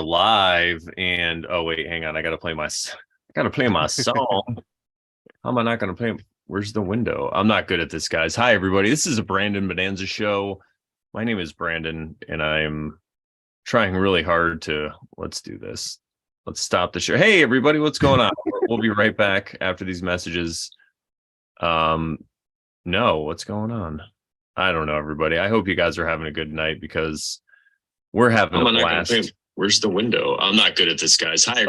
are live, and oh wait, hang on, I gotta play my song. How am I not gonna play? Where's the window? I'm not good at this, guys. Hi, everybody. This is a Brandon Bonanza show. My name is Brandon, and I'm trying really hard to. Let's do this. Let's stop the show. Hey, everybody, what's going on? We'll be right back after these messages. No, what's going on? I don't know, everybody. I hope you guys are having a good night because we're having a blast. Where's the window? I'm not good at this, guys. Hi,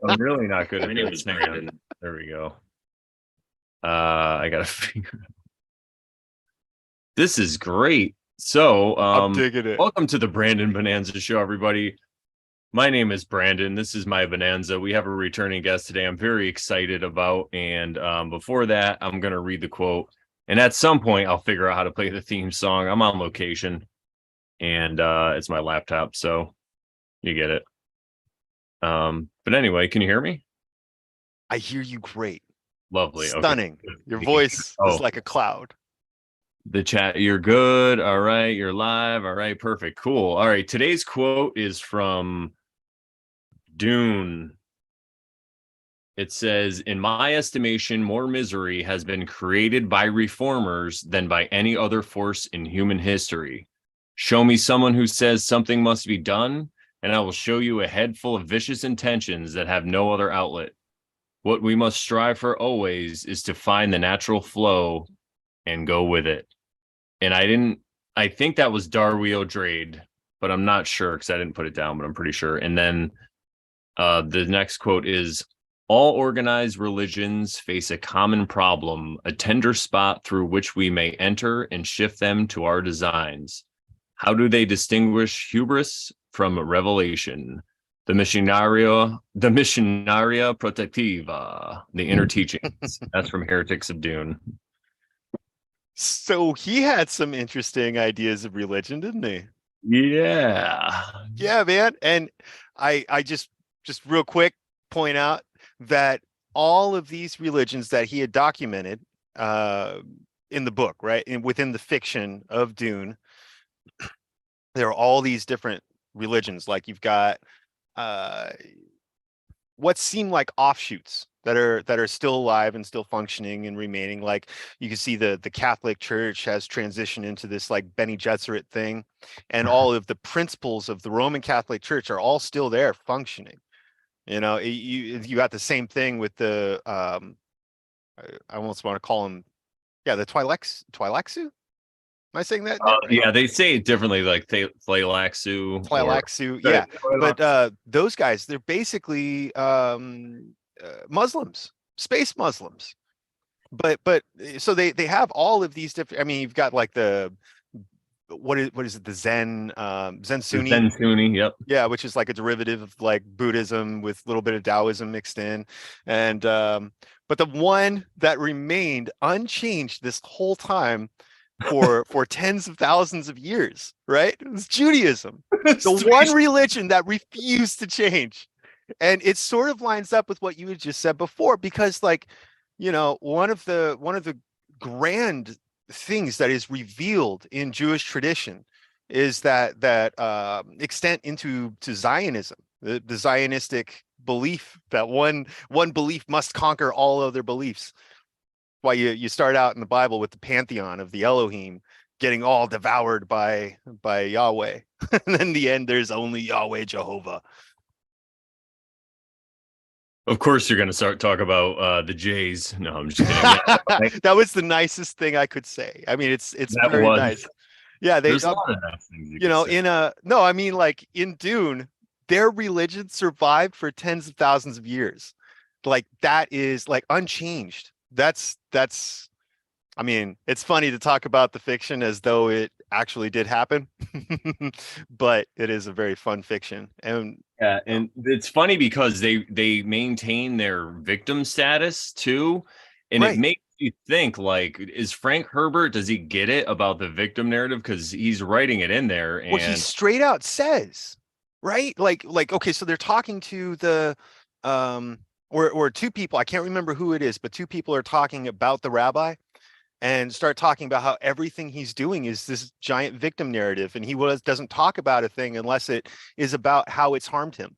I'm really not good at this. There we go. I gotta figure it out. This is great. So I'm digging it. Welcome to the Brandon Bonanza show, everybody. My name is Brandon. This is my Bonanza. We have a returning guest today I'm very excited about. And before that, I'm gonna read the quote. And at some point, I'll figure out how to play the theme song. I'm on location. And it's my laptop, so you get it. But anyway, can you hear me? I hear you great. Lovely. Stunning. Okay. Your voice is like a cloud. The chat, you're good. All right, you're live. All right, perfect. Cool. All right, today's quote is from Dune. It says, in my estimation, more misery has been created by reformers than by any other force in human history. Show me someone who says something must be done, and I will show you a head full of vicious intentions that have no other outlet. What we must strive for always is to find the natural flow and go with it. And I think that was Darwio Drade, but I'm not sure because I didn't put it down, but I'm pretty sure. And then the next quote is, all organized religions face a common problem, a tender spot through which we may enter and shift them to our designs. How do they distinguish hubris from revelation? The missionaria protectiva, the inner teachings. That's from Heretics of Dune. So he had some interesting ideas of religion, didn't he? Yeah, man. And I just real quick point out that all of these religions that he had documented in the book, right, and within the fiction of Dune, there are all these different religions. Like you've got what seem like offshoots that are still alive and still functioning and remaining. Like you can see the Catholic Church has transitioned into this like Bene Gesserit thing, and all of the principles of the Roman Catholic Church are all still there functioning. You know, you got the same thing with the I almost want to call them, the Twi'lexu. Am I saying that? Yeah, they say it differently, like Twi'lexu. Yeah. But those guys, they're basically Muslims, space Muslims. But so they have all of these different. I mean, you've got like the what is it? The Zen Sunni. Zen Sunni, yep. Yeah, which is like a derivative of like Buddhism with a little bit of Taoism mixed in, and but the one that remained unchanged this whole time for tens of thousands of years, right? It was Judaism, the one religion that refused to change. And it sort of lines up with what you had just said before, because like, you know, one of the grand things that is revealed in Jewish tradition is that extent into Zionism, the Zionistic belief that one belief must conquer all other beliefs. Why you start out in the Bible with the pantheon of the Elohim getting all devoured by Yahweh. And then in the end, there's only Yahweh Jehovah. Of course, you're going to start talk about the Jays. No, I'm just kidding. That was the nicest thing I could say. I mean, it's very nice. Yeah, there's a lot of nice things you know, say. I mean, like in Dune, their religion survived for tens of thousands of years. Like that is like unchanged. That's I mean, it's funny to talk about the fiction as though it actually did happen, but it is a very fun fiction. And yeah, and it's funny because they maintain their victim status too, and It makes you think, like, is Frank Herbert, does he get it about the victim narrative? Because he's writing it in there, and he straight out says, right, like okay, so they're talking to the or two people, I can't remember who it is, but two people are talking about the rabbi, and start talking about how everything he's doing is this giant victim narrative, and he doesn't talk about a thing unless it is about how it's harmed him.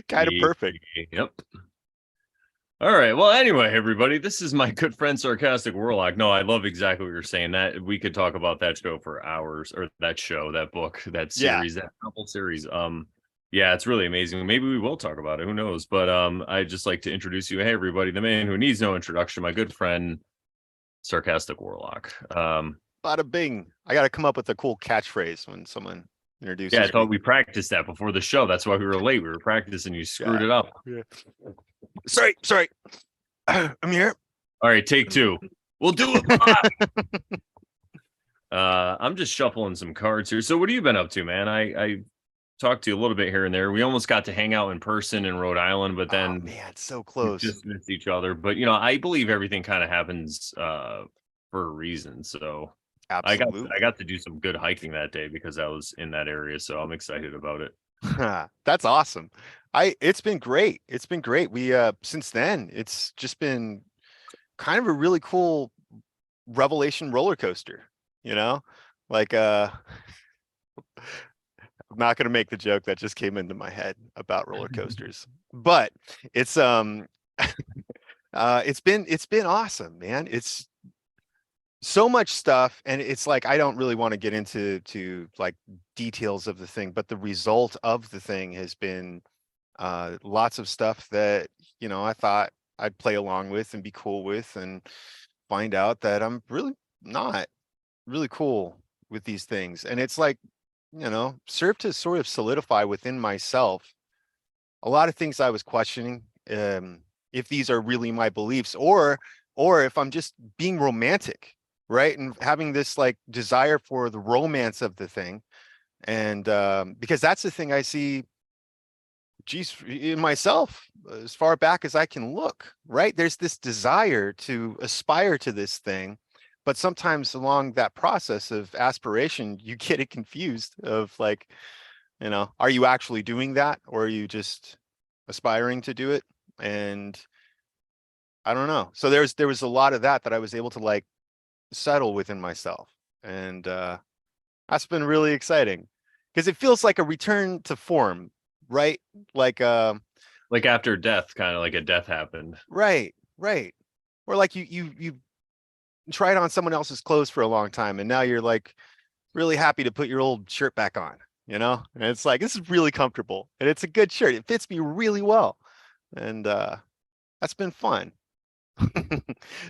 Kind of perfect. Yep. All right. Well, anyway, everybody, this is my good friend Sarkastik Worlock. No, I love exactly what you're saying. That we could talk about that show for hours, or that show, that book, that series, that novel series. Yeah, it's really amazing. Maybe we will talk about it. Who knows? But I'd just like to introduce you. Hey, everybody, the man who needs no introduction, my good friend Sarkastik Worlock. Bada bing. I got to come up with a cool catchphrase when someone introduces Yeah, I me. thought we practiced that before the show. That's why we were late. We were practicing. You screwed it up. Yeah. Sorry. I'm here. All right, take two. We'll do it. I'm just shuffling some cards here. So what have you been up to, man? I talked to you a little bit here and there. We almost got to hang out in person in Rhode Island, but then man, so close. Just missed each other. But I believe everything kind of happens for a reason. So absolutely, I got to do some good hiking that day because I was in that area. So I'm excited about it. That's awesome. It's been great. It's been great. We since then it's just been kind of a really cool revelation roller coaster, like I'm not going to make the joke that just came into my head about roller coasters, but it's it's been awesome, man. It's so much stuff, and it's like I don't really want to get into like details of the thing, but the result of the thing has been lots of stuff that I thought I'd play along with and be cool with, and find out that I'm really not really cool with these things. And it's like, served to sort of solidify within myself a lot of things I was questioning, if these are really my beliefs, or if I'm just being romantic, right? And having this like desire for the romance of the thing. And because that's the thing I see, geez, in myself as far back as I can look, right? There's this desire to aspire to this thing, but sometimes along that process of aspiration, you get it confused of like, are you actually doing that, or are you just aspiring to do it? And I don't know. So there was a lot of that I was able to like settle within myself. And that's been really exciting because it feels like a return to form, right? Like after death, kind of like a death happened. Right. Or like you tried on someone else's clothes for a long time, and now you're like really happy to put your old shirt back on, and it's like, this is really comfortable and it's a good shirt. It fits me really well. And that's been fun.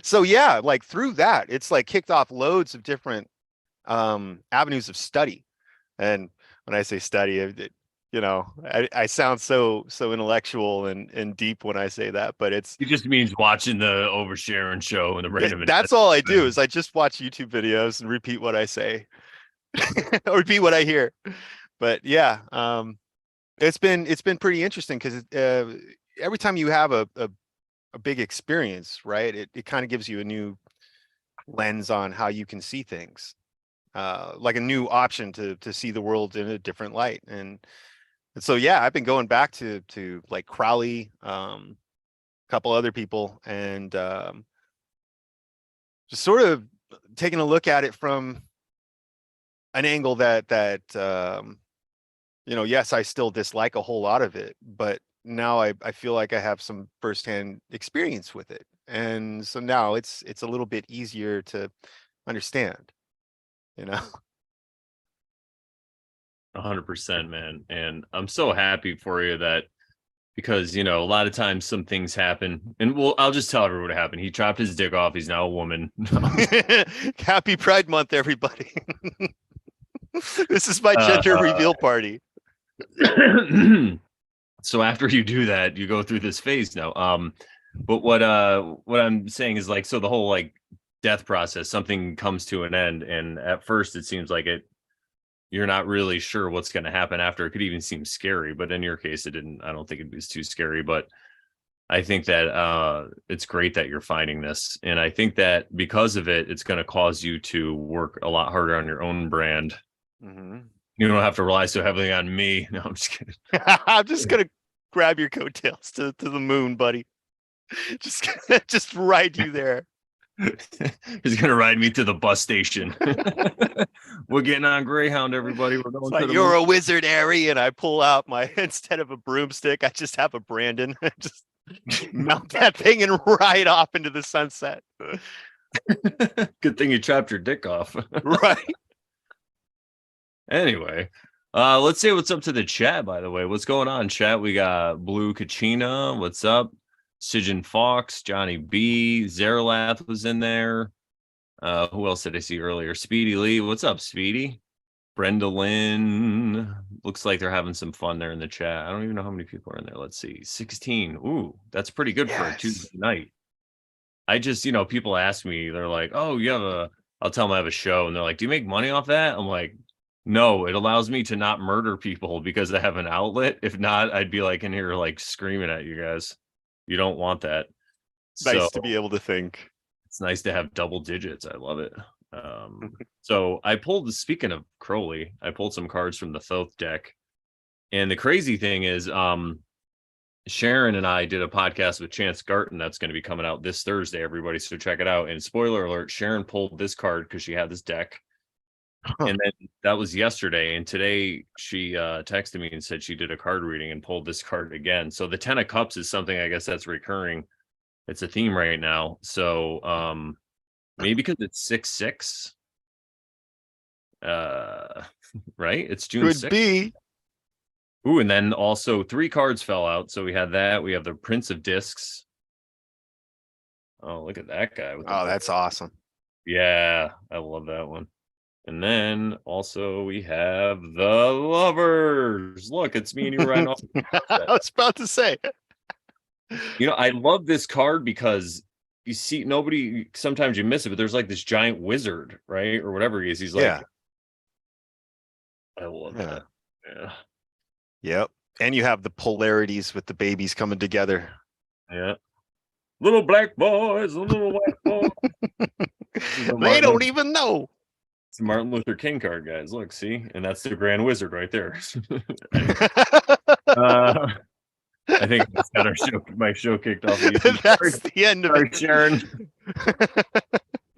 So yeah, like through that, it's like kicked off loads of different avenues of study. And when I say study, I sound so intellectual and deep when I say that, but it just means watching the Oversharing show and the random. That's all I do is I just watch YouTube videos and repeat what I say, or repeat what I hear. But yeah, it's been pretty interesting because every time you have a big experience, right, it kind of gives you a new lens on how you can see things, like a new option to see the world in a different light. And so yeah, I've been going back to like Crowley, a couple other people, and just sort of taking a look at it from an angle that yes, I still dislike a whole lot of it, but now I feel like I have some firsthand experience with it. And so now it's a little bit easier to understand, 100%, man. And I'm so happy for you that, because a lot of times some things happen, and I'll just tell everyone what happened. He chopped his dick off. He's now a woman. Happy Pride Month, everybody. This is my gender reveal party. So after you do that, you go through this phase now. But what I'm saying is, like, so the whole like death process, something comes to an end, and at first it seems like you're not really sure what's going to happen after. It could even seem scary, but in your case, I don't think it was too scary. But I think that it's great that you're finding this. And I think that because of it, it's going to cause you to work a lot harder on your own brand. Mm-hmm. You don't have to rely so heavily on me. No, I'm just kidding. I'm just going to grab your coattails to the moon, buddy. just ride you there. He's gonna ride me to the bus station. We're getting on Greyhound, everybody. We're It's going like, to the you're a wizard, Harry, and I pull out my instead of a broomstick, I just have a Brandon. Just mount that thing and ride off into the sunset. Good thing you chopped your dick off. Right. Anyway, let's say what's up to the chat, by the way. What's going on, chat? We got Blue Kachina. What's up? Sijan Fox, Johnny B, Zeralath was in there. Who else did I see earlier? Speedy Lee. What's up, Speedy? Brenda Lynn. Looks like they're having some fun there in the chat. I don't even know how many people are in there. Let's see. 16. Ooh, that's pretty good for a Tuesday night. I just, people ask me, they're like, oh, I'll tell them I have a show. And they're like, do you make money off that? I'm like, no, it allows me to not murder people because I have an outlet. If not, I'd be like in here, like screaming at you guys. You don't want that. Nice to be able to think. It's nice to have double digits. I love it. So I pulled, speaking of Crowley, I pulled some cards from the Thoth deck. And the crazy thing is, Sharon and I did a podcast with Chance Garton that's going to be coming out this Thursday, everybody. So check it out. And spoiler alert, Sharon pulled this card because she had this deck. And then that was yesterday. And today she texted me and said she did a card reading and pulled this card again. So the 10 of Cups is something, I guess, that's recurring. It's a theme right now. So maybe because it's 6/6. Right? It's June 6th. Could be. Ooh, and then also 3 cards fell out. So we had that. We have the Prince of Discs. Oh, look at that guy. Oh, that's awesome. Yeah, I love that one. And then also we have the Lovers. Look, it's me and you right off. I was about to say. I love this card because you see sometimes you miss it, but there's like this giant wizard, right? Or whatever he is. He's like, Yeah. I love that. Yeah. Yep. And you have the polarities with the babies coming together. Yeah. Little black boys, little white boys. They don't even know. It's a Martin Luther King card, guys. Look, see? And that's the Grand Wizard right there. I think I just got my show kicked off. That's the end of it. Sharon.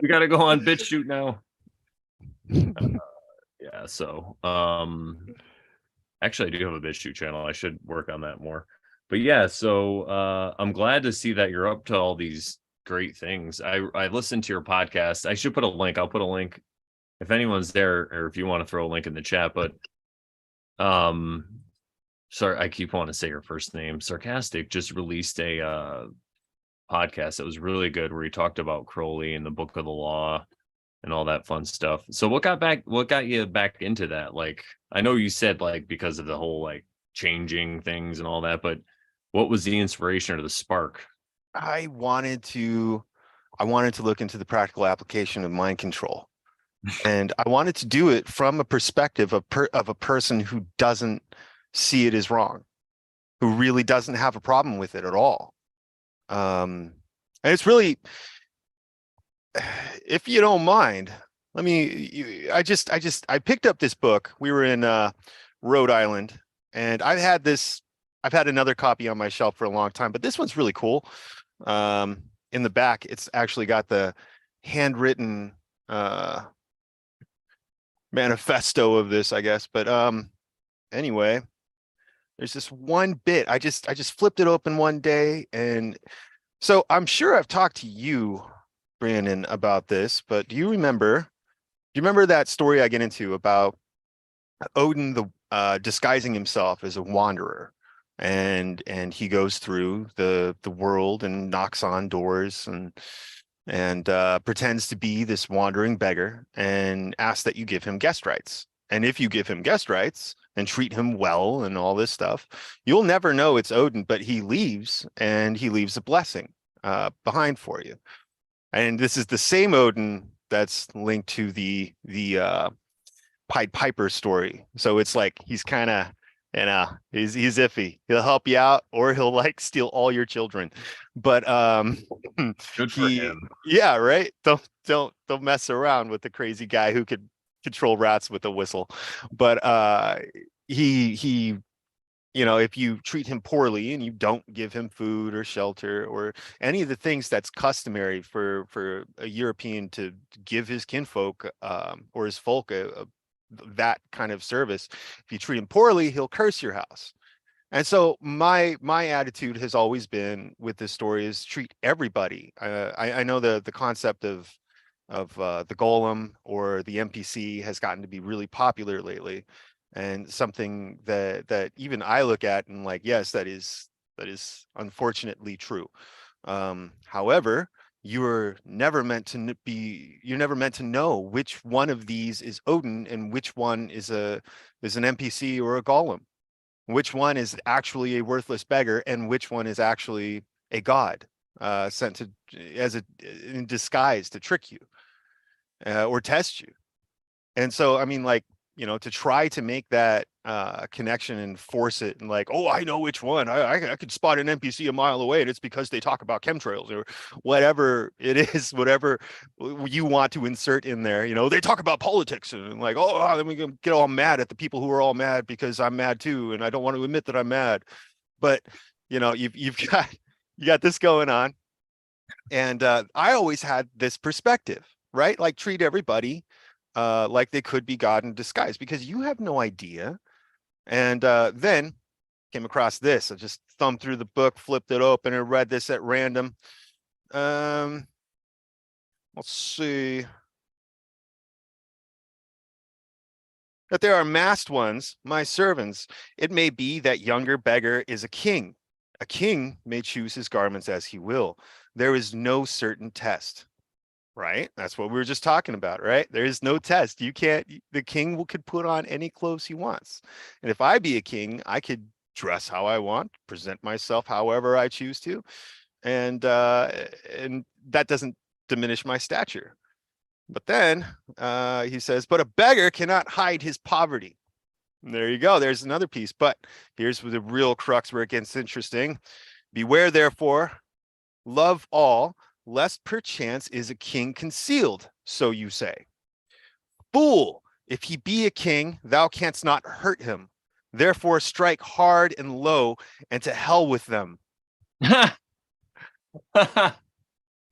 We got to go on BitChute now. Yeah, so actually I do have a BitChute channel. I should work on that more. But yeah, so I'm glad to see that you're up to all these great things. I listened to your podcast. I should put a link. I'll put a link if anyone's there, or if you want to throw a link in the chat. But sorry, I keep wanting to say your first name. Sarkastik just released a podcast that was really good where he talked about Crowley and the Book of the Law and all that fun stuff. So what got you back into that? Like, I know you said like because of the whole like changing things and all that, but what was the inspiration or the spark? I wanted to look into the practical application of mind control. And I wanted to do it from a perspective of a person who doesn't see it as wrong, who really doesn't have a problem with it at all. And it's really, if you don't mind, I picked up this book. We were in Rhode Island, and I've had another copy on my shelf for a long time, but this one's really cool. In the back, it's actually got the handwritten manifesto of this, I guess. But anyway, there's this one bit. I just flipped it open one day, and so I'm sure I've talked to you, Brandon, about this, but do you remember that story I get into about Odin disguising himself as a wanderer, and he goes through the world and knocks on doors and pretends to be this wandering beggar and asks that you give him guest rights. And if you give him guest rights and treat him well and all this stuff, you'll never know it's Odin, but he leaves, and he leaves a blessing behind for you. And this is the same Odin that's linked to the Pied Piper story. So it's like he's kind of, he's iffy. He'll help you out, or he'll like steal all your children. But Good for him. Yeah, right. Don't mess around with the crazy guy who could control rats with a whistle. But he if you treat him poorly and you don't give him food or shelter or any of the things that's customary for a European to give his kinfolk or his folk that kind of service, if you treat him poorly, he'll curse your house. And so my attitude has always been with this story is treat everybody. I know the concept of the golem or the NPC has gotten to be really popular lately, and something that even I look at and like, yes, that is unfortunately true. However, you're never meant to know which one of these is Odin and which one is an NPC or a golem, which one is actually a worthless beggar and which one is actually a god sent to in disguise to trick you or test you. And so, I mean, like, to try to make that connection and force it and like, oh, I know which one. I could spot an NPC a mile away and it's because they talk about chemtrails or whatever it is, whatever you want to insert in there. They talk about politics and like, oh, then we can get all mad at the people who are all mad because I'm mad too. And I don't want to admit that I'm mad. But, you've got this going on. And I always had this perspective, right? Like treat everybody like they could be God in disguise because you have no idea. And then came across this. I just thumbed through the book, flipped it open, and read this at random. Let's see. That there are masked ones, my servants. It may be that yonder beggar is a king. A king may choose his garments as he will. There is no certain test. Right? That's what we were just talking about, right? There is no test. The king could put on any clothes he wants. And if I be a king, I could dress how I want, present myself however I choose to. And that doesn't diminish my stature. But then he says, but a beggar cannot hide his poverty. And there you go. There's another piece. But here's the real crux where it gets interesting. Beware, therefore, love all, lest perchance is a king concealed, so you say. Fool, if he be a king, thou canst not hurt him. Therefore strike hard and low, and to hell with them.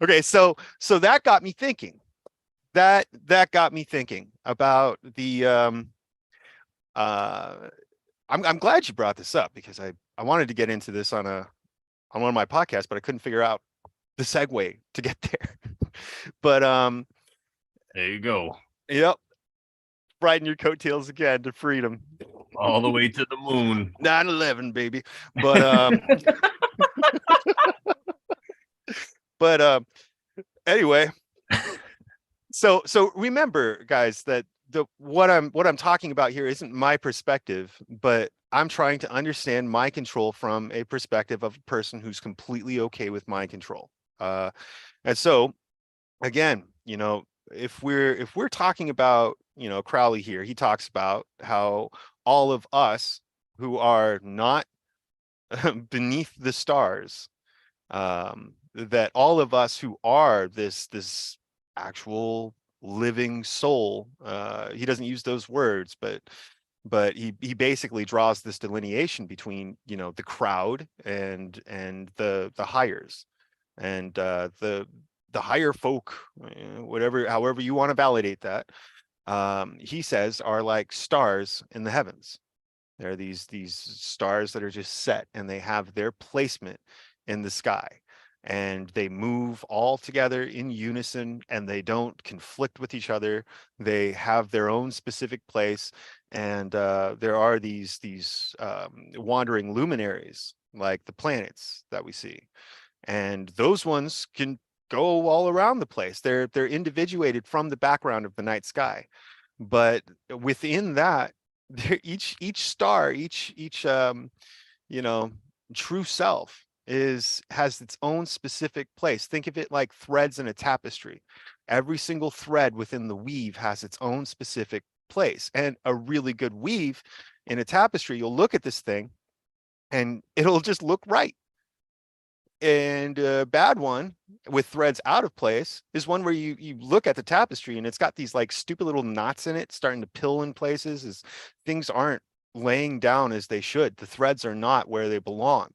Okay, so that got me thinking. That got me thinking about the I'm glad you brought this up because I wanted to get into this on one of my podcasts, but I couldn't figure out the segue to get there. But there you go. Yep. Riding your coattails again to freedom. All the way to the moon. 9/11, baby. But but anyway. So remember, guys, that what I'm talking about here isn't my perspective, but I'm trying to understand mind control from a perspective of a person who's completely okay with mind control. And so again, if we're talking about, Crowley here, he talks about how all of us who are not beneath the stars, that all of us who are this actual living soul, he doesn't use those words, but he basically draws this delineation between, the crowd and the hires. And the higher folk, however you want to validate that, he says are like stars in the heavens. There are these stars that are just set and they have their placement in the sky and they move all together in unison and they don't conflict with each other. They have their own specific place. And there are these wandering luminaries like the planets that we see. And those ones can go all around the place. They're individuated from the background of the night sky. But within that, each star, each true self has its own specific place. Think of it like threads in a tapestry. Every single thread within the weave has its own specific place. And a really good weave in a tapestry, you'll look at this thing and it'll just look right. And a bad one with threads out of place is one where you look at the tapestry and it's got these like stupid little knots in it starting to pill in places as things aren't laying down as they should. The threads are not where they belong.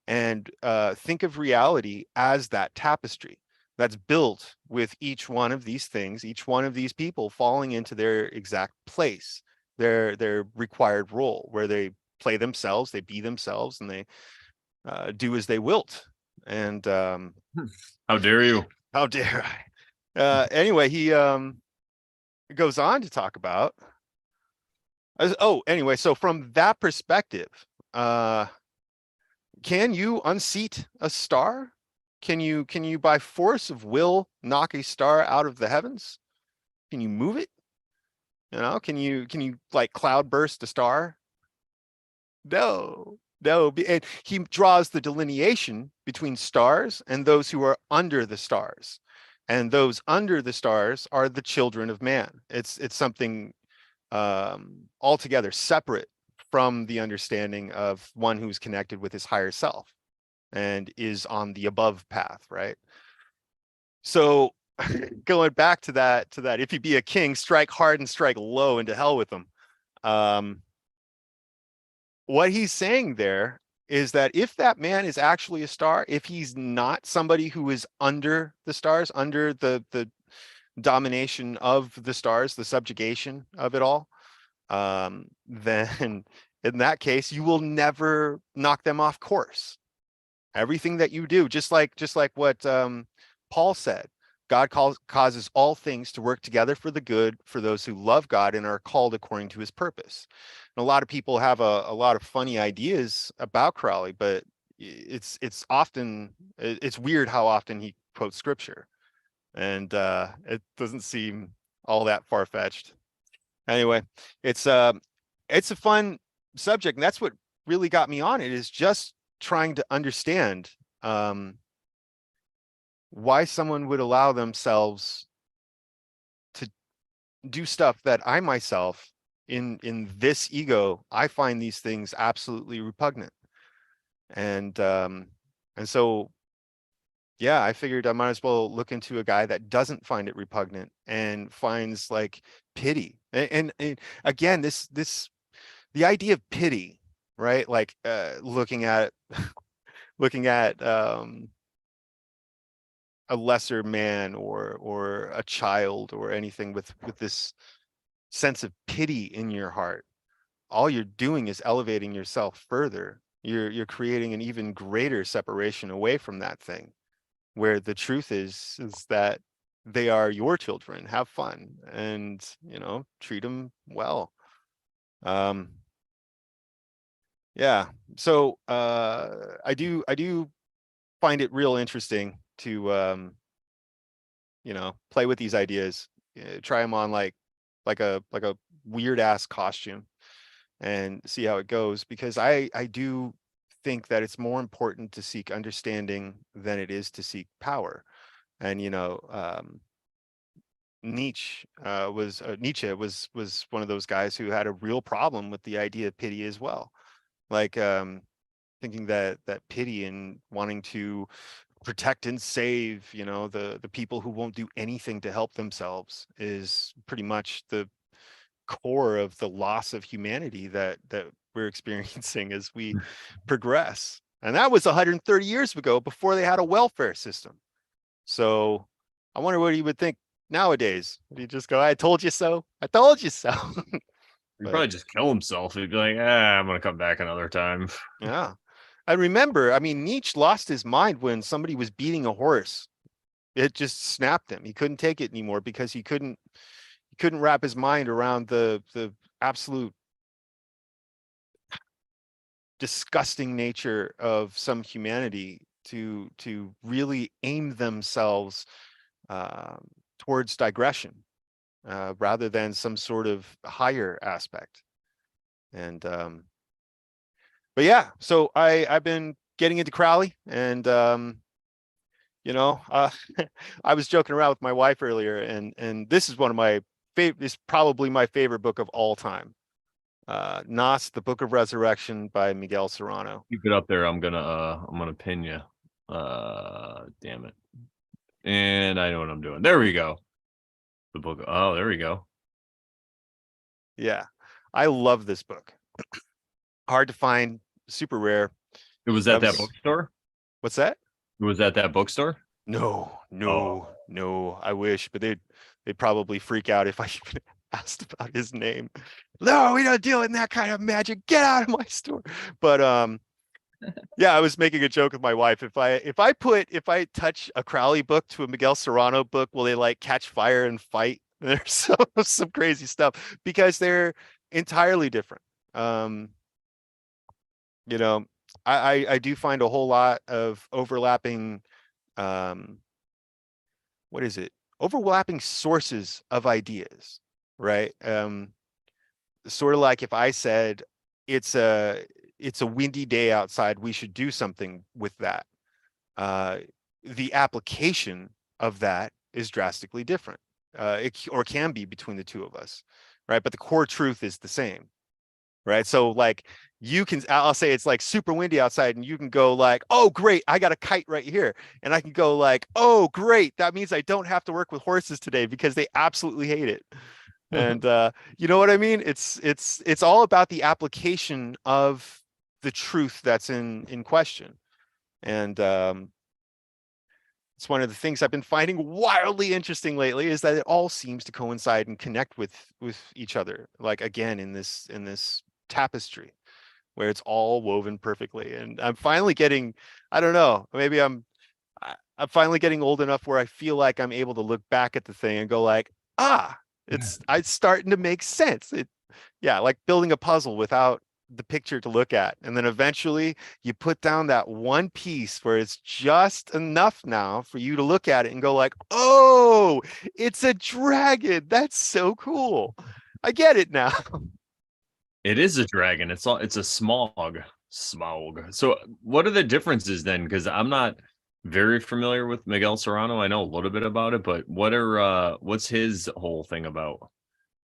And think of reality as that tapestry that's built with each one of these things, each one of these people falling into their exact place, their required role, where they play themselves, they be themselves, and they do as they wilt. And How dare you? how dare I? Anyway, he goes on to talk about. Anyway, so from that perspective, can you unseat a star? Can you by force of will knock a star out of the heavens? Can you move it? You know, can you like cloud burst a star? No. And he draws the delineation between stars and those who are under the stars. And those under the stars are the children of man. It's something altogether separate from the understanding of one who's connected with his higher self and is on the above path, right? So going back to that, if you be a king, strike hard and strike low, into hell with them. What he's saying there is that if that man is actually a star, if he's not somebody who is under the stars, under the domination of the stars, the subjugation of it all, then in that case, you will never knock them off course. Everything that you do, just like what Paul said, God causes all things to work together for the good for those who love God and are called according to his purpose. And a lot of people have a lot of funny ideas about Crowley, but it's weird how often he quotes scripture, and it doesn't seem all that far-fetched. Anyway, it's a fun subject, and that's what really got me on it, is just trying to understand why someone would allow themselves to do stuff that I myself, in this ego, I find these things absolutely repugnant. And so, yeah, I figured I might as well look into a guy that doesn't find it repugnant and finds like pity. And again, the idea of pity, right? Like looking at a lesser man or a child or anything with this sense of pity in your heart. All you're doing is elevating yourself further. You're creating an even greater separation away from that thing, where the truth is that they are your children. Have fun and, treat them well. Yeah. So I do find it real interesting to play with these ideas, try them on like a weird ass costume and see how it goes, because I do think that it's more important to seek understanding than it is to seek power. And Nietzsche was one of those guys who had a real problem with the idea of pity as well, like thinking that pity and wanting to protect and save the people who won't do anything to help themselves is pretty much the core of the loss of humanity that we're experiencing as we progress. And that was 130 years ago, before they had a welfare system. So I wonder what he would think nowadays. Would he just go, I told you so? I told you so. He'd probably just kill himself. He'd be like, I'm gonna come back another time. Yeah. I remember, Nietzsche lost his mind when somebody was beating a horse. It just snapped him. He couldn't take it anymore because he couldn't wrap his mind around the absolute disgusting nature of some humanity to really aim themselves towards digression rather than some sort of higher aspect. And but yeah, so I've been getting into Crowley, and I was joking around with my wife earlier, and this is one of my favorite, is probably my favorite book of all time. Nas, the Book of Resurrection by Miguel Serrano. Keep it up there. I'm gonna pin you. Damn it. And I know what I'm doing. There we go. The book. Oh, there we go. Yeah, I love this book. hard to find, super rare. It was But I at that was- bookstore. What's that? It was at that bookstore. No, Oh. no. I wish, but they'd probably freak out if I even asked about his name. No, we don't deal in that kind of magic. Get out of my store. But yeah, I was making a joke with my wife. If I touch a Crowley book to a Miguel Serrano book, will they like catch fire and fight? There's some crazy stuff because they're entirely different. You know, I do find a whole lot of overlapping what is it? Overlapping sources of ideas, right? Sort of like if I said it's a windy day outside, we should do something with that. The application of that is drastically different, or can be between the two of us, right? But the core truth is the same, right? So like I'll say it's like super windy outside and you can go like, oh great, I got a kite right here. And I can go like, oh great, that means I don't have to work with horses today because they absolutely hate it. And you know what I mean? It's all about the application of the truth that's in question. And it's one of the things I've been finding wildly interesting lately is that it all seems to coincide and connect with each other. Like again, in this tapestry where it's all woven perfectly. And I'm finally getting, I don't know, maybe I'm finally getting old enough where I feel like I'm able to look back at the thing and go like, it's starting to make sense. Yeah, like building a puzzle without the picture to look at. And then eventually you put down that one piece where it's just enough now for you to look at it and go like, oh, it's a dragon. That's so cool. I get it now. It is a dragon. It's a smog. Smog. So what are the differences then? Because I'm not very familiar with Miguel Serrano. I know a little bit about it, but what's his whole thing about?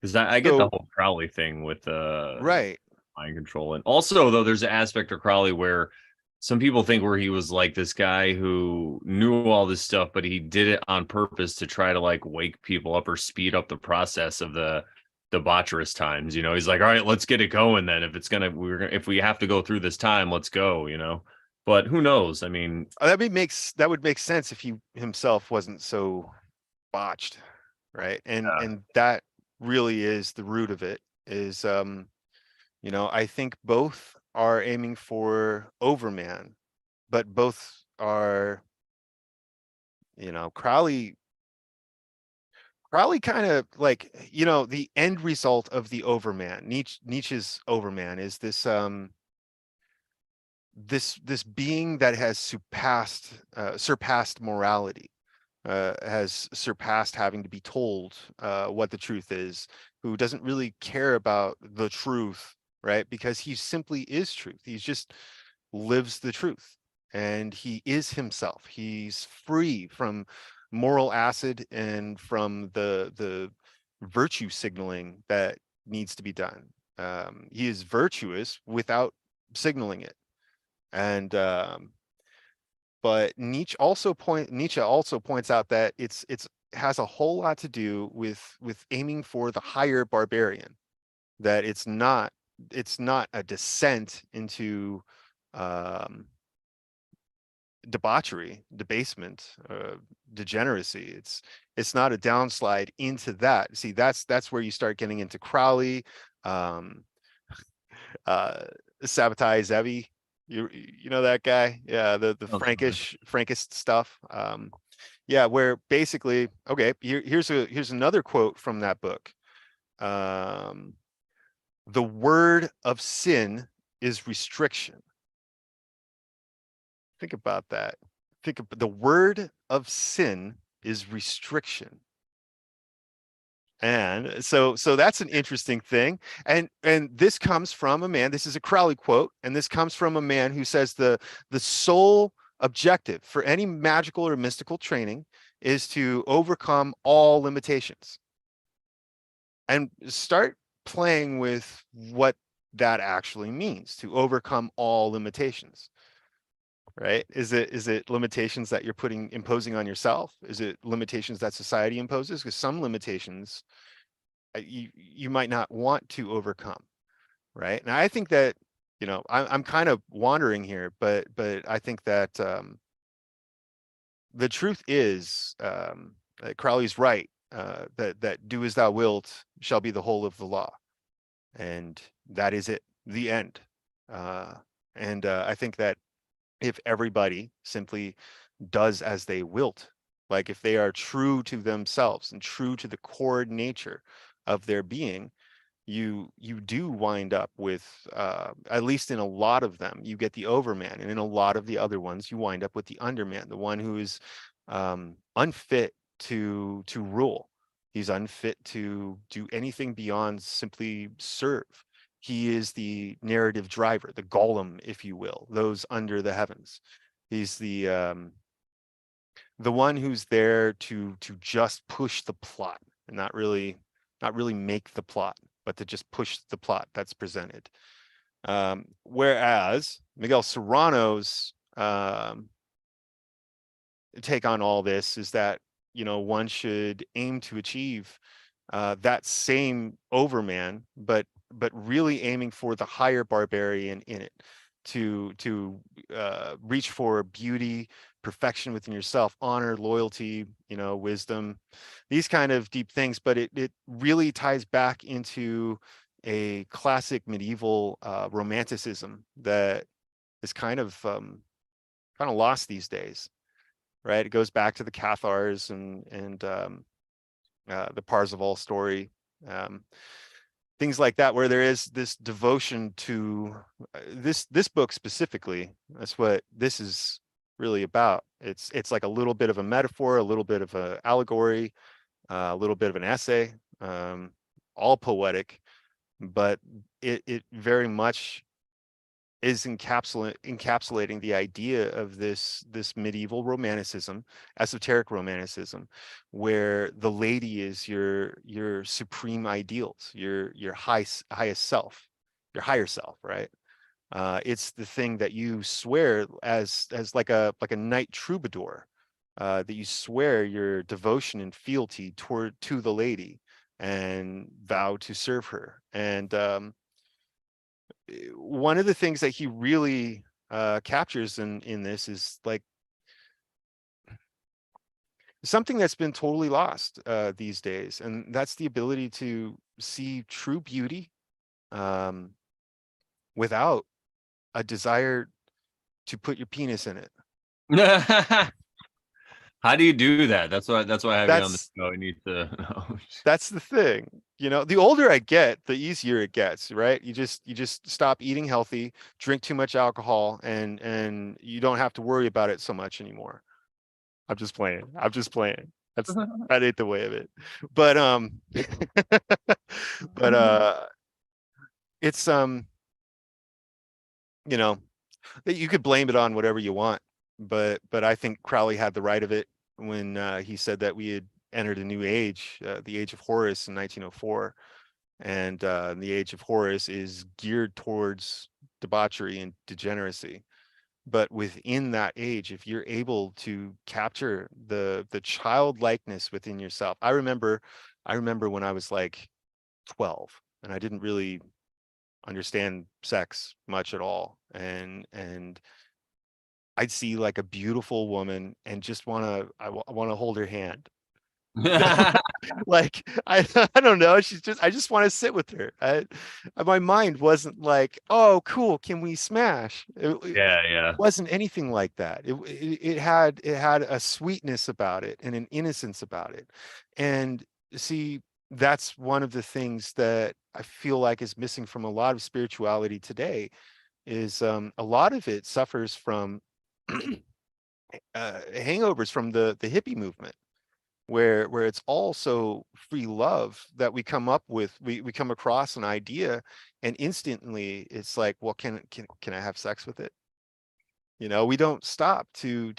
Because I get the whole Crowley thing with right. mind control. And also though, there's an aspect of Crowley where some people think where he was like this guy who knew all this stuff, but he did it on purpose to try to like wake people up or speed up the process of the debaucherous times. You know, he's like, all right, let's get it going then. If if we have to go through this time, let's go, you know. But who knows? I mean, that would make sense if he himself wasn't so botched, right? And that really is the root of it. Is you know, I think both are aiming for Overman, but both are, you know, Crowley kind of like, you know, the end result of the Overman, Nietzsche's Overman is this this being that has surpassed morality, has surpassed having to be told what the truth is, who doesn't really care about the truth, right? Because he simply is truth. He's just lives the truth and he is himself. He's free from moral acid and from the virtue signaling that needs to be done. He is virtuous without signaling it. And but Nietzsche also points out that it's has a whole lot to do with aiming for the higher barbarian, that it's not a descent into debauchery, debasement, degeneracy. It's not a downslide into that. See, that's where you start getting into Crowley, Sabbatai Zevi. You know that guy? Yeah, the Frankist stuff. Yeah, where basically, okay, here's another quote from that book. The word of sin is restriction. Think about that. Think of the word of sin is restriction. And so that's an interesting thing. And this comes from a man, this is a Crowley quote, and this comes from a man who says the sole objective for any magical or mystical training is to overcome all limitations. And start playing with what that actually means, to overcome all limitations. Right? Is it limitations that you're imposing on yourself? Is it limitations that society imposes? Because some limitations you might not want to overcome, right? And I think that you know, I'm kind of wandering here, but I think that the truth is that Crowley's right, that do as thou wilt shall be the whole of the law, and that is it, the end. Uh, and I think that if everybody simply does as they wilt, like if they are true to themselves and true to the core nature of their being, you do wind up with at least in a lot of them you get the overman, and in a lot of the other ones you wind up with the underman, the one who is unfit to rule. He's unfit to do anything beyond simply serve. He is the narrative driver, the golem, if you will, those under the heavens. He's the one who's there to just push the plot and not really make the plot, but to just push the plot that's presented. Whereas Miguel Serrano's take on all this is that, you know, one should aim to achieve that same overman, but really aiming for the higher barbarian in it, to reach for beauty, perfection within yourself, honor, loyalty, you know, wisdom, these kind of deep things. But it really ties back into a classic medieval romanticism that is kind of lost these days, right? It goes back to the Cathars and the Parzival story, things like that, where there is this devotion to this book specifically. That's what this is really about. It's like a little bit of a metaphor, a little bit of an allegory, a little bit of an essay, all poetic, but it very much is encapsulating the idea of this medieval romanticism, esoteric romanticism, where the lady is your supreme ideals, your highest self, your higher self, right? It's the thing that you swear as like a knight troubadour, that you swear your devotion and fealty to the lady and vow to serve her. And one of the things that he really captures in this is like something that's been totally lost these days, and that's the ability to see true beauty without a desire to put your penis in it. How do you do that? That's why I have you on the That's show. I need to know. that's the thing. You know, the older I get, the easier it gets, right? You just stop eating healthy, drink too much alcohol, and you don't have to worry about it so much anymore. I'm just playing. That ain't the way of it. But but it's you know, you could blame it on whatever you want, but I think Crowley had the right of it when he said that we had entered a new age, the age of Horus in 1904, and the age of Horus is geared towards debauchery and degeneracy. But within that age, if you're able to capture the childlikeness within yourself, I remember when I was like 12 and I didn't really understand sex much at all, and I'd see like a beautiful woman and just I want to hold her hand. Like I don't know, I just want to sit with her. My mind wasn't like, oh cool, can we smash? It Yeah. wasn't anything like that. It had a sweetness about it and an innocence about it. And see, that's one of the things that I feel like is missing from a lot of spirituality today, is a lot of it suffers from hangovers from the hippie movement, where it's also free love that we come up with. We come across an idea and instantly it's like, well, can I have sex with it? You know, we don't stop to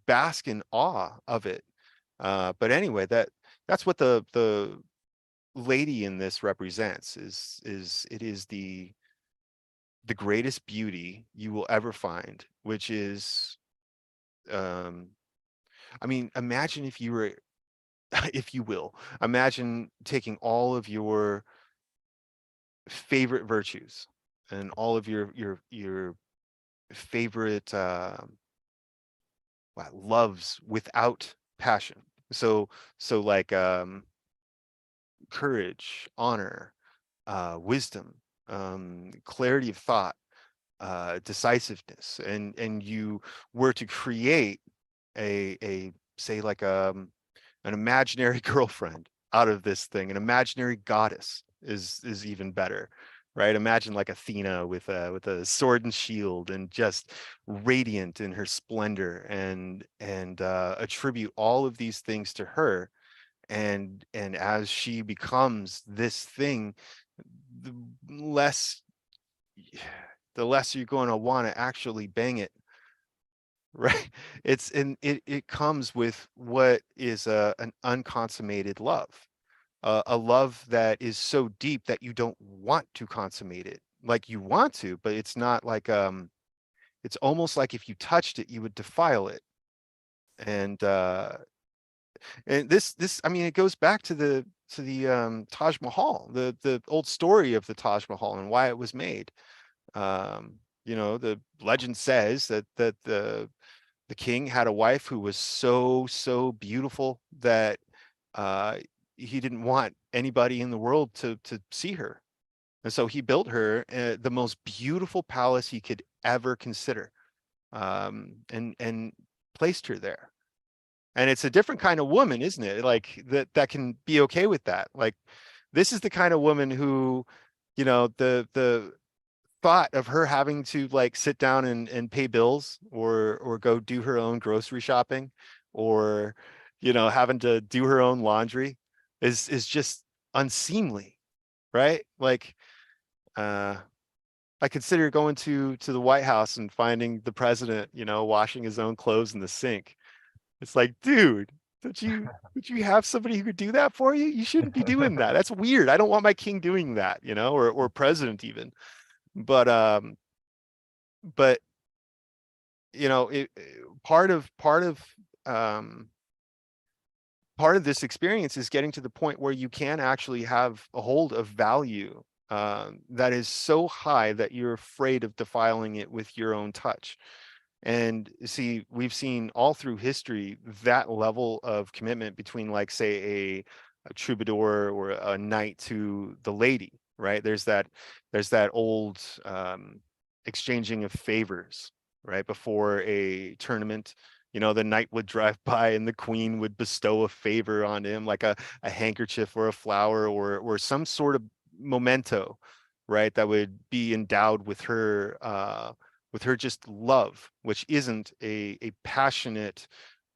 bask in awe of it. But anyway, that's what the lady in this represents, is it is the greatest beauty you will ever find, which is I mean, imagine if you were if you will, imagine taking all of your favorite virtues, and all of your favorite loves without passion. So like courage, honor, wisdom, clarity of thought, decisiveness, and you were to create a say like an imaginary girlfriend out of this thing, an imaginary goddess is even better, right? Imagine like Athena with a sword and shield and just radiant in her splendor, and attribute all of these things to her, and as she becomes this thing, the less the less you're going to want to actually bang it, right? It comes with what is an unconsummated love, a love that is so deep that you don't want to consummate it. Like you want to, but it's not like it's almost like if you touched it, you would defile it. And I mean, it goes back to the Taj Mahal, the old story of the Taj Mahal and why it was made. You know, the legend says that the king had a wife who was so beautiful that he didn't want anybody in the world to see her, and so he built her the most beautiful palace he could ever consider, and placed her there. And it's a different kind of woman, isn't it? Like that can be okay with that. Like this is the kind of woman who, you know, the thought of her having to like sit down and pay bills, or go do her own grocery shopping, or, you know, having to do her own laundry is just unseemly, right? Like I consider going to the White House and finding the president, you know, washing his own clothes in the sink. It's like, dude, would you have somebody who could do that for you? You shouldn't be doing that. That's weird. I don't want my king doing that, you know, or president even. But but you know, part of this experience is getting to the point where you can actually have a hold of value that is so high that you're afraid of defiling it with your own touch. And see, we've seen all through history that level of commitment between, like, say, a troubadour or a knight to the lady, right? There's that old exchanging of favors, right? Before a tournament, you know, the knight would drive by and the queen would bestow a favor on him, like a handkerchief or a flower or some sort of memento, right? That would be endowed with her just love, which isn't a passionate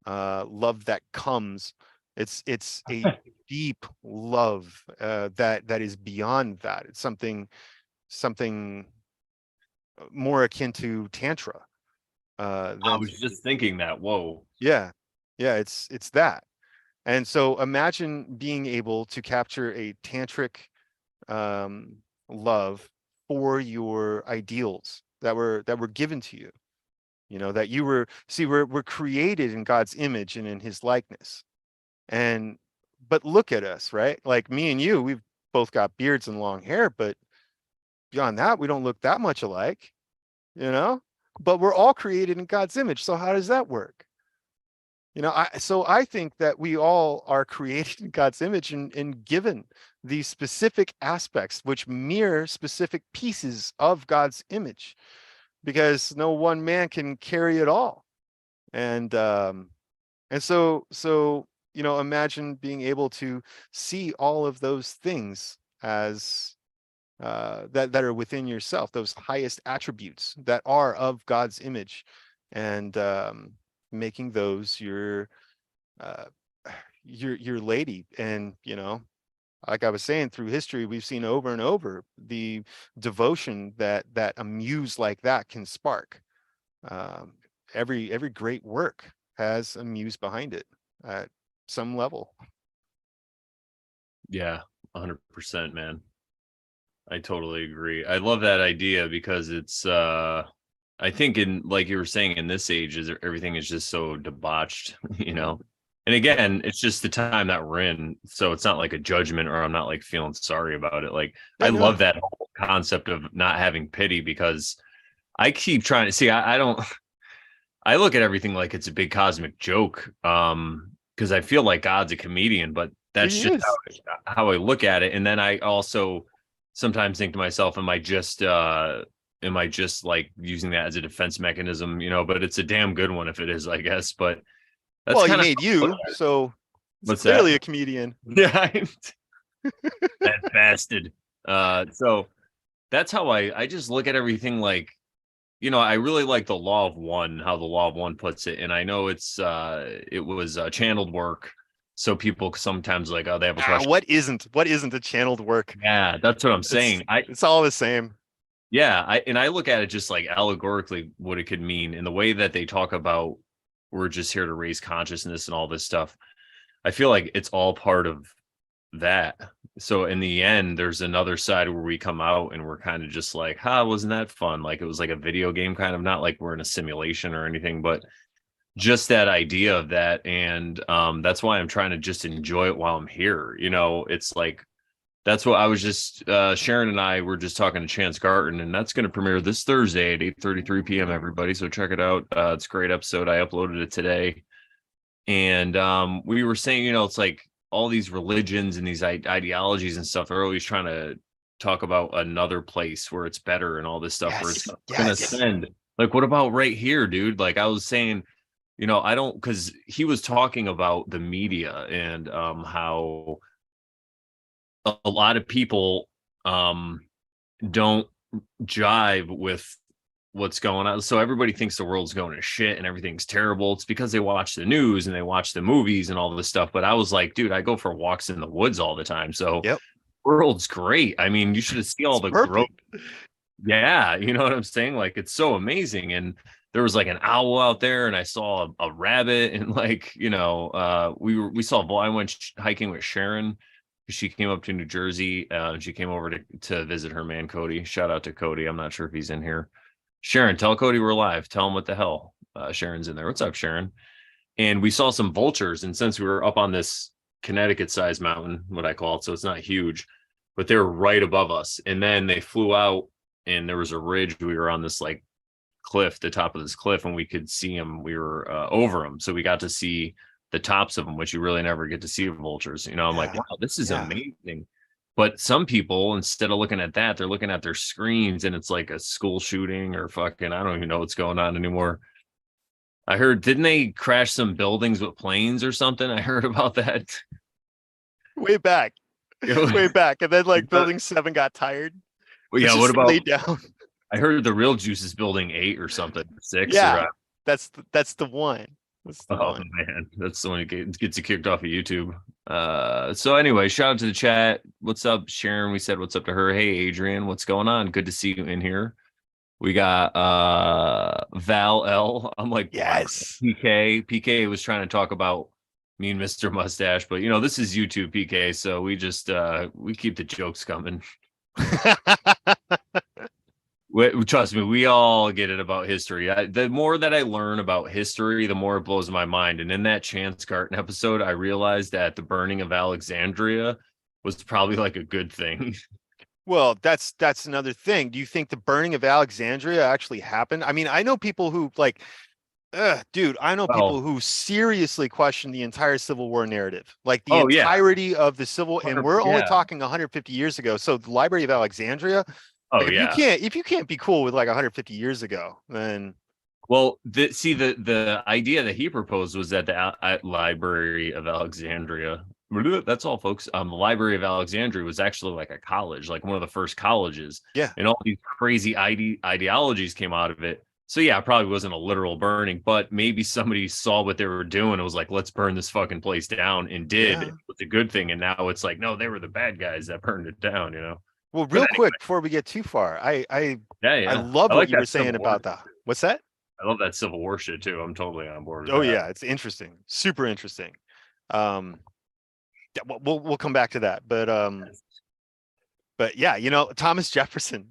love that comes. It's a deep love that is beyond that. It's something more akin to tantra. I Than was just thinking that. Whoa. Yeah, it's that. And so imagine being able to capture a tantric love for your ideals that were given to you. You know, that you were, see, we're created in God's image and in his likeness. And but look at us, right? Like me and you, we've both got beards and long hair, but beyond that, we don't look that much alike, you know? But we're all created in God's image. So how does that work? You know, I think that we all are created in God's image and given these specific aspects which mirror specific pieces of God's image, because no one man can carry it all. And so you know, imagine being able to see all of those things as that are within yourself, those highest attributes that are of God's image, and making those your lady. And you know, like I was saying, through history, we've seen over and over the devotion that a muse like that can spark. Um, every great work has a muse behind it at some level. Yeah, 100%, man. I totally agree. I love that idea because it's I think, in like you were saying, in this age, is everything is just so debauched, you know. And again, it's just the time that we're in, so it's not like a judgment, or I'm not like feeling sorry about it. Like Yeah, I no, love that concept of not having pity, because I keep trying to see. I don't. I look at everything like it's a big cosmic joke. Because I feel like God's a comedian, but that's He just is. how I look at it. And then I also sometimes think to myself, am I just like using that as a defense mechanism? But it's a damn good one if it is, I guess. But that's Well, he kind of made you, so it's what's clearly that? a comedian. Yeah, that bastard. So that's how I just look at everything like, I really like the law of one, how the law of one puts it. And I know it was channeled work. So people sometimes like, oh, they have a question. What isn't a channeled work? Yeah, that's what I'm saying. It's all the same. Yeah, I look at it just like allegorically what it could mean in the way that they talk about we're just here to raise consciousness and all this stuff. I feel like it's all part of that. So in the end, there's another side where we come out and we're kind of just like, wasn't that fun? Like it was like a video game, kind of, not like we're in a simulation or anything, but just that idea of that. And that's why I'm trying to just enjoy it while I'm here. It's like, that's what I was just Sharon and I were just talking to Chance Garton, and that's going to premiere this Thursday at 8:33 p.m. everybody, so check it out. It's a great episode. I uploaded it today. And we were saying, it's like all these religions and these ideologies and stuff, they're always trying to talk about another place where it's better and all this stuff where it's going to send. Like, what about right here, dude? Like I was saying, I don't, because he was talking about the media and how a lot of people don't jive with what's going on. So everybody thinks the world's going to shit and everything's terrible. It's because they watch the news and they watch the movies and all this stuff. But I was like, dude, I go for walks in the woods all the time. So world's great. I mean, you should see all the growth. Yeah, you know what I'm saying? Like, it's so amazing. And there was like an owl out there, and I saw a rabbit, and like, I went hiking with Sharon. She came up to New Jersey. She came over to visit her man, Cody. Shout out to Cody. I'm not sure if he's in here. Sharon, tell Cody we're live. Tell him what the hell. Sharon's in there. What's up, Sharon? And we saw some vultures. And since we were up on this Connecticut-sized mountain, what I call it, so it's not huge, but they were right above us. And then they flew out, and there was a ridge. We were on this like cliff, the top of this cliff, and we could see them. We were over them, so we got to see the tops of them, which you really never get to see with vultures. I'm like, wow, this is amazing. But some people, instead of looking at that, they're looking at their screens, and it's like a school shooting or fucking, I don't even know what's going on anymore. I heard, didn't they crash some buildings with planes or something? I heard about that. Way back. And then like building 7 got tired. Well, yeah, what about laid down? I heard the real juice is building 8 or something, 6. Yeah, that's the one. Man, that's the one that gets you kicked off of YouTube. So anyway, shout out to the chat. What's up, Sharon? We said what's up to her. Hey, Adrian, what's going on? Good to see you in here. We got Val L. I'm like, yes. PK was trying to talk about me and Mr. Mustache, but this is YouTube, PK, so we just we keep the jokes coming. Trust me, we all get it about history. The more that I learn about history, the more it blows my mind. And in that Chance Garton episode, I realized that the burning of Alexandria was probably like a good thing. Well, that's another thing. Do you think the burning of Alexandria actually happened? I mean, I know people who like, people who seriously question the entire Civil War narrative, like the entirety of the Civil, and we're only talking 150 years ago. So the Library of Alexandria. If you can't be cool with like 150 years ago, then the idea that he proposed was that the Library of Alexandria, that's all, folks. The Library of Alexandria was actually like a college, like one of the first colleges. Yeah, and all these crazy ideologies came out of it. So yeah, it probably wasn't a literal burning, but maybe somebody saw what they were doing and was like, let's burn this fucking place down, and did. Yeah. It was a good thing, and now it's like, no, they were the bad guys that burned it down. Well, real quick before we get too far, I love what you were saying about that. What's that? I love that Civil War shit too. I'm totally on board with that. Yeah, it's interesting, super interesting. We'll come back to that, but yeah, Thomas Jefferson,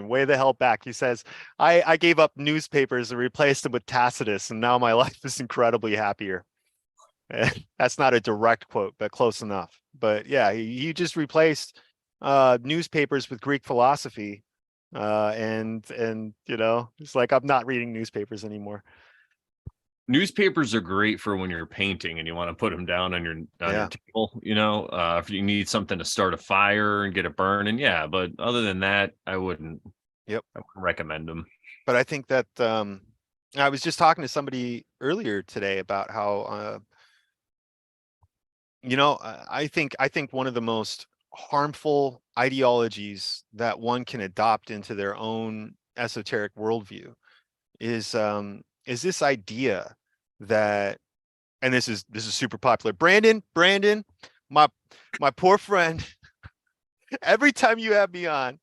way the hell back. He says, I gave up newspapers and replaced them with Tacitus, and now my life is incredibly happier. That's not a direct quote, but close enough. But yeah, he just replaced newspapers with Greek philosophy. And it's like I'm not reading newspapers anymore. Newspapers are great for when you're painting and you want to put them down on your table, if you need something to start a fire and get it burning. Yeah, but other than that, I wouldn't recommend them. But I think that I was just talking to somebody earlier today about how I think one of the most harmful ideologies that one can adopt into their own esoteric worldview is this idea that, and this is super popular. Brandon, my poor friend, every time you have me on,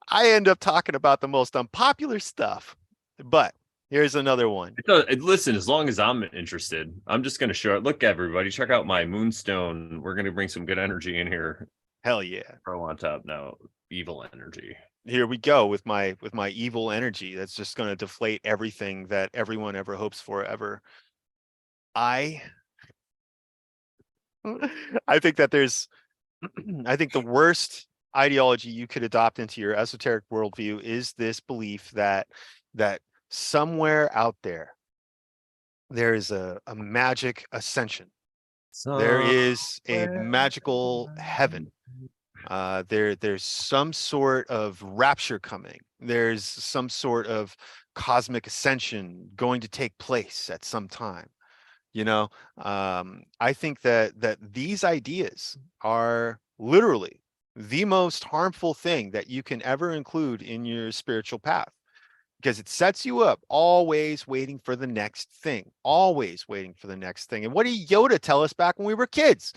I end up talking about the most unpopular stuff. But here's another one. Listen, as long as I'm interested, I'm just going to show it. Look, everybody, check out my moonstone. We're going to bring some good energy in here. Hell yeah. Pro on top now. Evil energy. Here we go with my evil energy. That's just going to deflate everything that everyone ever hopes for ever. I think that I think the worst ideology you could adopt into your esoteric worldview is this belief that somewhere out there is a magic ascension. There is a magical heaven. There's some sort of rapture coming. There's some sort of cosmic ascension going to take place at some time. I think that these ideas are literally the most harmful thing that you can ever include in your spiritual path, because it sets you up always waiting for the next thing, always waiting for the next thing. And what did Yoda tell us back when we were kids?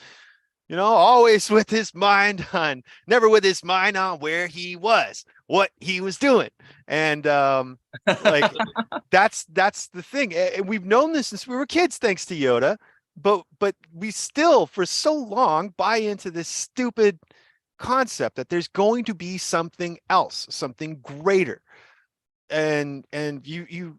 Always with his mind on, never with his mind on where he was, what he was doing. And like that's the thing. And we've known this since we were kids, thanks to Yoda, but we still for so long buy into this stupid concept that there's going to be something else, something greater. And you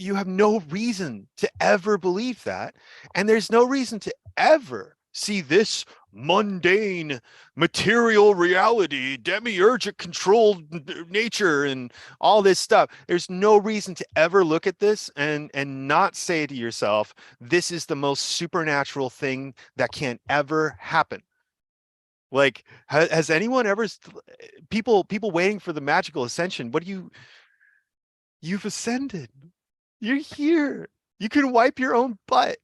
have no reason to ever believe that. And there's no reason to ever see this mundane material reality, demiurgic controlled nature and all this stuff. There's no reason to ever look at this and not say to yourself, this is the most supernatural thing that can ever happen. Like, has anyone ever, people waiting for the magical ascension? You've ascended. You're here. You can wipe your own butt.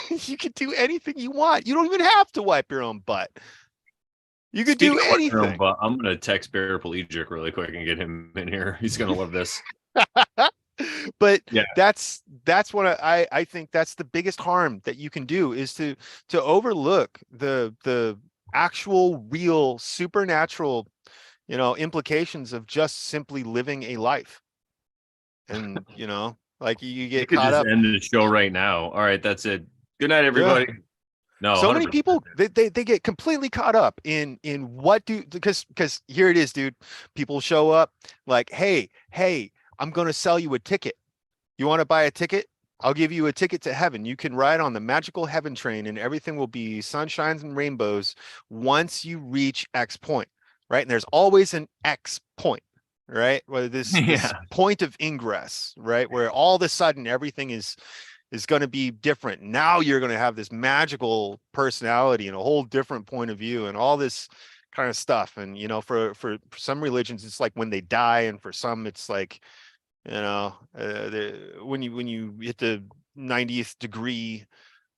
You can do anything you want. You don't even have to wipe your own butt. You could do anything. But I'm going to text Bear Pelagic really quick and get him in here. He's going to love this. But yeah, that's what I think that's the biggest harm that you can do, is to overlook the actual real supernatural implications of just simply living a life. And like you get caught up. End the show right now. All right, that's it. Good night, everybody. Yeah. No, so 100%. Many people they get completely caught up in what because here it is, dude. People show up like, hey, I'm going to sell you a ticket. You want to buy a ticket? I'll give you a ticket to heaven. You can ride on the magical heaven train and everything will be sunshines and rainbows once you reach X point, right? And there's always an X point, right? Where this point of ingress, right? Where all of a sudden everything is going to be different. Now you're going to have this magical personality and a whole different point of view and all this kind of stuff. And, for some religions, it's like when they die. And for some, it's like, when you hit the 90th degree,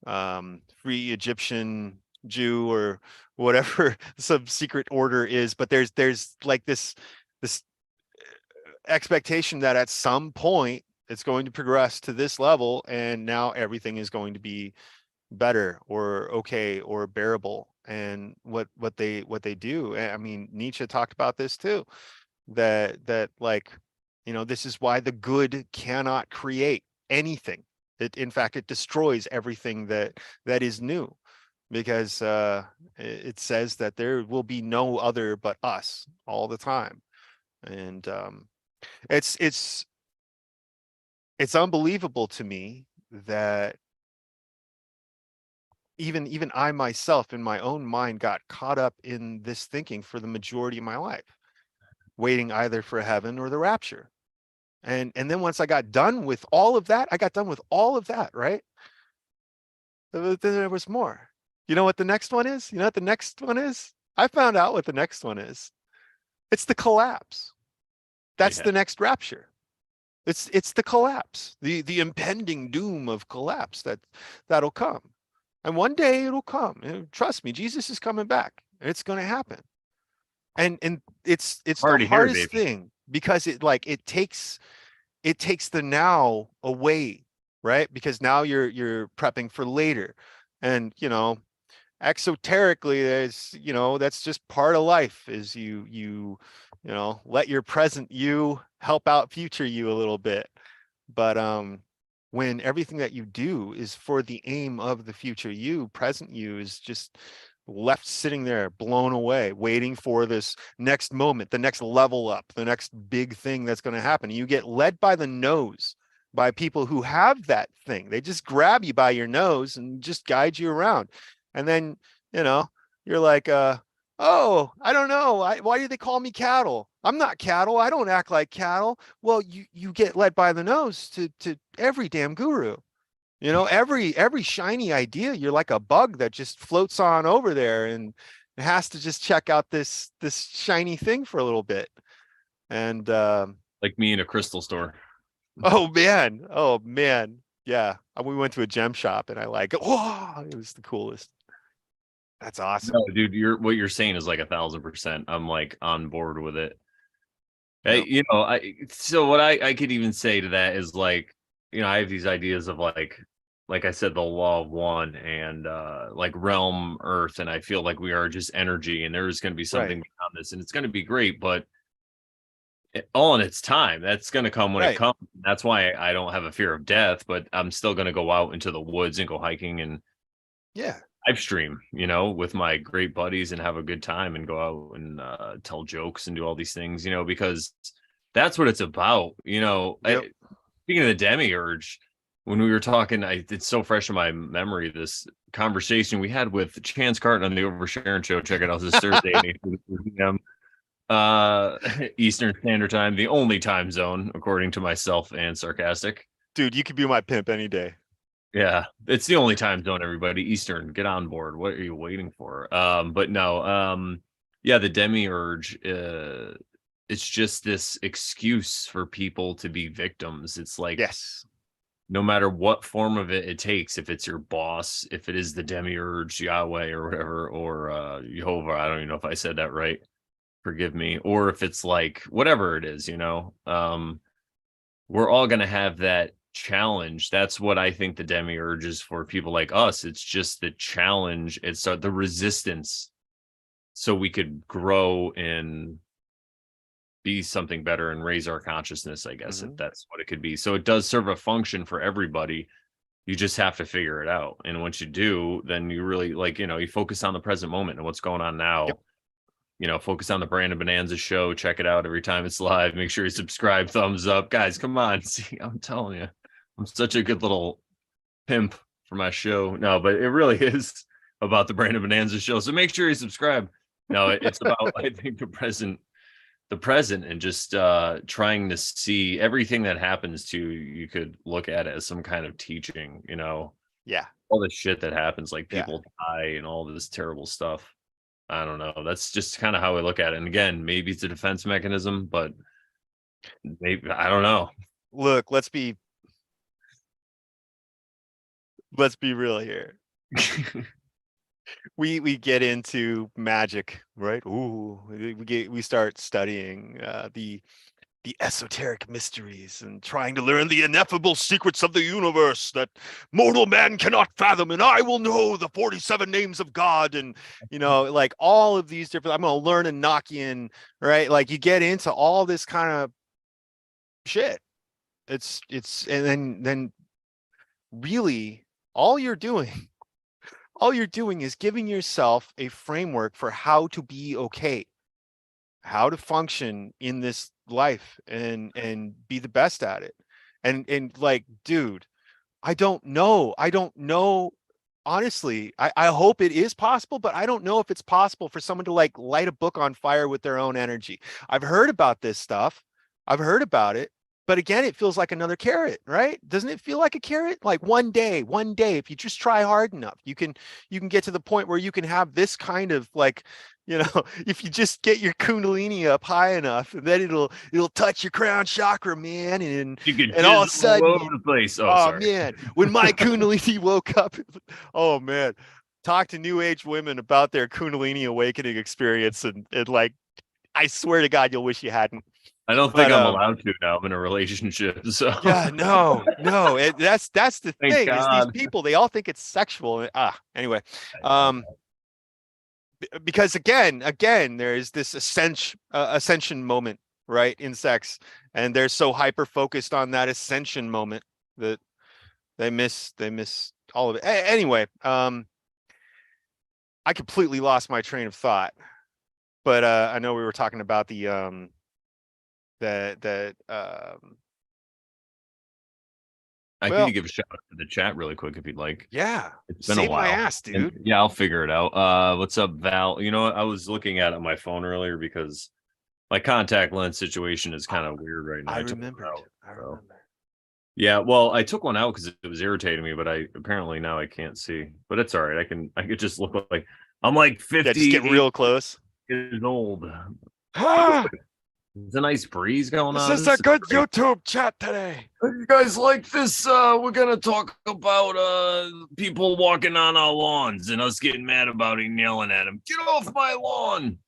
free Egyptian Jew or whatever some secret order is. But there's like this expectation that at some point it's going to progress to this level, and now everything is going to be better or okay or bearable. And what they do, I mean, Nietzsche talked about this too, that like, this is why the good cannot create anything. In fact, it destroys everything that is new, because it says that there will be no other but us all the time. And it's unbelievable to me that even I myself in my own mind got caught up in this thinking for the majority of my life, waiting either for heaven or the rapture. And then once I got done with all of that, right? Then there was more. You know what the next one is? You know what the next one is? I found out what the next one is. It's the collapse. That's Yeah. the next rapture. It's the collapse, the impending doom of collapse that'll come. And one day it'll come. And trust me, Jesus is coming back. And it's going to happen. And it's the Already here, hardest baby. thing because it takes the now away, right? Because now you're prepping for later. And exoterically, there's that's just part of life, is you let your present you help out future you a little bit. But when everything that you do is for the aim of the future you, present you is just left sitting there blown away, waiting for this next moment, the next level up, the next big thing that's going to happen. You get led by the nose by people who have that thing. They just grab you by your nose and just guide you around. And then, you're like, oh, I don't know. Why do they call me cattle? I'm not cattle. I don't act like cattle. Well, you get led by the nose to every damn guru. Every shiny idea, you're like a bug that just floats on over there and has to just check out this shiny thing for a little bit. And Like me in a crystal store. oh man, yeah. We went to a gem shop and I whoa, it was the coolest. That's awesome. No, dude, what you're saying is like 1,000%. I'm like on board with it. Yep. So what I could even say to that is like, I have these ideas of like I said, the law of one and like realm earth, and I feel like we are just energy, and there is going to be something Right. beyond this, and it's going to be great, but all in its time. That's going to come when it Right. comes. That's why I don't have a fear of death, but I'm still going to go out into the woods and go hiking and Yeah. live stream, with my great buddies and have a good time and go out and tell jokes and do all these things, because that's what it's about. Yep. Speaking of the demiurge, when we were talking, it's so fresh in my memory, this conversation we had with Chance Carton on the Oversharing Show. Check it out this Thursday at 8 p.m. Eastern Standard Time, the only time zone, according to myself and Sarkastik. Dude, you could be my pimp any day. Yeah, it's the only time zone, everybody. Eastern, get on board. What are you waiting for? But no, yeah, the demiurge, it's just this excuse for people to be victims. It's like, Yes. no matter what form of it takes, if it's your boss, if it is the demiurge, Yahweh or whatever, or Jehovah, I don't even know if I said that right. Forgive me. Or if it's like whatever it is, we're all going to have that challenge. That's what I think the demiurge is for people like us. It's just the challenge. It's the resistance, so we could grow and be something better and raise our consciousness, I guess, if that's what it could be. So it does serve a function for everybody. You just have to figure it out. And once you do, then you really you focus on the present moment and what's going on now. Yep. Focus on the Brandon Bonanza show. Check it out every time it's live. Make sure you subscribe, thumbs up. Guys, come on. See, I'm telling you, I'm such a good little pimp for my show. No, but it really is about the Brandon Bonanza show. So make sure you subscribe. No, it's about, I think, the present and just trying to see everything that happens to you. You could look at it as some kind of teaching, Yeah. all the shit that happens, like Yeah. people die and all this terrible stuff. I don't know. That's just kind of how I look at it. And again, maybe it's a defense mechanism, but maybe, I don't know. Look, let's be real here. We get into magic, right? Ooh, we start studying the esoteric mysteries and trying to learn the ineffable secrets of the universe that mortal man cannot fathom. And I will know the 47 names of God, and like all of these different. I'm going to learn Enochian, right? Like you get into all this kind of shit. It's and then really all you're doing is giving yourself a framework for how to be okay, how to function in this life and be the best at it. And like, dude, I don't know honestly, I hope it is possible, but I don't know if it's possible for someone to like light a book on fire with their own energy. I've heard about this stuff. I've heard about it, but again, it feels like another carrot, right? Doesn't it feel like a carrot? Like one day, if you just try hard enough, you can get to the point where you can have this kind of like, if you just get your kundalini up high enough, then it'll touch your crown chakra, man, You could and all of a jizz all sudden, over the place. Oh, oh sorry. man, when my kundalini woke up, oh man, talk to new age women about their kundalini awakening experience, and like, I swear to God, you'll wish you hadn't. I don't think I'm allowed to now. I'm in a relationship, so Yeah, no, that's the thank thing is these God. people, they all think it's sexual. Anyway, because again, there is this ascension moment, right, in sex, and they're so hyper focused on that ascension moment that they miss all of it. Anyway, I completely lost my train of thought, but I know we were talking about the I well, can give a shout out to the chat really quick if you'd like. yeah, It's been a save while. my ass, dude. And, yeah, I'll figure it out. What's up, Val? You know what? I was looking at it on my phone earlier because my contact lens situation is kind of weird right now. I took one remembered. out, I so. remember. Yeah, well, I took one out because it was irritating me, but I apparently now I can't see. But it's all right. I could just look like I'm like 50 Yeah, just get real close. years old. Ah, It's a nice breeze going this on. is This a good great. YouTube chat today. You guys like this? We're gonna talk about people walking on our lawns and us getting mad about it and yelling at them. Get off my lawn!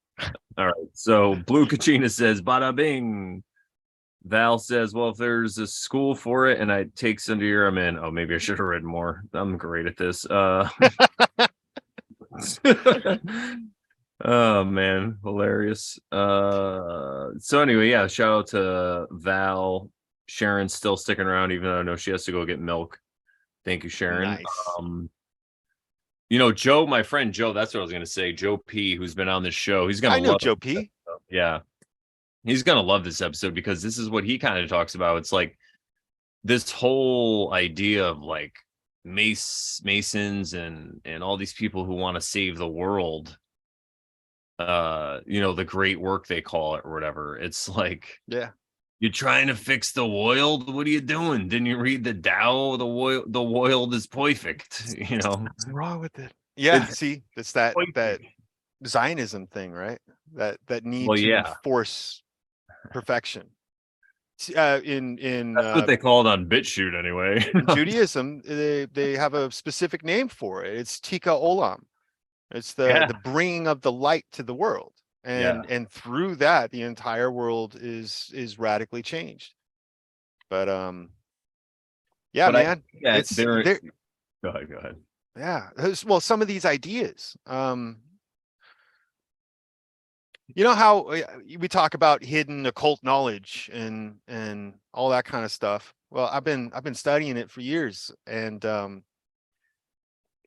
All right. So Blue Kachina says, "Bada bing." Val says, "Well, if there's a school for it and I take some year, I'm in." Oh, maybe I should have read more. I'm great at this. Oh man, hilarious. So anyway, yeah, shout out to Val. Sharon's still sticking around, even though I know she has to go get milk. Thank you, Sharon. Nice. Joe, my friend Joe, that's what I was gonna say. Joe P, who's been on this show. He's gonna I know love Joe P. Yeah. He's gonna love this episode because this is what he kind of talks about. It's like this whole idea of like Masons and all these people who want to save the world. The great work they call it or whatever. It's like, yeah, you're trying to fix the world. What are you doing? Didn't you read the Tao? The world is perfect. what's wrong with it? Yeah, It's see, it's that perfect. Zionism thing, right? That need Well, to yeah. force perfection. In That's what they call it on BitChute anyway. in Judaism, they have a specific name for it. It's Tika Olam. It's the bringing of the light to the world, and through that, the entire world is radically changed. But yeah, But man, it's there. Go ahead. Yeah, well, some of these ideas, you know how we talk about hidden occult knowledge and all that kind of stuff. Well, I've been studying it for years, and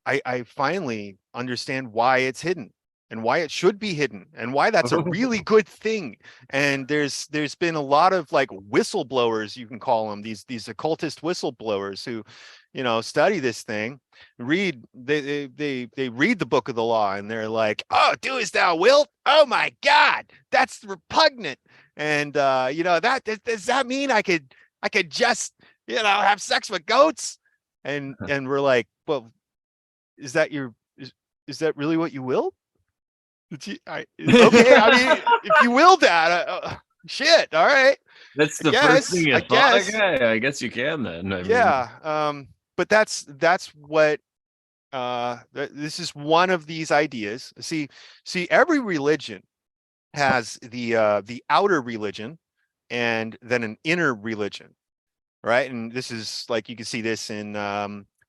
I finally understand why it's hidden and why it should be hidden and why that's a really good thing. And there's been a lot of like whistleblowers, you can call them, these occultist whistleblowers who, study this thing, they read the book of the law, and they're like, "Oh, do as thou wilt." Oh my God, that's repugnant. And that does that mean I could just have sex with goats? And we're like, well, is that really what you will? Okay, I mean, if you will that, shit, all right. That's the first thing you thought. Okay, I guess you can then. I mean. But that's what this is one of these ideas. See, every religion has the outer religion and then an inner religion, right? And this is like, you can see this in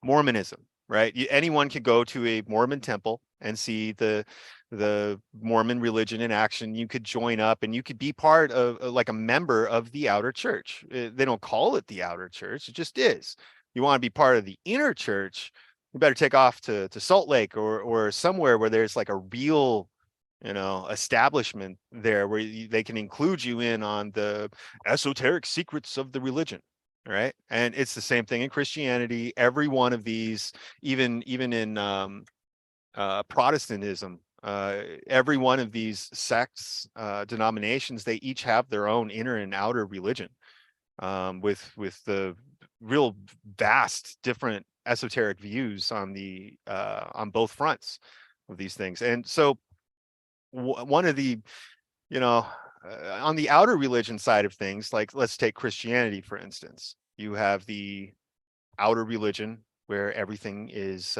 Mormonism, right? Anyone can go to a Mormon temple and see the Mormon religion in action. You could join up and you could be part of like a member of the outer church. They don't call it the outer church, it just is. You want to be part of the inner church, you better take off to Salt Lake or somewhere where there's like a real establishment there where they can include you in on the esoteric secrets of the religion. right? And it's the same thing in Christianity. Every one of these, even in Protestantism, every one of these sects, denominations, they each have their own inner and outer religion, with the real vast different esoteric views on the on both fronts of these things. And so one of the, you know, on the outer religion side of things, like let's take Christianity for instance, you have the outer religion where everything is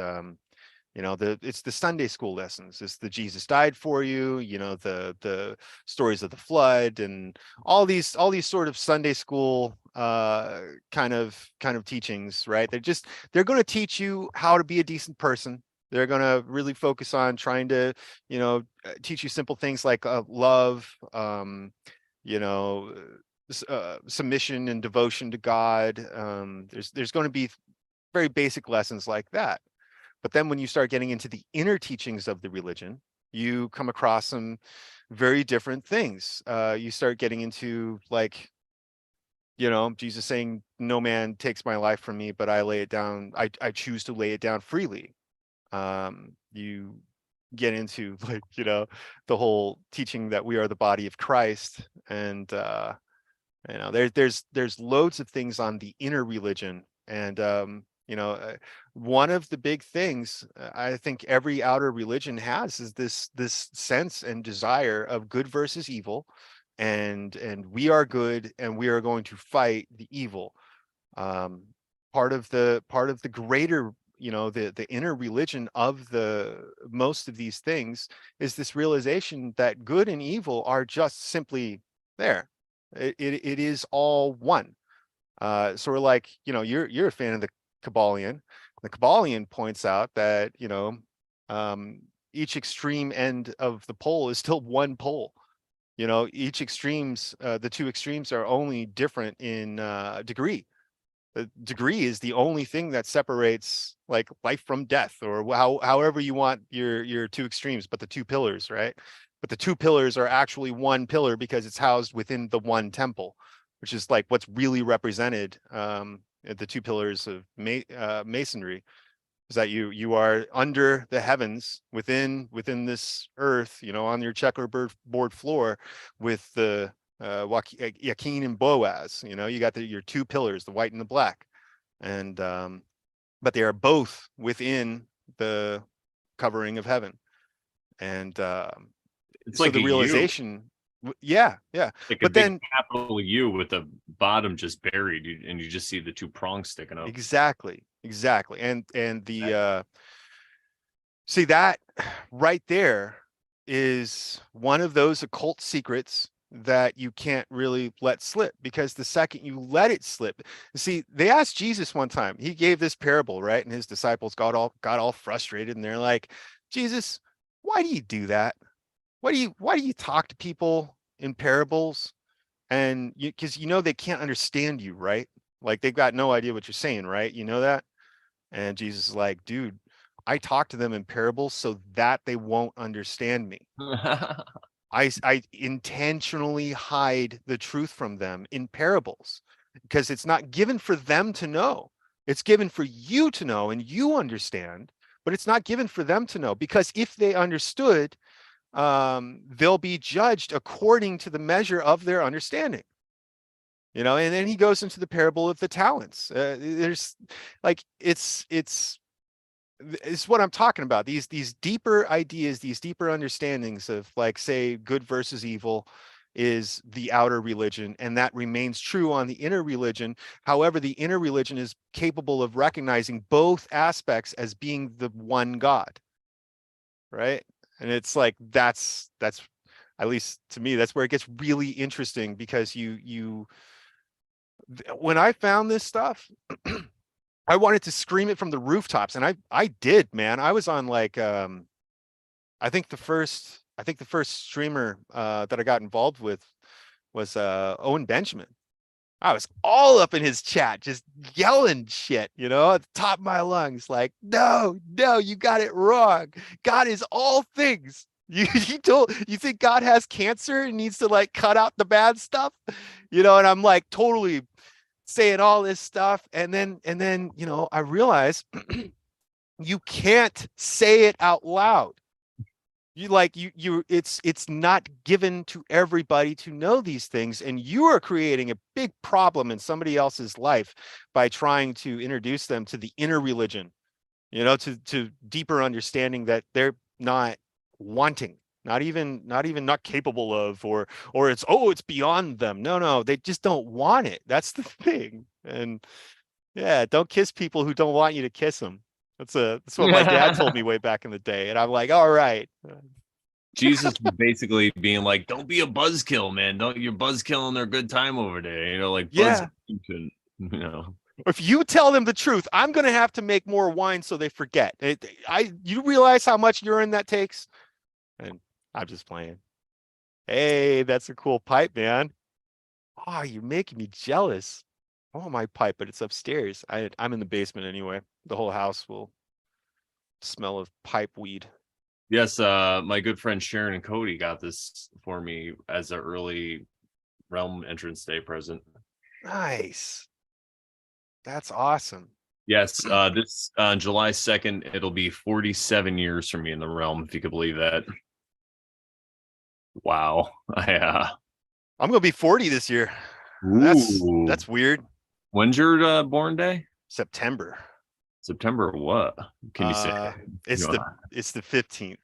it's the Sunday school lessons. It's the Jesus died for you, the stories of the flood and all these sort of Sunday school kind of teachings, right? They're going to teach you how to be a decent person. They're going to really focus on trying to, teach you simple things like love, you know, submission and devotion to God. There's going to be very basic lessons like that. But then when you start getting into the inner teachings of the religion, you come across some very different things. You start getting into like, Jesus saying, no man takes my life from me, but I lay it down. I choose to lay it down freely. You get into like, the whole teaching that we are the body of Christ. And, there's loads of things on the inner religion. And, one of the big things I think every outer religion has is this sense and desire of good versus evil, and we are good and we are going to fight the evil. Part of the greater, the inner religion of the most of these things is this realization that good and evil are just simply there. It is all one. Sort of like, you're a fan of the Kabbalion. The Kabbalion points out that, each extreme end of the pole is still one pole. Each extremes, the two extremes are only different in degree. The degree is the only thing that separates like life from death, or however you want your two extremes, but the two pillars, right? But the two pillars are actually one pillar because it's housed within the one temple, which is like what's really represented, the two pillars of masonry, is that you are under the heavens within this earth, on your checkerboard floor with the Yakin and Boaz. You got your two pillars, the white and the black, and but they are both within the covering of heaven. And It's so like the a realization, yeah, like but a big then capital U with the bottom just buried, and you just see the two prongs sticking up. exactly, and the see that right there is one of those occult secrets that you can't really let slip, because the second you let it slip, see, they asked Jesus one time, he gave this parable, right? And his disciples got all frustrated, and they're like, Jesus, why do you do that? Why do you talk to people in parables? And because they can't understand you, right? Like they've got no idea what you're saying, right? You know that? And Jesus is like, dude, I talk to them in parables so that they won't understand me. I intentionally hide the truth from them in parables because it's not given for them to know. It's given for you to know and you understand, but it's not given for them to know, because if they understood, they'll be judged according to the measure of their understanding. And then he goes into the parable of the talents. There's like, it's what I'm talking about. These deeper ideas, these deeper understandings of, like, say, good versus evil is the outer religion, and that remains true on the inner religion. However, the inner religion is capable of recognizing both aspects as being the one God, right? And it's like, that's at least to me, that's where it gets really interesting, because when I found this stuff, I wanted to scream it from the rooftops, and I did, man. I was on like I think the first streamer that I got involved with was Owen Benjamin. I was all up in his chat, just yelling shit, at the top of my lungs, like, no, you got it wrong. God is all things. You think God has cancer and needs to like cut out the bad stuff, and I'm like totally saying all this stuff, and then you know, I realized you can't say it out loud. It's not given to everybody to know these things, and you are creating a big problem in somebody else's life by trying to introduce them to the inner religion, you know, to deeper understanding that they're not wanting, not capable of, or it's beyond them. No, they just don't want it. That's the thing. And yeah, don't kiss people who don't want you to kiss them. That's what my dad told me way back in the day, and I'm like, all right. Jesus was basically being like, "Don't be a buzzkill, man. Don't you're buzzkilling their good time over there. You know, like Yeah. you know." If you tell them the truth, I'm gonna have to make more wine so they forget. You realize how much urine that takes? And I'm just playing. Hey, that's a cool pipe, man. Oh, you're making me jealous. I want my pipe, but it's upstairs. I'm in the basement anyway. The whole house will smell of pipe weed. Yes, my good friend Sharon and Cody got this for me as an early Realm Entrance Day present. Nice. That's awesome. Yes, this on July 2nd, it'll be 47 years for me in the realm, if you could believe that. Wow. I'm gonna be 40 this year. Ooh. That's weird. When's your born day? September. September what? Can you say? It's You the 15th.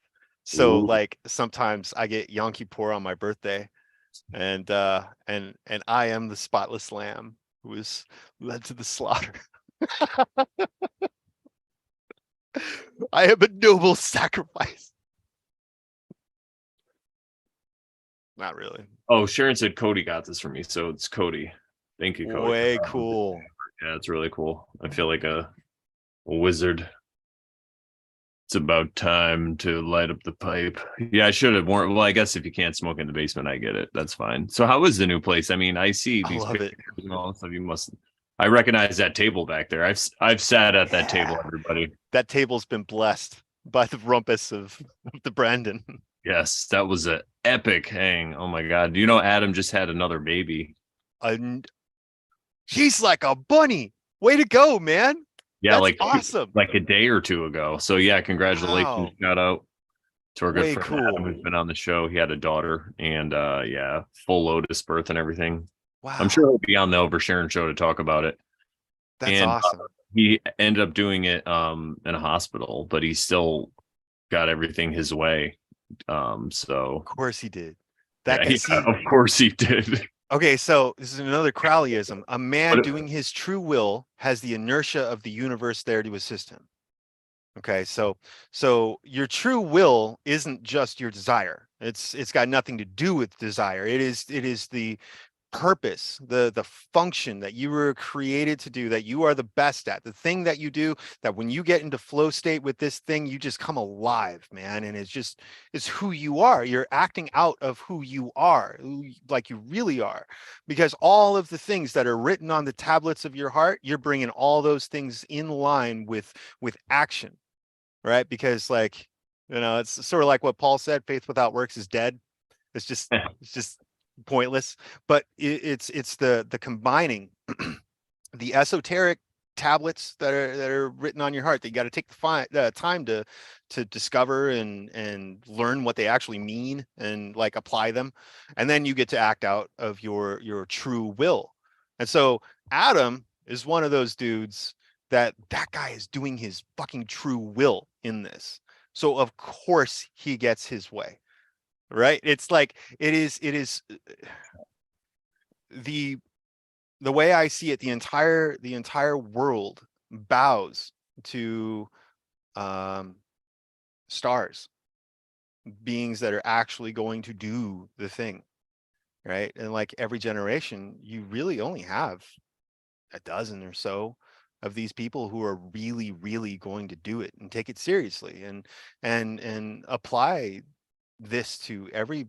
So Ooh. like sometimes I get Yom Kippur on my birthday, and I am the spotless lamb who was led to the slaughter. I am a noble sacrifice. Not really. Oh, Sharon said Cody got this for me, so it's Cody. Thank you, Cody. Way cool. Yeah, it's really cool. I feel like a wizard. It's about time to light up the pipe. Yeah, I should have worn. Well, I guess if you can't smoke in the basement, I get it. That's fine. So, how is the new place? I mean, I see I these love it. pictures and all that stuff. You must. I recognize that table back there. I've sat at that table. Yeah. Everybody. That table's been blessed by the rumpus of the Brandon. Yes, that was an epic hang. Oh my god! Do you know Adam just had another baby? And he's like a bunny. Way to go, man. Yeah, That's like awesome. like a day or two ago. So yeah, congratulations. Wow. Shout out to our good Way friend cool. Adam, who's been on the show. He had a daughter, and yeah, full Lotus birth and everything. Wow. I'm sure he'll be on the Oversharing show to talk about it. That's And awesome. he ended up doing it in a hospital, but he still got everything his way. So Of course he did. yeah, of course he did. Okay, so this is another Crowleyism. A man But- doing his true will has the inertia of the universe there to assist him. Okay, so your true will isn't just your desire. It's got nothing to do with desire. It is the purpose, the function that you were created to do, that you are the best at, the thing that you do, that when you get into flow state with this thing, you just come alive, man. And it's who you are. You're acting out of who you are, like you really are, because all of the things that are written on the tablets of your heart, you're bringing all those things in line with action, right? Because like, you know, it's sort of like what Paul said, faith without works is dead. It's just pointless. But it's the combining the esoteric tablets that are written on your heart that you got to take the time to discover and learn what they actually mean and like apply them, and then you get to act out of your true will. And so Adam is one of those dudes that guy is doing his fucking true will in this, so of course he gets his way, right? It's like it is the way I see it, the entire world bows to stars, beings that are actually going to do the thing, right? And like every generation, you really only have a dozen or so of these people who are really, really going to do it and take it seriously and apply this to every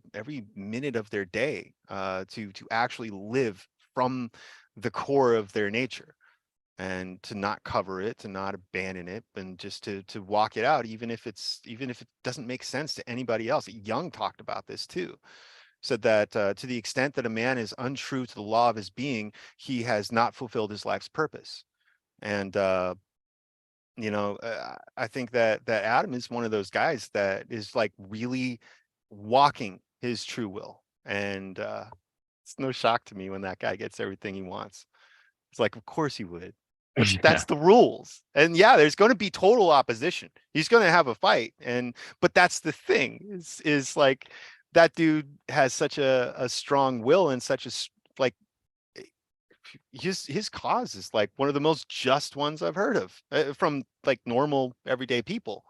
minute of their day, to actually live from the core of their nature, and to not cover it, to not abandon it, and just to walk it out, even if it doesn't make sense to anybody else. Jung talked about this too. said that to the extent that a man is untrue to the law of his being, he has not fulfilled his life's purpose. And I think that Adam is one of those guys that is like really walking his true will. And it's no shock to me when that guy gets everything he wants. It's like, of course he would. Yeah. That's the rules. And yeah, there's going to be total opposition. He's going to have a fight. But that's the thing is like that dude has such a strong will and such like his cause is like one of the most just ones I've heard of from like normal everyday people.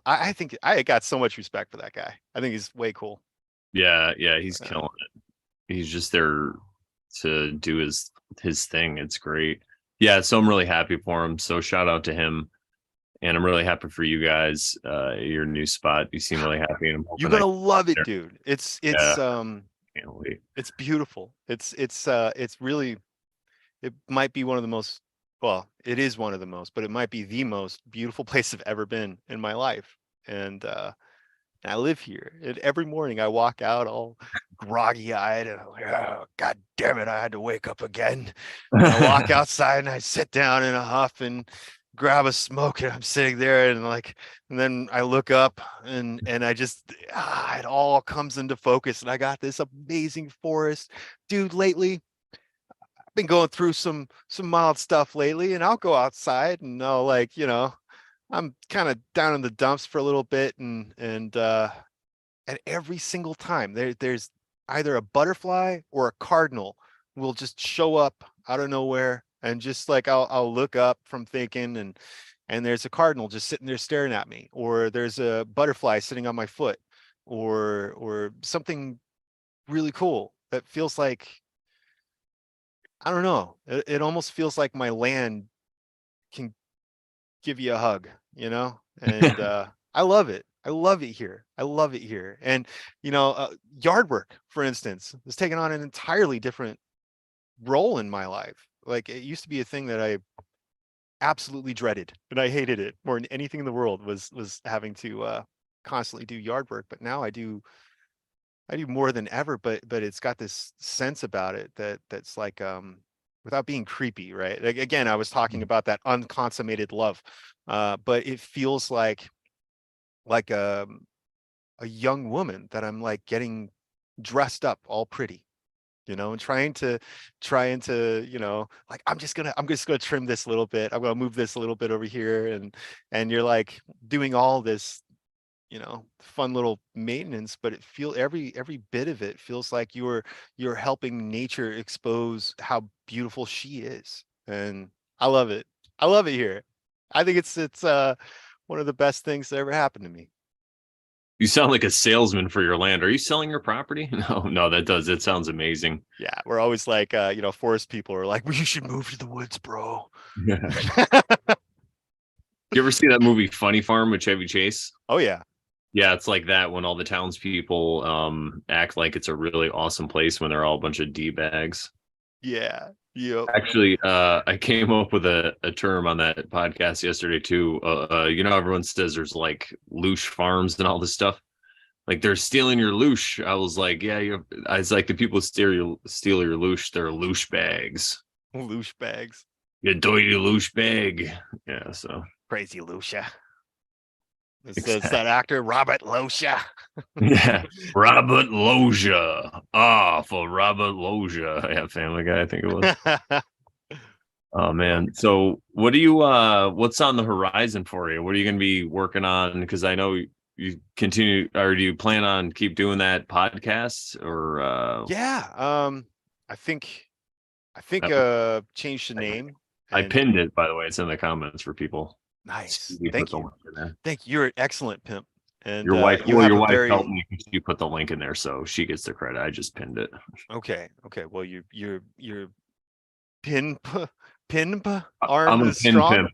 I think I got so much respect for that guy. I think he's way cool. Yeah, he's killing it. He's just there to do his thing. It's great. Yeah, so I'm really happy for him. So shout out to him. And I'm really happy for you guys. Your new spot. You seem really happy, and I'm hoping You're gonna love it, dude. It's can't wait. it's beautiful. It's really, it might be one of the most, well, it is one of the most, but it might be the most beautiful place I've ever been in my life. And I live here. And every morning I walk out all groggy eyed and I'm like, oh, God damn it, I had to wake up again. And I walk outside and I sit down in a huff and grab a smoke, and I'm sitting there and then I look up and I just it all comes into focus, and I got this amazing forest. Dude, lately I've been going through some mild stuff lately, and I'll go outside and I'll I'm kind of down in the dumps for a little bit, and every single time there's either a butterfly or a cardinal will just show up out of nowhere, and just like I'll look up from thinking, and there's a cardinal just sitting there staring at me, or there's a butterfly sitting on my foot, or something really cool that feels like, I don't know, it almost feels like my land can give you a hug, and I love it. I love it here. I love it here. And yard work, for instance, has taken on an entirely different role in my life. Like, it used to be a thing that I absolutely dreaded, and I hated it more than anything in the world, was having to constantly do yard work. But now I do more than ever, but it's got this sense about it that's like, without being creepy, right? Like, again, I was talking about that unconsummated love, but it feels like a young woman that I'm like getting dressed up all pretty, and trying to like, I'm just gonna trim this a little bit, I'm gonna move this a little bit over here, and you're like doing all this fun little maintenance, but every bit of it feels like you're helping nature expose how beautiful she is. And I love it. I love it here. I think it's one of the best things that ever happened to me. You sound like a salesman for your land. Are you selling your property? No, it sounds amazing. Yeah, we're always like, forest people are like, well, you should move to the woods, bro. Yeah. You ever see that movie Funny Farm with Chevy Chase? Oh yeah. Yeah, it's like that when all the townspeople act like it's a really awesome place when they're all a bunch of D-bags. Yeah. Yep. Actually, I came up with a term on that podcast yesterday too. Everyone says there's like loosh farms and all this stuff. Like, they're stealing your loosh. I was like, yeah, I was like, the people steal your loosh, they're loosh bags. Loosh bags. You dirty loosh bag. Yeah, so Crazy Lucia. It's Exactly. that actor Robert Loggia. Yeah, Robert Loggia. For Robert Loggia. Yeah, Family Guy, I think it was. Oh man. So what do you what's on the horizon for you? What are you going to be working on? Because I know you continue, or do you plan on keep doing that podcast, or Yeah. I think change the name. I and- pinned it, by the way. It's in the comments for people. Nice. You Thank put the you. link in there. Thank you. You're an excellent pimp. And Your wife, you have your a wife very helped me. You put the link in there, so she gets the credit. I just pinned it. okay. Well, you're pin arm I'm a is pin strong.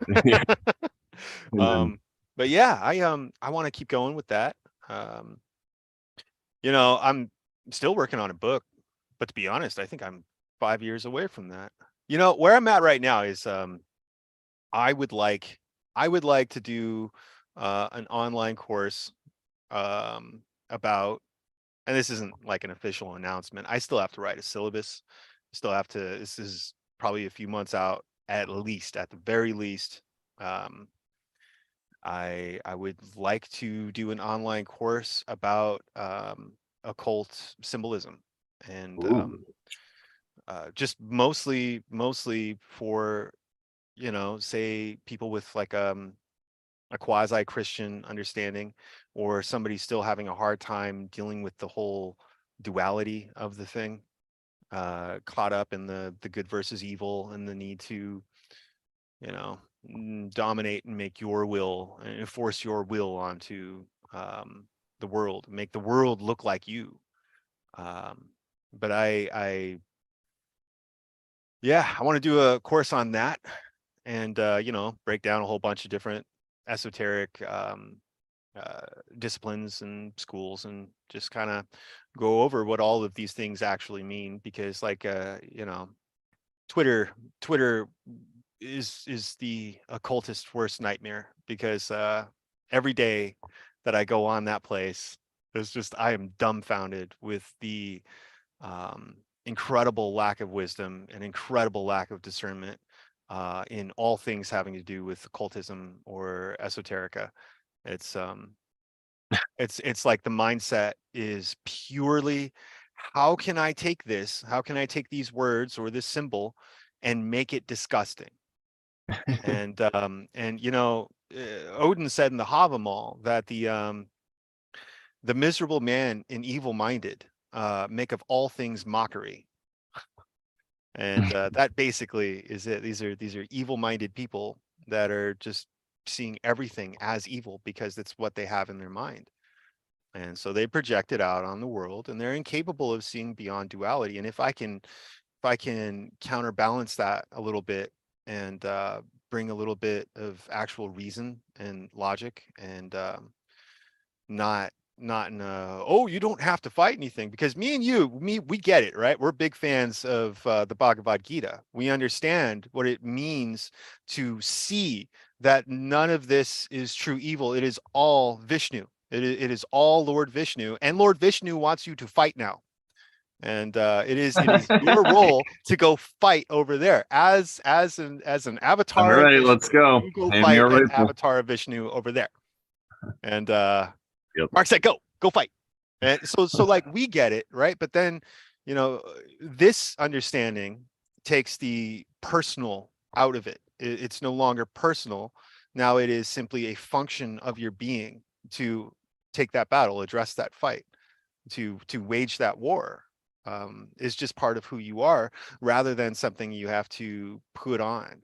pimp. Yeah. But yeah, I want to keep going with that. I'm still working on a book, but to be honest, I think I'm 5 years away from that. Where I'm at right now is I would like to do an online course about and this isn't like an official announcement, I still have to write a syllabus. Still have to, this is probably a few months out at least, at the very least. I would like to do an online course about occult symbolism, and Ooh. just mostly for, say people with like a quasi-Christian understanding, or somebody still having a hard time dealing with the whole duality of the thing, caught up in the good versus evil and the need to, dominate and make your will and enforce your will onto the world, make the world look like you. But I want to do a course on that, and break down a whole bunch of different esoteric disciplines and schools, and just kind of go over what all of these things actually mean, because like Twitter is the occultist worst nightmare, because every day that I go on that place, I am dumbfounded with the incredible lack of wisdom and incredible lack of discernment in all things having to do with occultism or esoterica. It's it's like the mindset is purely, how can I take this? How can I take these words or this symbol and make it disgusting? And Odin said in the Havamal that the miserable man and evil-minded make of all things mockery. And that basically is it. These are evil-minded people that are just seeing everything as evil because it's what they have in their mind. And so they project it out on the world, and they're incapable of seeing beyond duality. And if I can counterbalance that a little bit, and bring a little bit of actual reason and logic, and not in a, oh, you don't have to fight anything, because we get it, right? We're big fans of the Bhagavad Gita. We understand what it means to see that none of this is true evil. It is all Vishnu. It is all Lord Vishnu, and Lord Vishnu wants you to fight now. And it is your role to go fight over there as an All avatar of right, Vishnu. let's go. You go Hand me fight a an rifle. avatar of Vishnu over there. And Yep. Mark said, go fight. And so like we get it, right? But then, this understanding takes the personal out of it. It's no longer personal. Now it is simply a function of your being to take that battle, address that fight, to wage that war. Is just part of who you are, rather than something you have to put on.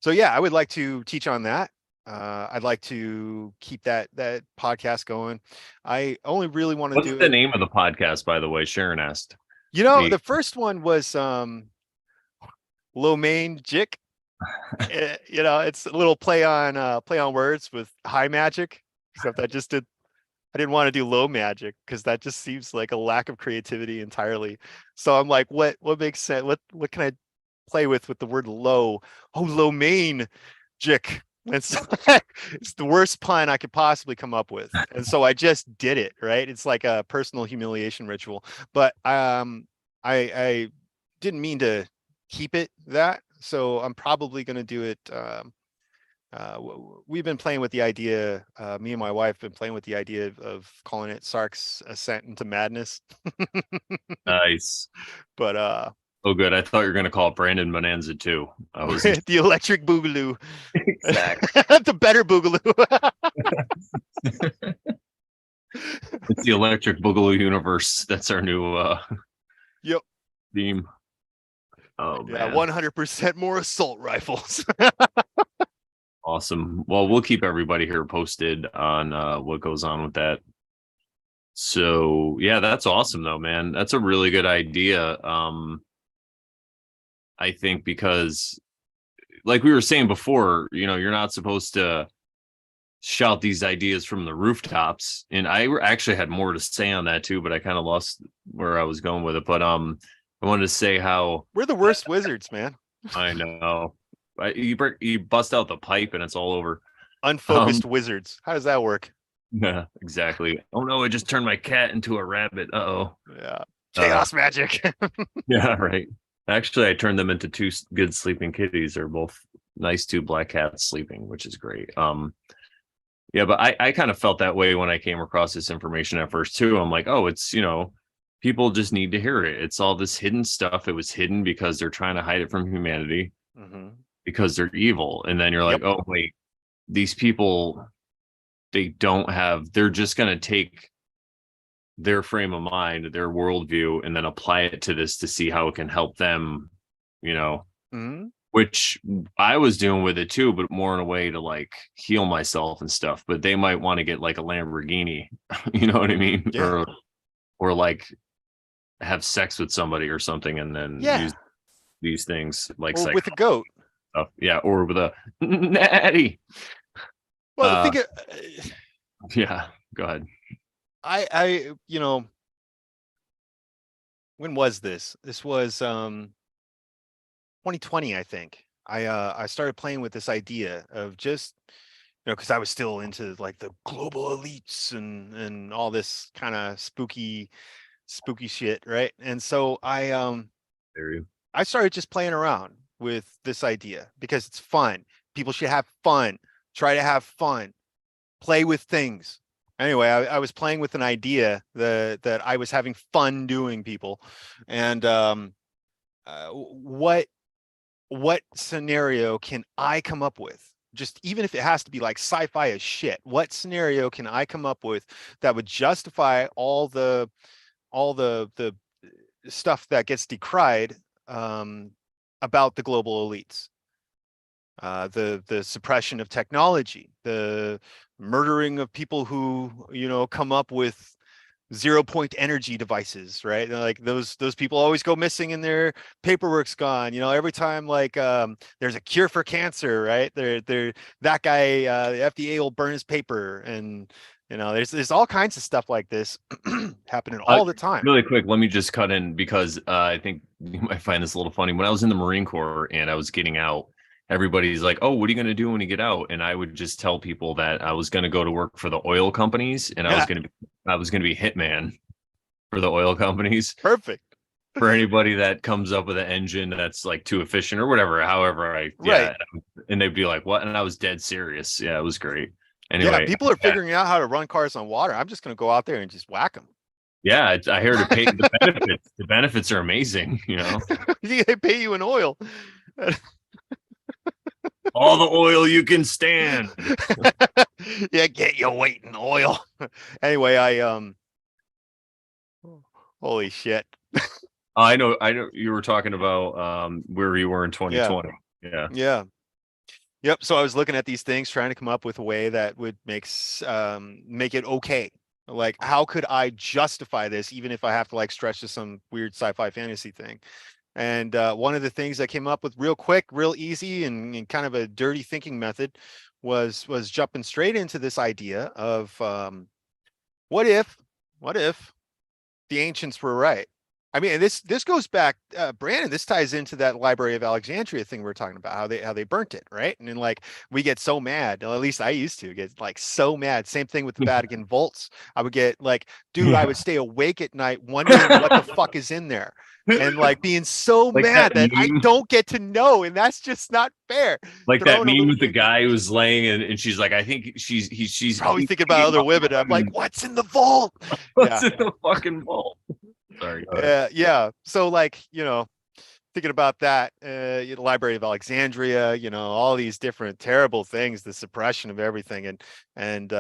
So yeah, I would like to teach on that. I'd like to keep that podcast going. I only really want to What's do the it. name of the podcast, by the way? Sharon asked. The first one was Lo Mein Jik. It's a little play on words with high magic, except I didn't want to do low magic, because that just seems like a lack of creativity entirely. So I'm like, what makes sense? What can I play with the word low? Oh, Lo Mein Jik. It's it's the worst pun I could possibly come up with. And so I just did it, right? It's like a personal humiliation ritual. But I didn't mean to keep it that. So I'm probably going to do it. We've been playing with the idea, me and my wife have been playing with the idea of calling it Sark's Ascent into Madness. Nice. But Oh, good. I thought you were going to call it Brandon Bonanza too. I was the electric boogaloo. exactly. The better boogaloo. It's the Electric Boogaloo universe. That's our new Yep. theme. Oh Yeah, man. 100% more assault rifles. Awesome. Well, we'll keep everybody here posted on what goes on with that. So yeah, that's awesome though, man. That's a really good idea. I think because like we were saying before, you're not supposed to shout these ideas from the rooftops. And I actually had more to say on that too, but I kind of lost where I was going with it. But I wanted to say how We're the worst wizards, man. I know. You bust out the pipe and it's all over. Unfocused wizards. How does that work? Yeah, exactly. Oh no, I just turned my cat into a rabbit. Uh-oh. Yeah. Chaos magic. Yeah, right. Actually, I turned them into two good sleeping kitties. They're both nice two black cats sleeping, which is great. Yeah, but I kind of felt that way when I came across this information at first too. I'm like, oh, it's people just need to hear it. It's all this hidden stuff. It was hidden because they're trying to hide it from humanity Hmm. because they're evil. And then you're Yep. like, oh wait, these people, they're just gonna take their frame of mind, their worldview, and then apply it to this to see how it can help them, you know, Hmm. which I was doing with it too, but more in a way to like heal myself and stuff. But they might want to get like a Lamborghini, you know what I mean? Yeah. Or like have sex with somebody or something and then Yeah. use these things like Or psych with a goat. stuff. Yeah, or with a natty. Well, think of, Yeah, go ahead. I, when was this? This was 2020, I think. I started playing with this idea of just, because I was still into like the global elites and all this kind of spooky shit, right? And so There you. I started just playing around with this idea because it's fun. People should have fun. Try to have fun. Play with things. Anyway, I was playing with an idea that I was having fun doing, people. And what scenario can I come up with? Just even if it has to be like sci-fi as shit, what scenario can I come up with that would justify all the stuff that gets decried about the global elites? The suppression of technology, the murdering of people who come up with 0 point energy devices, right? Like those people always go missing and their paperwork's gone. Every time like there's a cure for cancer, right? They're that guy, the FDA will burn his paper, and there's all kinds of stuff like this happening all the time. Really quick, let me just cut in because I think you might find this a little funny. When I was in the Marine Corps and I was getting out, everybody's like, "Oh, what are you going to do when you get out?" And I would just tell people that I was going to go to work for the oil companies, and Yeah, I was going to be hitman for the oil companies. perfect. For anybody that comes up with an engine that's like too efficient or whatever, however, Right. and they'd be like, "What?" And I was dead serious. Yeah, it was great. Yeah, Anyway, people are figuring out how to run cars on water. I'm just going to go out there and just whack them. yeah, I heard it pay the benefits. The benefits are amazing, They pay you in oil. all the oil you can stand. Yeah, get your weight in oil. Anyway, holy shit. I know you were talking about where you were in Yeah. 2020. Yeah. Yeah. Yep. So I was looking at these things, trying to come up with a way that would make it okay. Like, how could I justify this, even if I have to like stretch to some weird sci-fi fantasy thing? And one of the things I came up with real quick, real easy, and kind of a dirty thinking method was jumping straight into this idea of what if the ancients were right? I mean, and this goes back, Brandon. This ties into that Library of Alexandria thing we are talking about, how they burnt it, right? And then like we get so mad, or at least I used to get like so mad. Same thing with the Vatican vaults. I would get like, dude, I would stay awake at night wondering what the fuck is in there, and like being so Like mad that I meme, don't get to know, and that's just not fair. like that Throwing a meme little with the bit, guy who's laying and she's like, I think she's probably thinking about other women. I'm like, what's in the vault? what's Yeah. in the fucking vault? Sorry. Yeah. So like, thinking about that, Library of Alexandria, all these different terrible things, the suppression of everything, and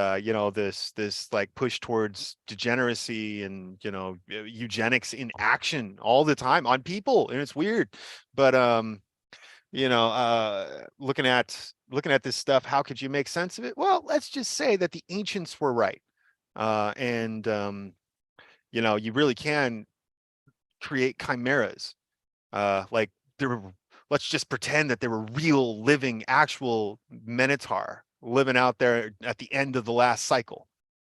this like push towards degeneracy and eugenics in action all the time on people, and it's weird. But looking at this stuff, how could you make sense of it? Well, let's just say that the ancients were right, and you really can create chimeras. Like there were, let's just pretend that there were real living actual minotaur living out there at the end of the last cycle,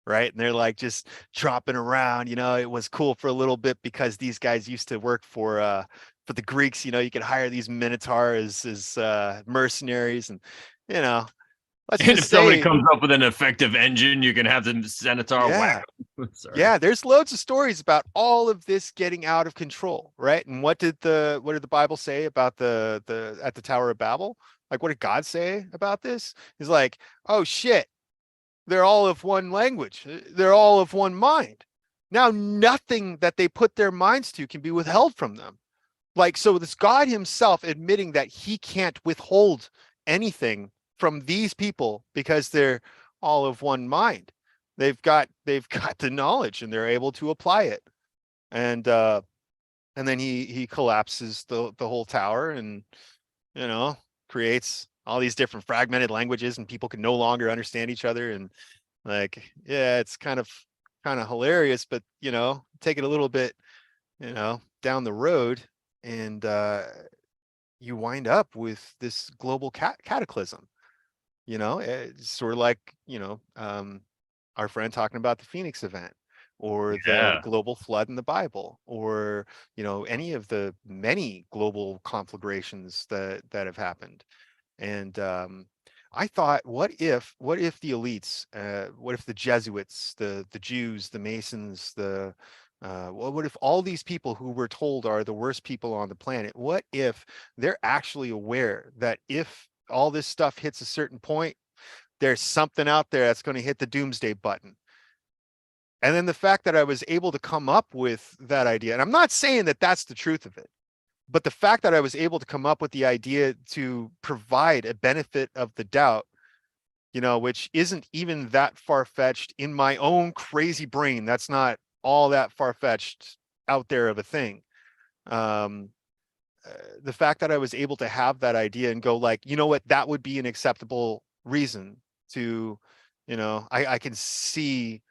right? And they're like just tropping around. It was cool for a little bit because these guys used to work for the Greeks. You could hire these minotaur as mercenaries, and you know let's And just if somebody say, comes up with an effective engine, you can have the Centaur yeah, whack 'em. Sorry. yeah, there's loads of stories about all of this getting out of control, right? And what did the Bible say about the at the Tower of Babel? Like, what did God say about this? He's like, oh shit, they're all of one language. They're all of one mind. Now, nothing that they put their minds to can be withheld from them. Like, so this God himself admitting that he can't withhold anything from these people because they're all of one mind. They've got the knowledge and they're able to apply it. And then he collapses the whole tower and, you know, creates all these different fragmented languages and people can no longer understand each other. And like, yeah, it's kind of hilarious, but you know, take it a little bit, you know, down the road, and you wind up with this global cataclysm. You know, it's sort of like, you know, our friend talking about the Phoenix event or the Yeah. global flood in the Bible, or, you know, any of the many global conflagrations that have happened. And I thought, what if the elites, what if the Jesuits, the Jews, the Masons, what if all these people who we're told are the worst people on the planet, what if they're actually aware that if all this stuff hits a certain point, there's something out there that's going to hit the doomsday button. And then the fact that I was able to come up with that idea, and I'm not saying that that's the truth of it, but the fact that I was able to come up with the idea to provide a benefit of the doubt, you know, which isn't even that far-fetched in my own crazy brain. That's not all that far-fetched out there of a thing. Um, the fact that I was able to have that idea and go like, you know what, that would be an acceptable reason to, you know, I can see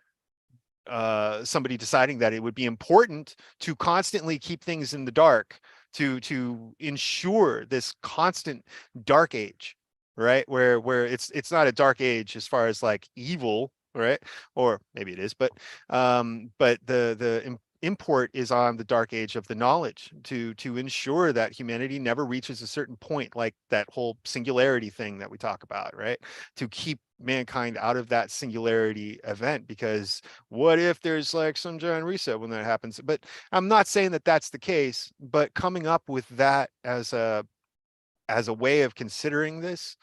somebody deciding that it would be important to constantly keep things in the dark, to ensure this constant dark age, right? Where it's not a dark age as far as like evil, right? Or maybe it is, but the import is on the dark age of the knowledge to ensure that humanity never reaches a certain point, like that whole singularity thing that we talk about, right? To keep mankind out of that singularity event, because what if there's like some giant reset when that happens? But I'm not saying that that's the case, but coming up with that as a way of considering this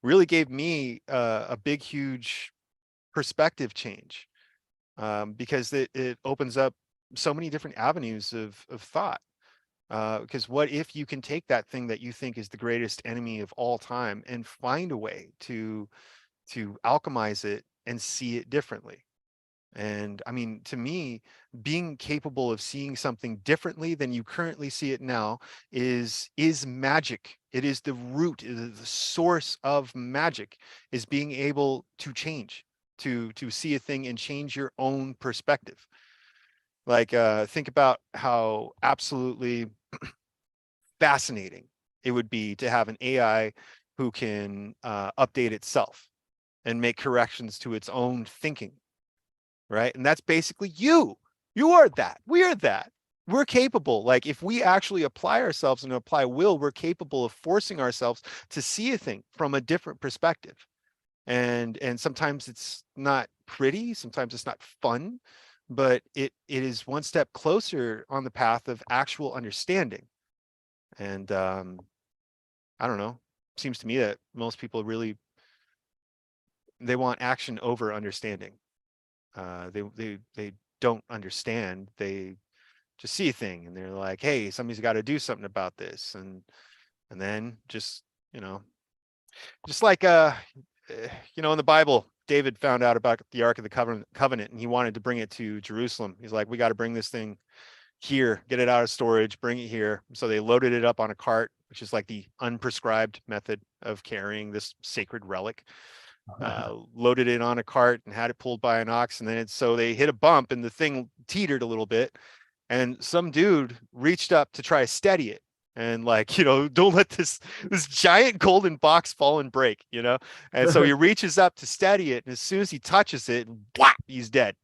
really gave me a big huge perspective change, because it opens up so many different avenues of thought. Because what if you can take that thing that you think is the greatest enemy of all time and find a way to alchemize it and see it differently? And I mean, to me, being capable of seeing something differently than you currently see it now is magic. It is the root, it is the source of magic, is being able to change, to see a thing and change your own perspective. Like, think about how absolutely fascinating it would be to have an AI who can update itself and make corrections to its own thinking, right? And that's basically you. You are that. We are that. We're capable. Like, if we actually apply ourselves and apply will, we're capable of forcing ourselves to see a thing from a different perspective. And sometimes it's not pretty, sometimes it's not fun, but it is one step closer on the path of actual understanding. And I don't know. Seems to me that most people really, they want action over understanding. They don't understand. They just see a thing and they're like, hey, somebody's got to do something about this. And then just, you know, just like you know, in the Bible, David found out about the Ark of the Covenant and he wanted to bring it to Jerusalem. He's like, we got to bring this thing here, get it out of storage, bring it here. So they loaded it up on a cart, which is like the unprescribed method of carrying this sacred relic. Loaded it on a cart and had it pulled by an ox. And then so they hit a bump and the thing teetered a little bit. And some dude reached up to try to steady it. And like, you know, don't let this giant golden box fall and break, you know? And so he reaches up to steady it. And as soon as he touches it, whap, he's dead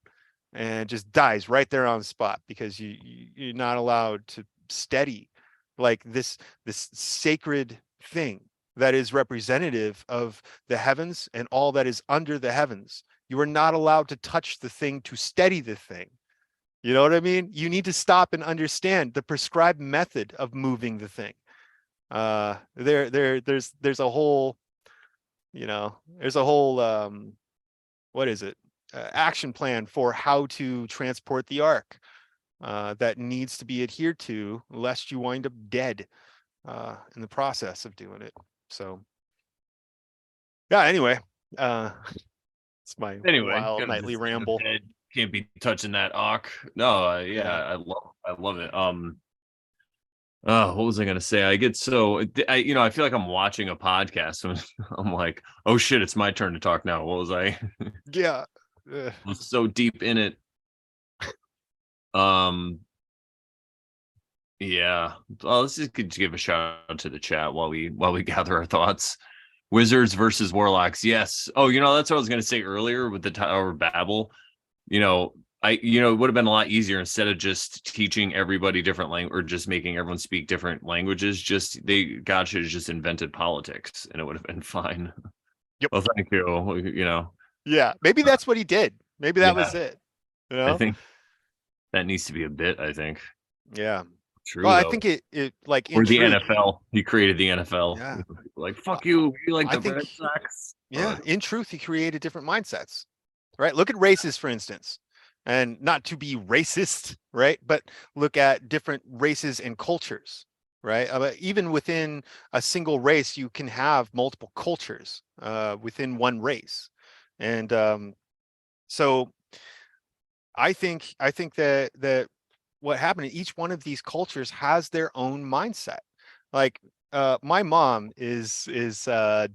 and just dies right there on the spot, because you're not allowed to steady like this sacred thing. that is representative of the heavens and all that is under the heavens. You are not allowed to touch the thing to steady the thing. You know what I mean? You need to stop and understand the prescribed method of moving the thing. There's a whole, there's a whole what is it? Action plan for how to transport the ark that needs to be adhered to, lest you wind up dead in the process of doing it. So, yeah. Anyway, it's my wild kind of nightly just ramble. can't be touching that awk. No, Yeah. I love it. What was I gonna say? I get so I feel like I'm watching a podcast and I'm like, oh shit, it's my turn to talk now. What was I? Yeah. I was so deep in it. Yeah. Well, let's just give a shout out to the chat while we gather our thoughts. Wizards versus Warlocks. Yes. Oh, that's what I was gonna say earlier with the Tower of Babel. It would have been a lot easier instead of just teaching everybody different language or just making everyone speak different languages. God should have just invented politics and it would have been fine. Yep. Well, thank you. Yeah. Maybe that's what he did. Maybe that was it. I think that needs to be a bit, I think. Yeah. True. Well, I though. think it like Or in the truth, NFL. He created the NFL. Yeah. Like, fuck you. You like I the think, Red Sox? yeah, in truth, he created different mindsets, right? Look at races, for instance, and not to be racist, right? But look at different races and cultures, right? But even within a single race, you can have multiple cultures within one race. And so I think that what happened in each one of these cultures has their own mindset. Like my mom is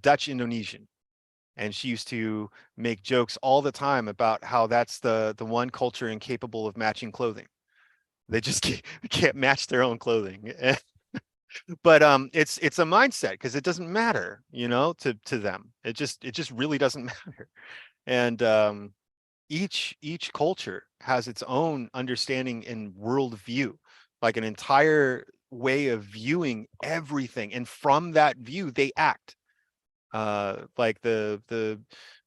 Dutch Indonesian, and she used to make jokes all the time about how that's the one culture incapable of matching clothing. They just can't match their own clothing. But it's a mindset, because it doesn't matter, to them. It just really doesn't matter. And each culture has its own understanding and worldview, like an entire way of viewing everything, and from that view they act. Like the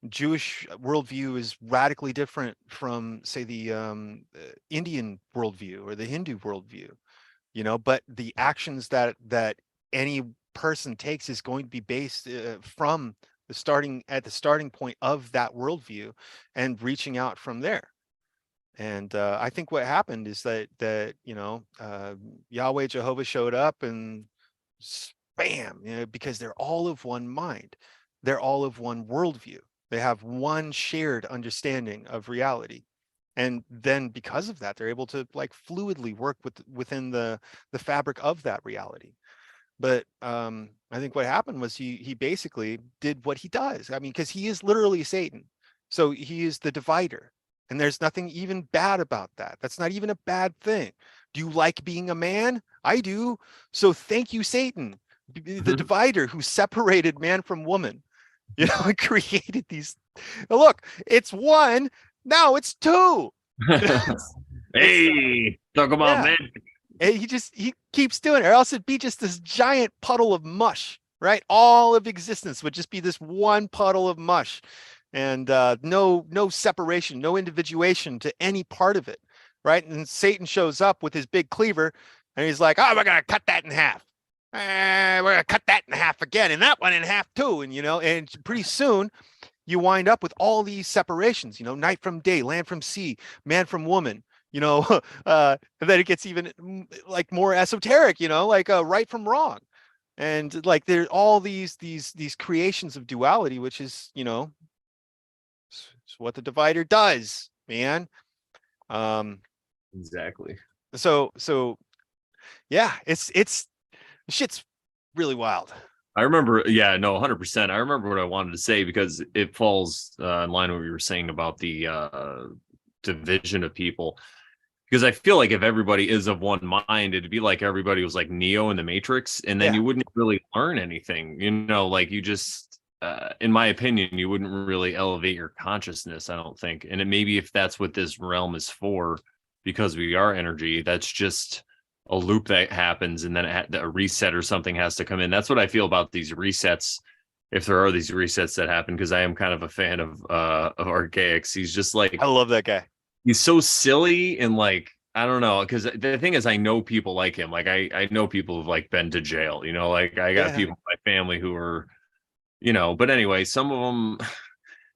Jewish worldview is radically different from, say, the Indian worldview or the Hindu worldview, but the actions that any person takes is going to be based from the starting point of that worldview and reaching out from there. And I think what happened is that Yahweh Jehovah showed up and bam, because they're all of one mind, they're all of one worldview, they have one shared understanding of reality. And then because of that, they're able to like fluidly work within the fabric of that reality. But I think what happened was he basically did what he does. I mean, because he is literally Satan. So he is the divider. And there's nothing even bad about that. That's not even a bad thing. Do you like being a man? I do. So thank you, Satan, the divider who separated man from woman, and created these. Look, it's one. Now it's two. Hey, talk about Yeah. man. And he keeps doing it, or else it'd be just this giant puddle of mush, right? All of existence would just be this one puddle of mush, and no separation, no individuation to any part of it, right? And Satan shows up with his big cleaver, and he's like, "Oh, we're gonna cut that in half. We're gonna cut that in half again, and that one in half too." And pretty soon you wind up with all these separations, night from day, land from sea, man from woman, and then it gets even like more esoteric, like right from wrong. And like there's all these creations of duality, which is, it's what the divider does, man. Exactly. So yeah, it's shit's really wild. I remember, 100%. I remember what I wanted to say because it falls in line with what you were saying about the division of people. Because I feel like if everybody is of one mind, it'd be like everybody was like Neo in the Matrix, and then you wouldn't really learn anything. Like you just, in my opinion, you wouldn't really elevate your consciousness, I don't think. And maybe if that's what this realm is for, because we are energy, that's just a loop that happens, and then a reset or something has to come in. That's what I feel about these resets. If there are these resets that happen, because I am kind of a fan of Archaics. He's just like, I love that guy. he's so silly, and like, I don't know, because the thing is, I know people like him. Like I know people who've like been to jail, you know, like I got Yeah. people in my family who are, you know, but anyway, some of them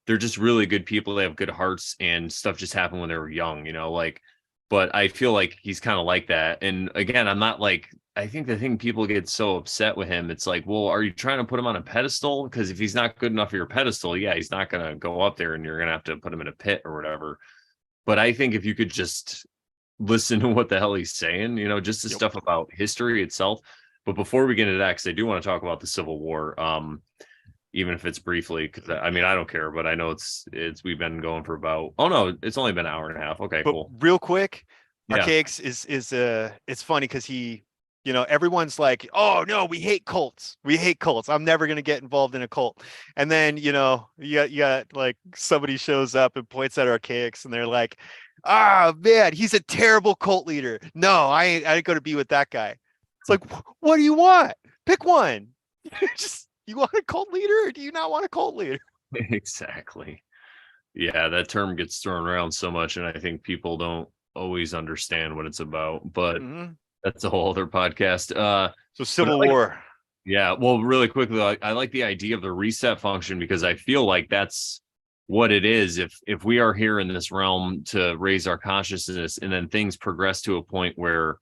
they're just really good people. They have good hearts, and stuff just happened when they were young, you know, like, but I feel like he's kind of like that. And again, I'm not like, I think the thing people get so upset with him, it's like, well, are you trying to put him on a pedestal? Because if he's not good enough for your pedestal, yeah, he's not going to go up there, and you're going to have to put him in a pit or whatever. But I think if you could just listen to what the hell he's saying, you know, just the Yep. stuff about history itself. But before we get into that, because I do want to talk about the Civil War, even if it's briefly, because I mean, I don't care, but I know it's we've been going for about, oh no, it's only been an hour and a half. Okay, But cool. real quick, Yeah. Archaics is it's funny because he, you know, everyone's like, oh no, we hate cults. We hate cults. I'm never gonna get involved in a cult. And then, you know, you got like somebody shows up and points at Archaics and they're like, ah man, he's a terrible cult leader. No, I ain't gonna be with that guy. It's like, what do you want? Pick one. Just, you want a cult leader or do you not want a cult leader? Exactly. Yeah, that term gets thrown around so much, and I think people don't always understand what it's about. But Mm-hmm. that's a whole other podcast. So But I Civil like, War. yeah, well, really quickly, I like the idea of the reset function, because I feel like that's what it is. If we are here in this realm to raise our consciousness, and then things progress to a point where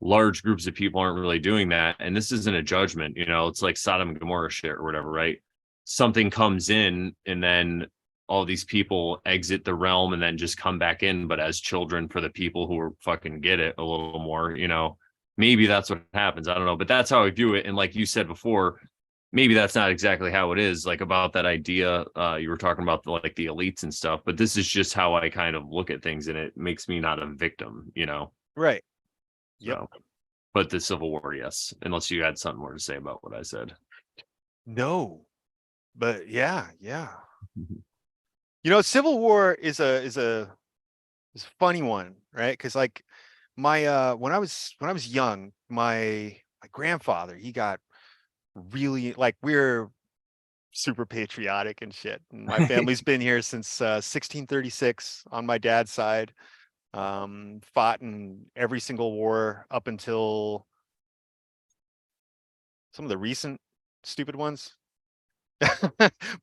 large groups of people aren't really doing that, and this isn't a judgment, you know, it's like Sodom and Gomorrah shit or whatever, right? Something comes in, and then all these people exit the realm and then just come back in, but as children, for the people who are fucking get it a little more, you know. Maybe that's what happens. I don't know, but that's how I view it. And like you said before, maybe that's not exactly how it is, like about that idea. You were talking about like the elites and stuff, but this is just how I kind of look at things, and it makes me not a victim, you know. Right. Yep. So, but the Civil War, yes, unless you had something more to say about what I said. No, but yeah. You know, Civil War is a funny one, right? Because like my when I was young, my grandfather, he got really like, we're super patriotic and shit. And my family's been here since 1636 on my dad's side. Fought in every single war up until some of the recent stupid ones.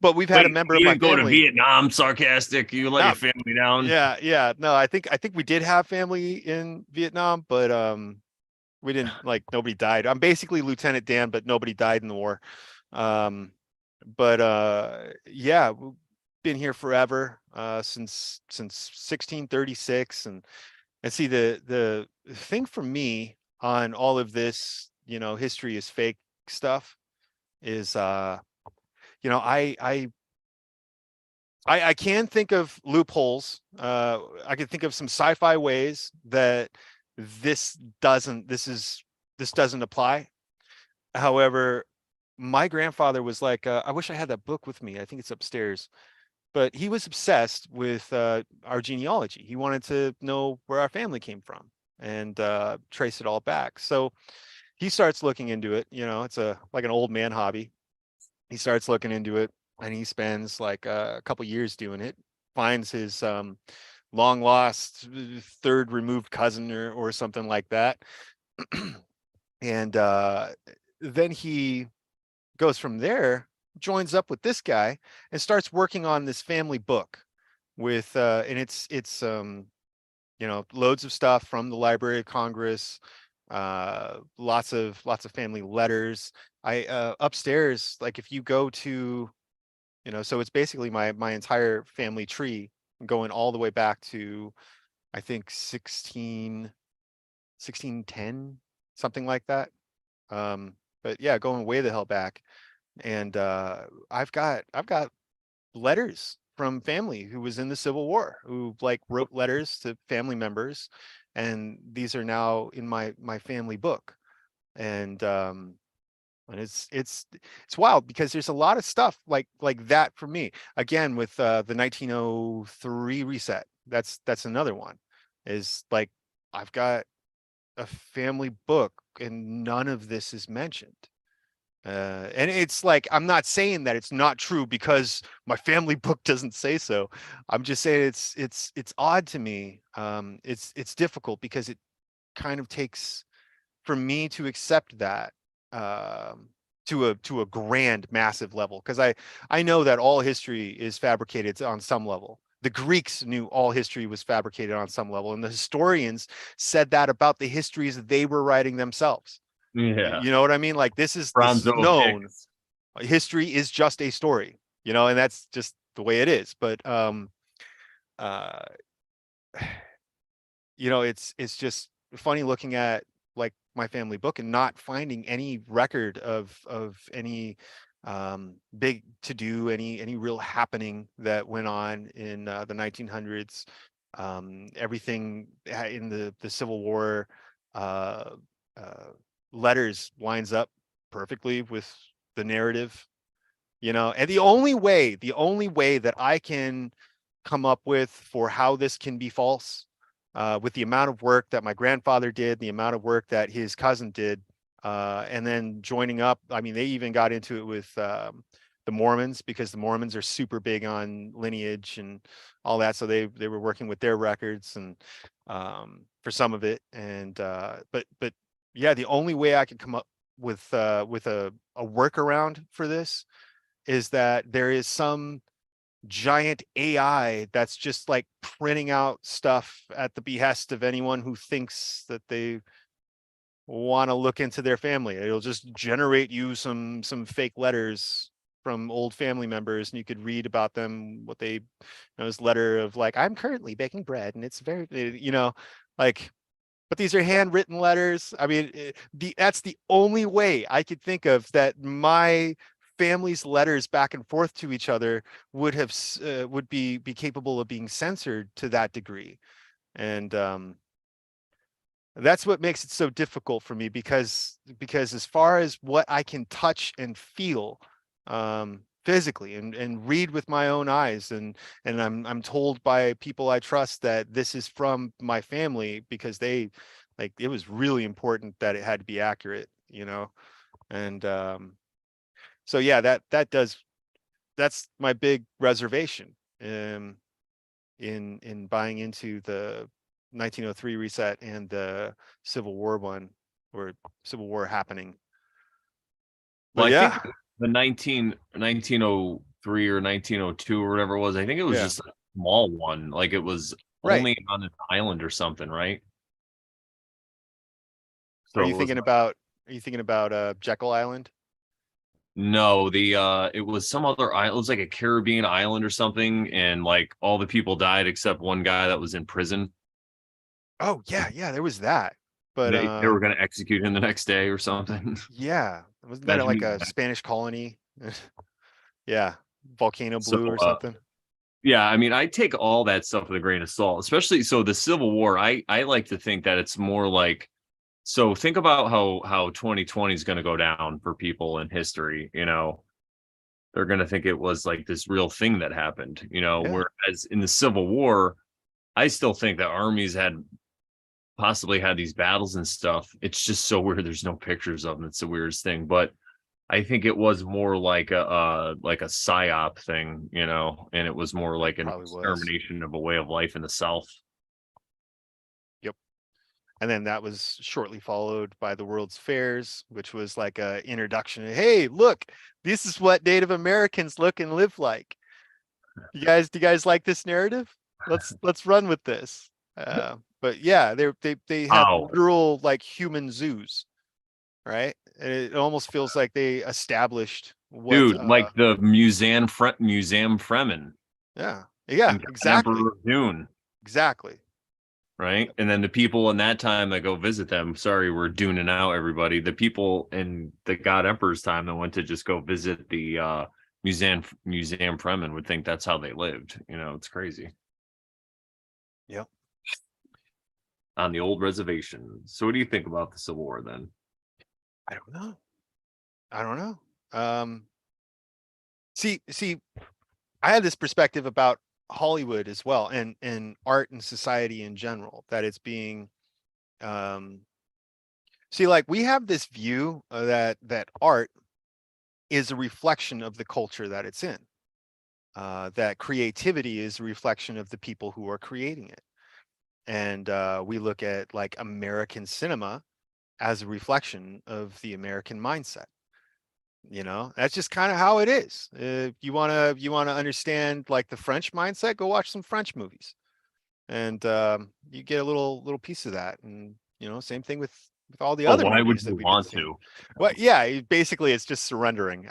But we've had a Wait, member of you my didn't go to family. Vietnam? Sarcastic. You let No, your family down. yeah. No, I think we did have family in Vietnam, but we didn't, like, nobody died. I'm basically Lieutenant Dan, but nobody died in the war. Um, but yeah, we've been here forever, since 1636. And see, the thing for me on all of this, you know, history is fake stuff, is you know, I can think of loopholes. I can think of some sci-fi ways that this doesn't apply. However, my grandfather was like, I wish I had that book with me. I think it's upstairs. But he was obsessed with our genealogy. He wanted to know where our family came from and trace it all back. So he starts looking into it. You know, it's like an old man hobby. He starts looking into it, and he spends like a couple years doing it. Finds his long lost third removed cousin or something like that, and then he goes from there, joins up with this guy, and starts working on this family book with and it's you know, loads of stuff from the Library of Congress, lots of family letters. I upstairs, like if you go to, you know, so it's basically my entire family tree going all the way back to, I think 1610, something like that. But yeah, going way the hell back. And I've got letters from family who was in the Civil War, who like wrote letters to family members, and these are now in my family book. And it's wild because there's a lot of stuff like that for me. Again, with the 1903 reset, that's another one. Is like, I've got a family book and none of this is mentioned. And it's like, I'm not saying that it's not true because my family book doesn't say so. I'm just saying it's odd to me. It's difficult because it kind of takes for me to accept that to a grand massive level, because I know that all history is fabricated on some level. The Greeks knew all history was fabricated on some level, and the historians said that about the histories that they were writing themselves. Yeah. You know what I mean? Like this is Bronzo known. picks. History is just a story, you know, and that's just the way it is. But uh you know, it's just funny looking at like my family book and not finding any record of any big to do, any real happening that went on in the 1900s. Everything in the Civil War uh, uh, letters lines up perfectly with the narrative, you know. And the only way that I can come up with for how this can be false, with the amount of work that my grandfather did, the amount of work that his cousin did, and then joining up. I mean, they even got into it with the Mormons, because the Mormons are super big on lineage and all that. So they were working with their records and for some of it. And but yeah, the only way I could come up with a workaround for this is that there is some giant AI that's just like printing out stuff at the behest of anyone who thinks that they want to look into their family. It'll just generate you some fake letters from old family members, and you could read about them, what they, you know, this letter of like, I'm currently baking bread and it's very, you know, like, but these are handwritten letters. I mean, that's the only way I could think of that my family's letters back and forth to each other would be capable of being censored to that degree. And that's what makes it so difficult for me, because as far as what I can touch and feel physically and read with my own eyes, and I'm told by people I trust that this is from my family, because they, like, it was really important that it had to be accurate, you know. And so yeah, that's my big reservation in buying into the 1903 reset and the Civil War one, or Civil War happening. Well, But I think yeah, the 1903 or 1902 or whatever it was, I think it was yeah, just a small one. Like it was right. only on an island or something, right? Are So you it was thinking about are you thinking about Jekyll Island? no, the it was some other island. It was like a Caribbean island or something, and like all the people died except one guy that was in prison. Oh yeah, yeah, there was that. But They were gonna execute him the next day or something. yeah, wasn't that like Imagine a Spanish colony? Yeah, Volcano so Blue or something. yeah, I mean, I take all that stuff with a grain of salt, especially so the Civil War. I like to think that it's more like so think about how 2020 is going to go down for people in history, you know. They're going to think it was like this real thing that happened, you know, Yeah, whereas in the Civil War, I still think that armies had possibly had these battles and stuff. It's just so weird there's no pictures of them. It's the weirdest thing, but I think it was more like a psyop thing, you know, and it was more like an probably was. extermination of a way of life in the South. Yep. And then that was shortly followed by the World's Fairs, which was like a introduction. Hey, look, this is what Native Americans look and live like. Do you guys like this narrative? Let's run with this. But yeah, they had Wow, literal like human zoos, right? And it almost feels like they established what dude, like the Museum Fremen yeah. Yeah, and God exactly. Emperor of Dune, Exactly. right? And then the people in that time that go visit them, sorry, we're Duning out everybody. The people in the God Emperor's time that went to just go visit the Museum Fremen would think that's how they lived. You know, it's crazy Yep. on the old reservation. So, what do you think about the Civil War then? I don't know. I don't know. Um see, I had this perspective about Hollywood as well, and art and society in general, that it's being um See, like we have this view that art is a reflection of the culture that it's in. That creativity is a reflection of the people who are creating it. And we look at like American cinema as a reflection of the American mindset. You know, that's just kind of how it is. If you wanna understand like the French mindset, go watch some French movies, and you get a little piece of that. And same thing with all the Oh, other why would movies that you we've been want seeing. to? Well, yeah, basically it's just surrendering.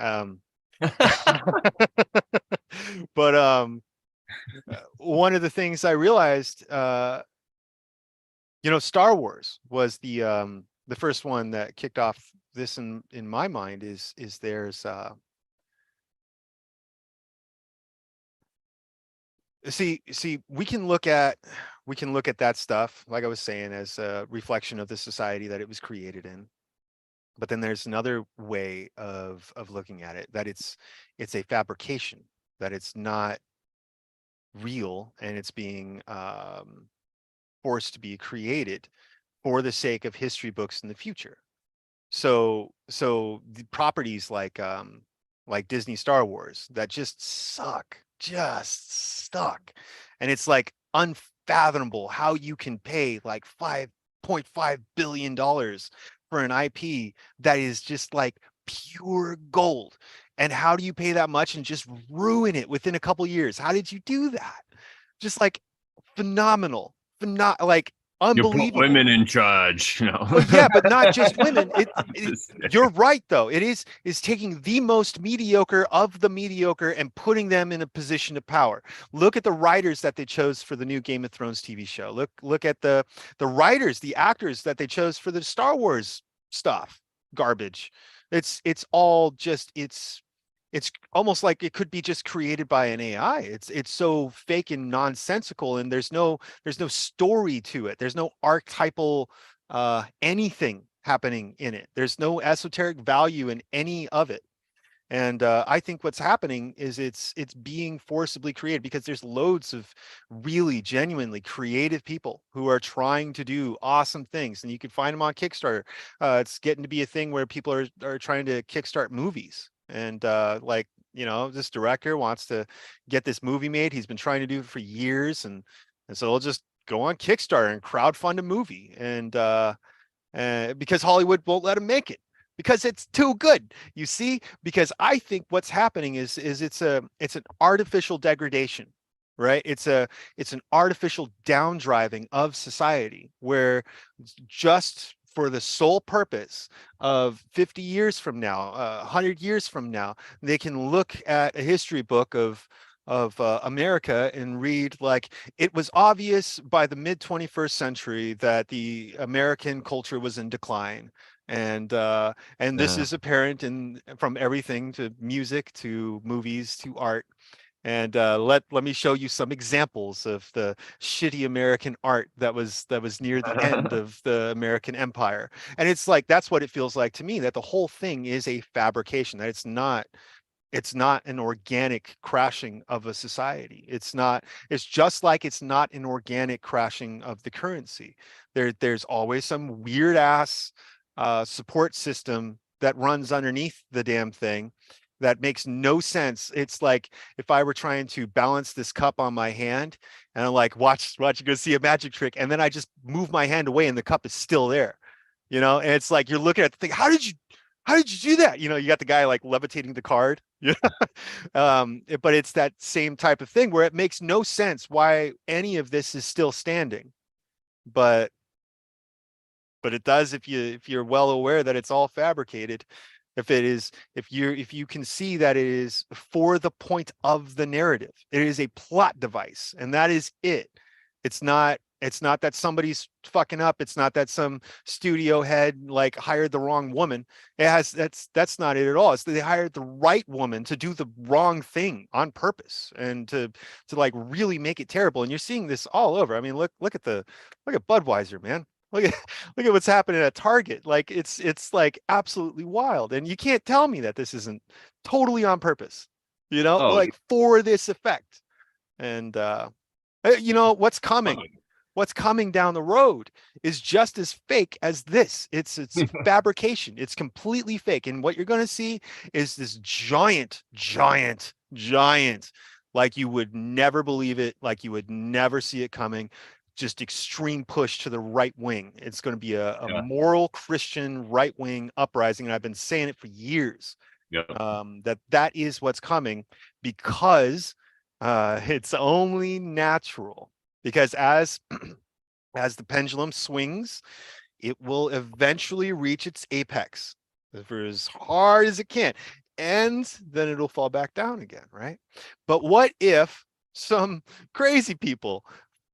But one of the things I realized, Star Wars was the first one that kicked off this in my mind. Is there's see we can look at that stuff, like I was saying, as a reflection of the society that it was created in. But then there's another way of looking at it, that it's a fabrication, that it's not real, and it's being forced to be created for the sake of history books in the future. So the properties like Disney Star Wars that just stuck. And it's like unfathomable how you can pay like $5.5 billion for an IP that is just like pure gold. And how do you pay that much and just ruin it within a couple years? How did you do that? Just like phenomenal, like You put unbelievable. women in charge, you know. Well, yeah, but not just women. Just- You're right, though. It is taking the most mediocre of the mediocre and putting them in a position of power. Look at the writers that they chose for the new Game of Thrones TV show. Look at the writers, the actors that they chose for the Star Wars stuff. Garbage. It's all just it's almost like it could be just created by an AI. It's so fake and nonsensical, and there's no story to it. There's no archetypal anything happening in it. There's no esoteric value in any of it. And I think what's happening is it's being forcibly created because there's loads of really genuinely creative people who are trying to do awesome things, and you can find them on Kickstarter. It's getting to be a thing where people are trying to kickstart movies, and like this director wants to get this movie made. He's been trying to do it for years, and so he'll just go on Kickstarter and crowdfund a movie, and because Hollywood won't let him make it because it's too good. You see, because I think what's happening is it's an artificial degradation, right? It's an artificial downdriving of society where just for the sole purpose of 50 years from now, 100 years from now, they can look at a history book of America and read like it was obvious by the mid 21st century that the American culture was in decline, and this Yeah. is apparent in from everything to music to movies to art. And let me show you some examples of the shitty American art that was near the end of the American Empire. And it's like that's what it feels like to me, that the whole thing is a fabrication, that it's not an organic crashing of a society. It's just like it's not an organic crashing of the currency. There's always some weird ass support system that runs underneath the damn thing that makes no sense. It's like if I were trying to balance this cup on my hand, and I'm like, watch you go see a magic trick, and then I just move my hand away and the cup is still there. And it's like you're looking at the thing, how did you do that? You got the guy like levitating the card. But it's that same type of thing where it makes no sense why any of this is still standing. But it does if you're well aware that it's all fabricated. If you can see that it is for the point of the narrative. It is a plot device, and that is it. It's not that somebody's fucking up. It's not that some studio head like hired the wrong woman. That's not it at all. It's that they hired the right woman to do the wrong thing on purpose and to like really make it terrible. And you're seeing this all over. I mean, look at Budweiser, man. Look at what's happening at Target. Like it's like absolutely wild. And you can't tell me that this isn't totally on purpose, Oh, like for this effect. And what's coming? what's coming down the road is just as fake as this. It's fabrication. It's completely fake. And what you're going to see is this giant, like you would never believe it, like you would never see it coming, just extreme push to the right wing. It's going to be a Yeah. moral Christian right wing uprising. And I've been saying it for years. Yeah. That is what's coming, because it's only natural. Because as as the pendulum swings, it will eventually reach its apex for as hard as it can, and then it'll fall back down again, right? But what if some crazy people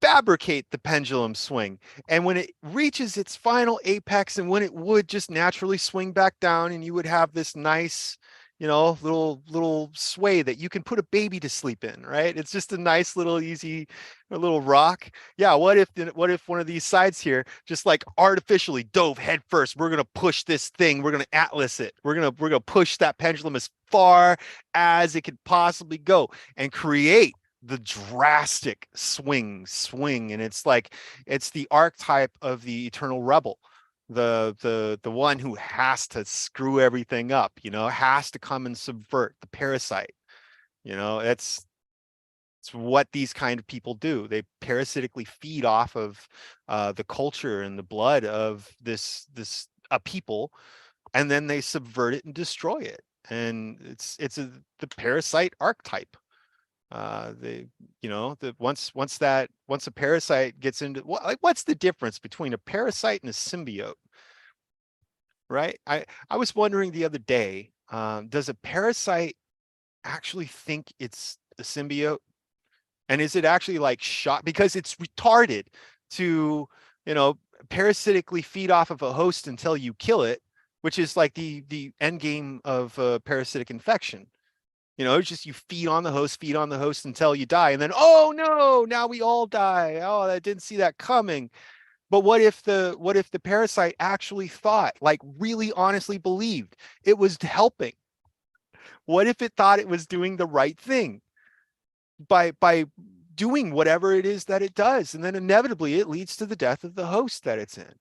fabricate the pendulum swing, and when it reaches its final apex, and when it would just naturally swing back down, and you would have this nice, little sway that you can put a baby to sleep in, right? It's just a nice little easy a little rock. Yeah, what if one of these sides here just like artificially dove head first? We're gonna push this thing, we're gonna atlas it, we're gonna push that pendulum as far as it could possibly go and create the drastic swing. And it's like, it's the archetype of the eternal rebel, the one who has to screw everything up, has to come and subvert, the parasite. It's what these kind of people do. They parasitically feed off of the culture and the blood of this a people, and then they subvert it and destroy it. And it's the parasite archetype. Once a parasite gets into what's the difference between a parasite and a symbiote, right? I was wondering the other day, does a parasite actually think it's a symbiote? And is it actually like shot, because it's retarded to, parasitically feed off of a host until you kill it, which is like the end game of parasitic infection. It's just you feed on the host until you die. And then, oh no, now we all die. Oh, I didn't see that coming. But what if the parasite actually thought, like really honestly believed it was helping? What if it thought it was doing the right thing by doing whatever it is that it does? And then inevitably it leads to the death of the host that it's in,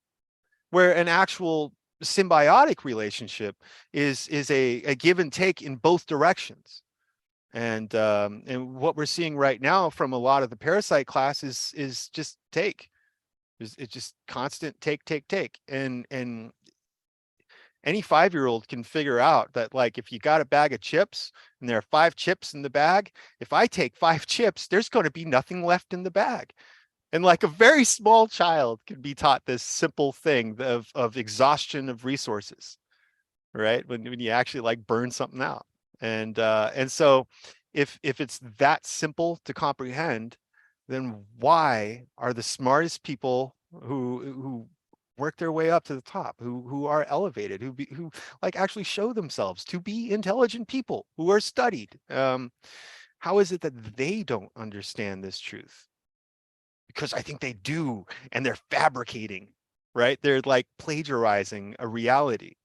where an actual symbiotic relationship is a give and take in both directions. And what we're seeing right now from a lot of the parasite class is just take. It's just constant take. And any 5-year-old can figure out that, like, if you got a bag of chips and there are 5 chips in the bag, if I take 5 chips, there's going to be nothing left in the bag. And like a very small child can be taught this simple thing of exhaustion of resources, right? When you actually like burn something out. And so if it's that simple to comprehend, then why are the smartest people who work their way up to the top, who are elevated, who like actually show themselves to be intelligent people, who are studied, how is it that they don't understand this truth? Because I think they do, and they're fabricating, right? They're like plagiarizing a reality,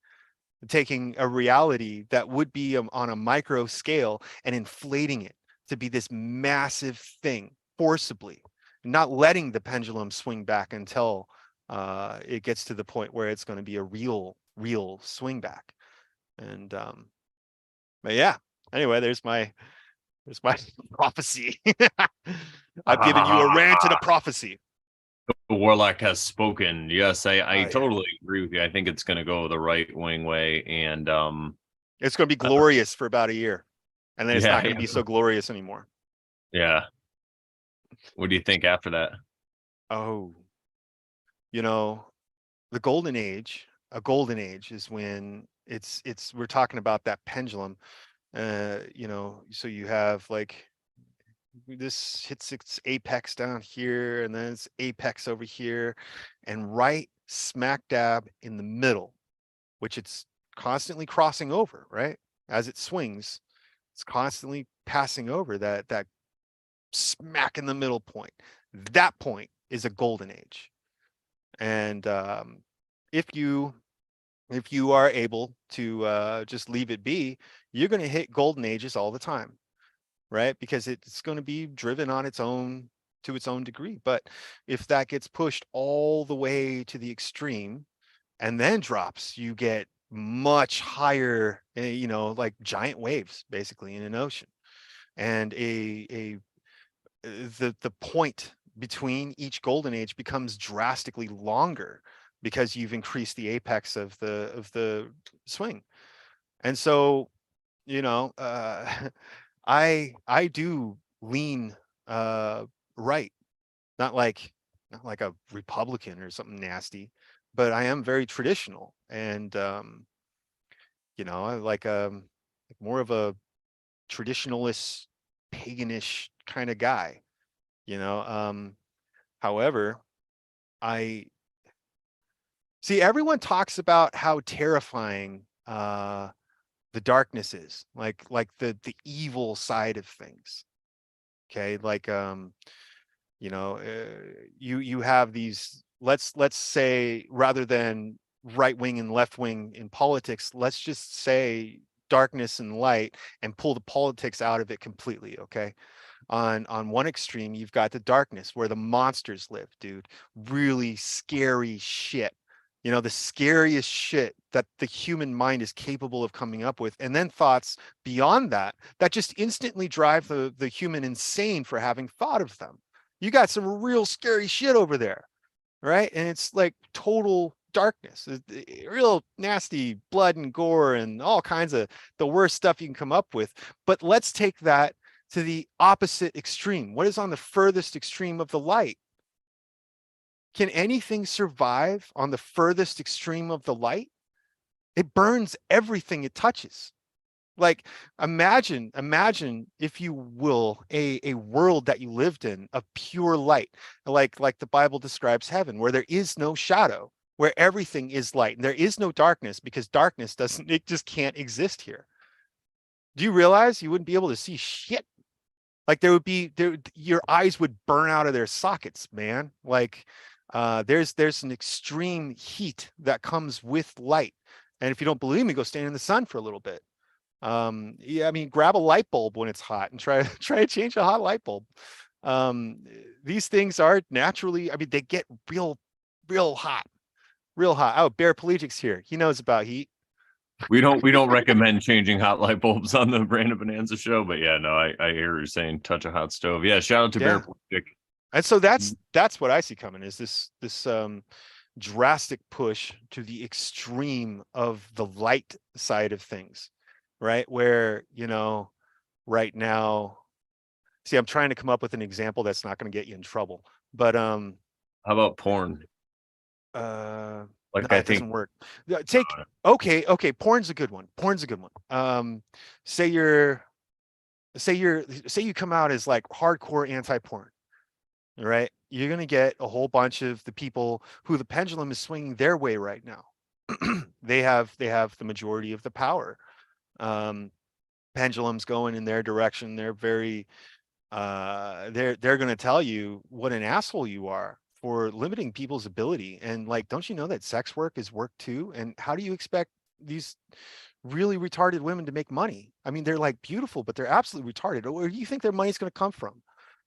taking a reality that would be on a micro scale and inflating it to be this massive thing forcibly, not letting the pendulum swing back until it gets to the point where it's going to be a real swing back. And but yeah, anyway, there's my prophecy. I've given you a rant and a prophecy. Warlock has spoken. Yes, I Yeah. totally agree with you. I think it's going to go the right wing way, and It's going to be glorious for about a year, and then it's yeah, not going to be so glorious anymore. Yeah. What do you think after that? Oh, the golden age, a golden age is when it's we're talking about that pendulum. So you have like, this hits its apex down here, and then it's apex over here, and right smack dab in the middle, which it's constantly crossing over, right? As it swings, it's constantly passing over that smack in the middle point. That point is a golden age. And if you are able to just leave it be, you're going to hit golden ages all the time, right? Because it's going to be driven on its own to its own degree. But if that gets pushed all the way to the extreme and then drops, you get much higher, like giant waves basically in an ocean. And the point between each golden age becomes drastically longer because you've increased the apex of the swing. And so, I do lean right, not like a Republican or something nasty, but I am very traditional. And I like more of a traditionalist, paganish kind of guy, you know. However, I see everyone talks about how terrifying the darkness is, like the evil side of things. Okay, like you have these, let's say, rather than right wing and left wing in politics, let's just say darkness and light and pull the politics out of it completely. Okay, on one extreme you've got the darkness where the monsters live, dude. Really scary shit, the scariest shit that the human mind is capable of coming up with, and then thoughts beyond that just instantly drive the human insane for having thought of them. You got some real scary shit over there, right? And it's like total darkness, real nasty blood and gore and all kinds of the worst stuff you can come up with. But let's take that to the opposite extreme. What is on the furthest extreme of the light? Can anything survive on the furthest extreme of the light? It burns everything it touches. Like, imagine, if you will, a world that you lived in of pure light, like the Bible describes heaven, where there is no shadow, where everything is light, and there is no darkness, because darkness it just can't exist here. Do you realize you wouldn't be able to see shit? Like your eyes would burn out of their sockets, man. Like, there's an extreme heat that comes with light. And if you don't believe me, go stand in the sun for a little bit. Yeah, I mean, grab a light bulb when it's hot and try to change a hot light bulb. These things are naturally, I mean, they get real hot, real hot. Oh, Bear Pelagic's here. He knows about heat. We don't recommend changing hot light bulbs on the Brand of Bonanza show, but yeah, no, I hear you saying touch a hot stove. Yeah, shout out to Bear Pelagic. And so that's what I see coming, is this drastic push to the extreme of the light side of things, right? Where, right now, see, I'm trying to come up with an example that's not going to get you in trouble, but how about porn? Like, no, it doesn't work. Okay, porn's a good one. Say you come out as like hardcore anti-porn, right? You're going to get a whole bunch of the people who the pendulum is swinging their way right now. They have the majority of the power. Pendulum's going in their direction. They're very they're going to tell you what an asshole you are for limiting people's ability. And like, don't you know that sex work is work too? And how do you expect these really retarded women to make money? I mean, they're like beautiful, but they're absolutely retarded. Where do you think their money's going to come from?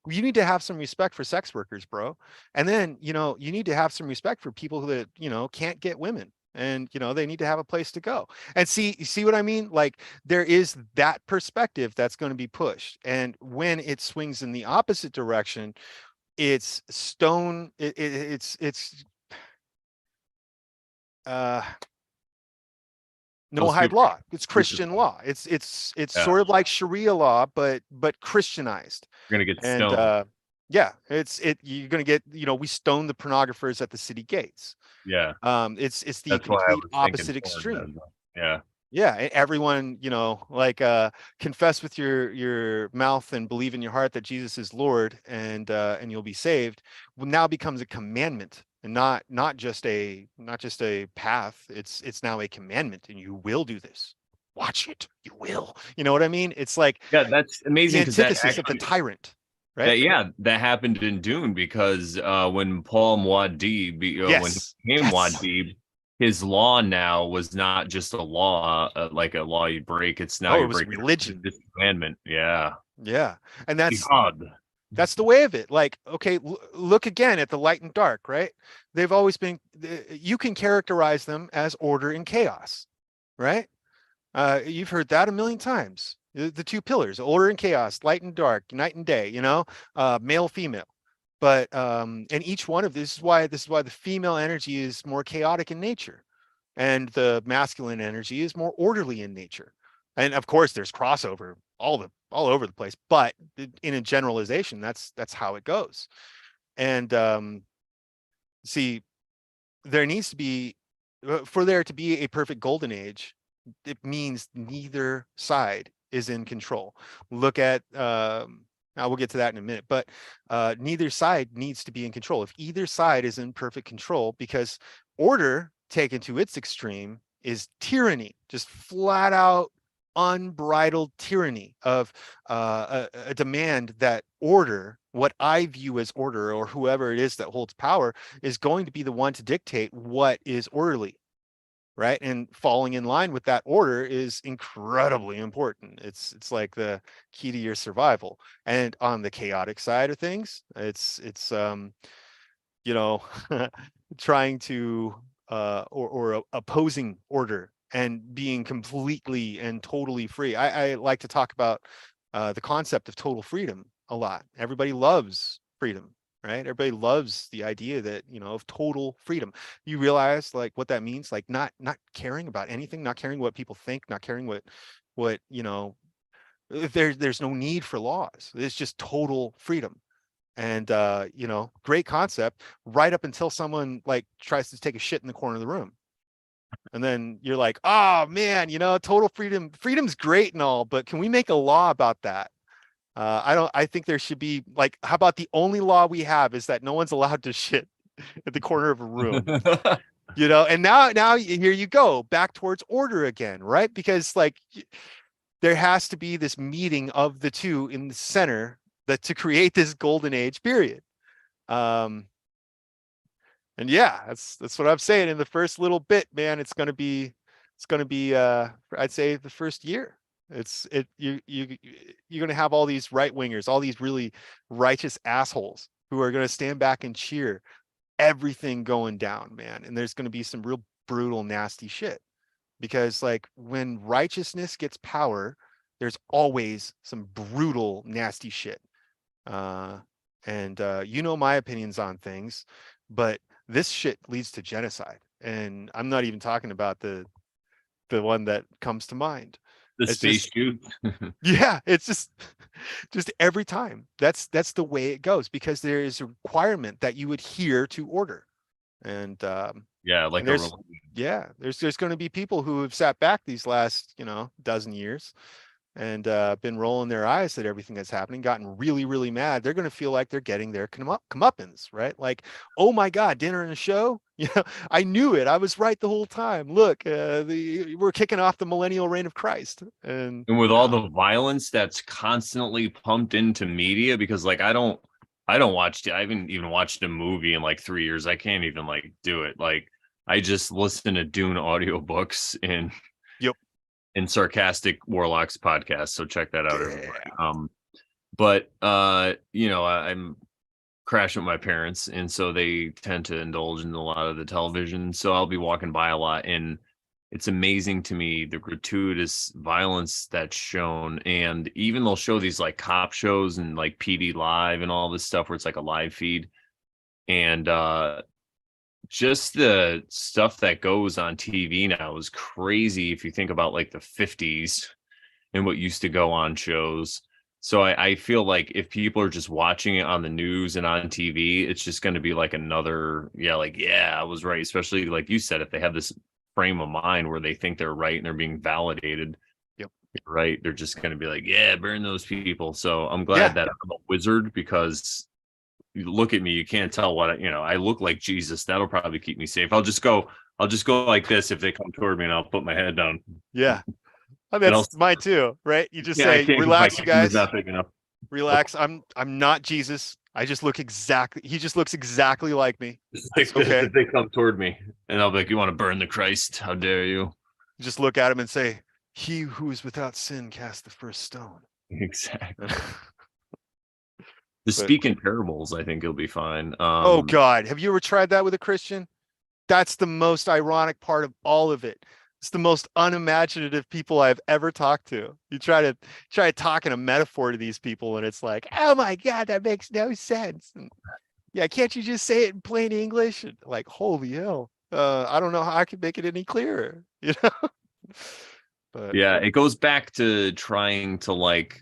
You need to have some respect for sex workers, bro. And then, you need to have some respect for people that, can't get women, and, they need to have a place to go. And you see what I mean? Like, there is that perspective that's going to be pushed. And when it swings in the opposite direction, it's no Noahide law. It's Christian law. It's sort of like Sharia law, but Christianized. You're gonna get stoned. You're gonna get, we stone the pornographers at the city gates. Yeah. It's the complete opposite extreme. Yeah. Yeah, everyone, confess with your mouth and believe in your heart that Jesus is Lord, and you'll be saved. Well, now becomes a commandment, and not just a path. It's now a commandment, and you will do this. Watch it. You will. You know what I mean? It's like, yeah, that's amazing. The antithesis of the tyrant. Right? That happened in Dune, because when Paul Muad'Dib, when he became Muad'Dib, his law now was not just a law, like a law you break. It's now you break religion, this commandment. Yeah, and that's jihad. That's the way of it. Like, okay, look again at the light and dark, right? They've always been, you can characterize them as order and chaos, right? You've heard that a million times. The two pillars, order and chaos, light and dark, night and day, male, female. But and each one of this is why the female energy is more chaotic in nature, and the masculine energy is more orderly in nature. And of course, there's crossover all over the place, but in a generalization, that's how it goes. And see, there needs to be, for there to be a perfect golden age, it means neither side is in control. Look at now we'll get to that in a minute, but neither side needs to be in control. If either side is in perfect control, because order taken to its extreme is tyranny, just flat out unbridled tyranny of a demand that order, what I view as order, or whoever it is that holds power, is going to be the one to dictate what is orderly, right? And falling in line with that order is incredibly important. It's like the key to your survival. And on the chaotic side of things, it's trying to or opposing order and being completely and totally free. I like to talk about the concept of total freedom a lot. Everybody loves freedom, right? Everybody loves the idea that, of total freedom. You realize like what that means, like not caring about anything, not caring what people think, not caring what there's no need for laws. It's just total freedom. And great concept, right up until someone like tries to take a shit in the corner of the room. And then you're like, oh man, total freedom's great and all, but can we make a law about that? I think there should be, like, how about the only law we have is that no one's allowed to shit at the corner of a room, and now here you go back towards order again, right? Because like there has to be this meeting of the two in the center to create this golden age period. And yeah, that's what I'm saying in the first little bit, man. It's gonna be I'd say the first year. You're gonna have all these right wingers, all these really righteous assholes who are gonna stand back and cheer everything going down, man. And there's gonna be some real brutal, nasty shit. Because like when righteousness gets power, there's always some brutal, nasty shit. And my opinions on things, but this shit leads to genocide. And I'm not even talking about the one that comes to mind. The It's space just, shoot. yeah, it's just every time. That's the way it goes, because there is a requirement that you adhere to order. And Yeah, like and there's going to be people who have sat back these last, dozen years and been rolling their eyes at everything that's happening, gotten really, really mad. They're going to feel like they're getting their comeuppance, right? Like, oh my God, dinner and a show. I knew it. I was right the whole time. Look, we're kicking off the millennial reign of Christ. And with all the violence that's constantly pumped into media, because like I haven't even watched a movie in like 3 years. I can't even like do it. Like I just listen to Dune audiobooks in Sarkastik Worlock's podcast. So check that out, everybody. But I'm crashing with my parents, and so they tend to indulge in a lot of the television. So I'll be walking by a lot, and it's amazing to me the gratuitous violence that's shown. And even they'll show these like cop shows and like PD Live and all this stuff where it's like a live feed. And just the stuff that goes on TV now is crazy if you think about like the 50s and what used to go on shows. So I feel like if people are just watching it on the news and on TV, it's just going to be like another, I was right. Especially like you said, if they have this frame of mind where they think they're right and they're being validated, right? They're just going to be like, yeah, burn those people. So I'm glad that I'm a wizard, because you look at me, you can't tell what I look like Jesus. That'll probably keep me safe. I'll just go like this if they come toward me, and I'll put my head down. Yeah. That's mine too, right? You just say, relax, you guys. Not big enough. Relax. I'm not Jesus. He just looks exactly like me. Like okay. If they come toward me, and I'll be like, you want to burn the Christ? How dare you? Just look at him and say, he who is without sin cast the first stone. Exactly. The But speak in parables, I think you'll be fine. oh God, have you ever tried that with a Christian? That's the most ironic part of all of it. It's the most unimaginative people I've ever talked to. You try to talk in a metaphor to these people, and it's like, oh my God, that makes no sense. And yeah, can't you just say it in plain English? And like, holy hell. I don't know how I could make it any clearer, you know? But yeah, it goes back to trying to like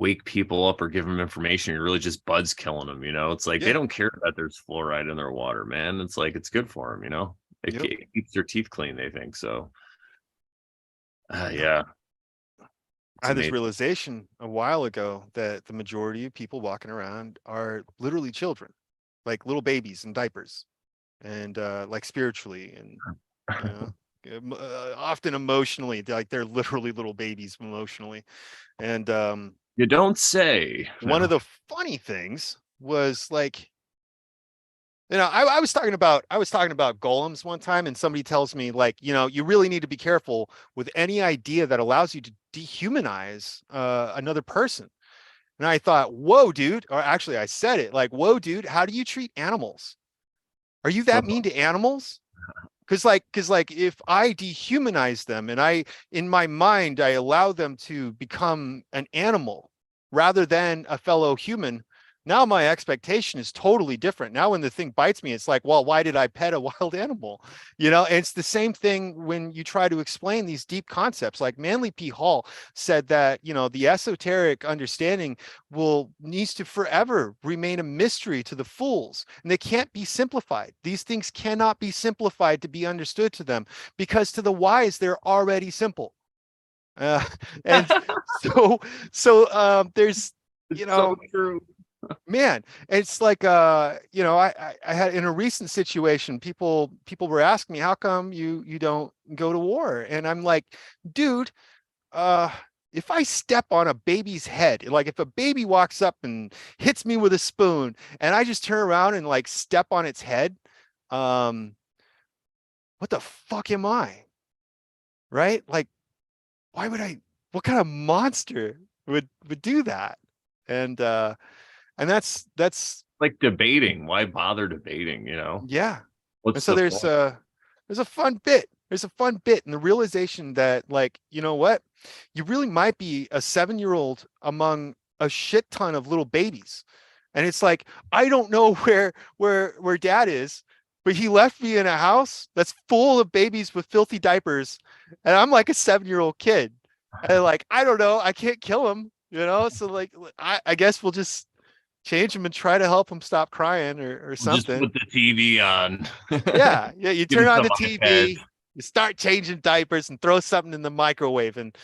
wake people up or give them information. You're really just buds killing them, you know? It's like they yeah, don't care that there's fluoride in their water, man. It's like it's good for them, you know? It, yep, it keeps their teeth clean, they think. So, yep. yeah, I it's had this amazing. realization a while ago that the majority of people walking around are literally children, like little babies in diapers, and like spiritually, and you know, often emotionally, like they're literally little babies emotionally. And You don't say. one of No. the funny things was like, you know, I was talking about golems one time, and somebody tells me like, you know, you really need to be careful with any idea that allows you to dehumanize another person. And I thought, whoa, dude, or actually I said it like, whoa, dude, how do you treat animals? Are you that mean to animals? Because like if I dehumanize them and I in my mind I allow them to become an animal rather than a fellow human, now my expectation is totally different. Now when the thing bites me, it's like, well, why did I pet a wild animal? You know, and it's the same thing when you try to explain these deep concepts. Like Manly P. Hall said that, you know, the esoteric understanding will needs to forever remain a mystery to the fools, and they can't be simplified. These things cannot be simplified to be understood to them, because to the wise they're already simple. uh, and there's, you It's so know, true. man, it's like, you know, I had in a recent situation, people were asking me, how come you don't go to war? And I'm like, dude, uh if I step on a baby's head, like if a baby walks up and hits me with a spoon and I just turn around and like step on its head, um what the fuck am I? Right? Like, why would I, what kind of monster would do that? And and that's Like debating. Why bother debating, you know? yeah. And What's so the point? there's a fun bit. There's a fun bit and the realization that, like, you know what? You really might be a 7-year-old among a shit ton of little babies. And it's like, I don't know where dad is, but he left me in a house that's full of babies with filthy diapers, and I'm like a 7-year-old kid. And like, I don't know, I can't kill him, you know? So like I guess we'll just change him and try to help him stop crying or Just something. put the TV on. Yeah, yeah. You Give turn him on some the iPads. TV, you start changing diapers, and throw something in the microwave, and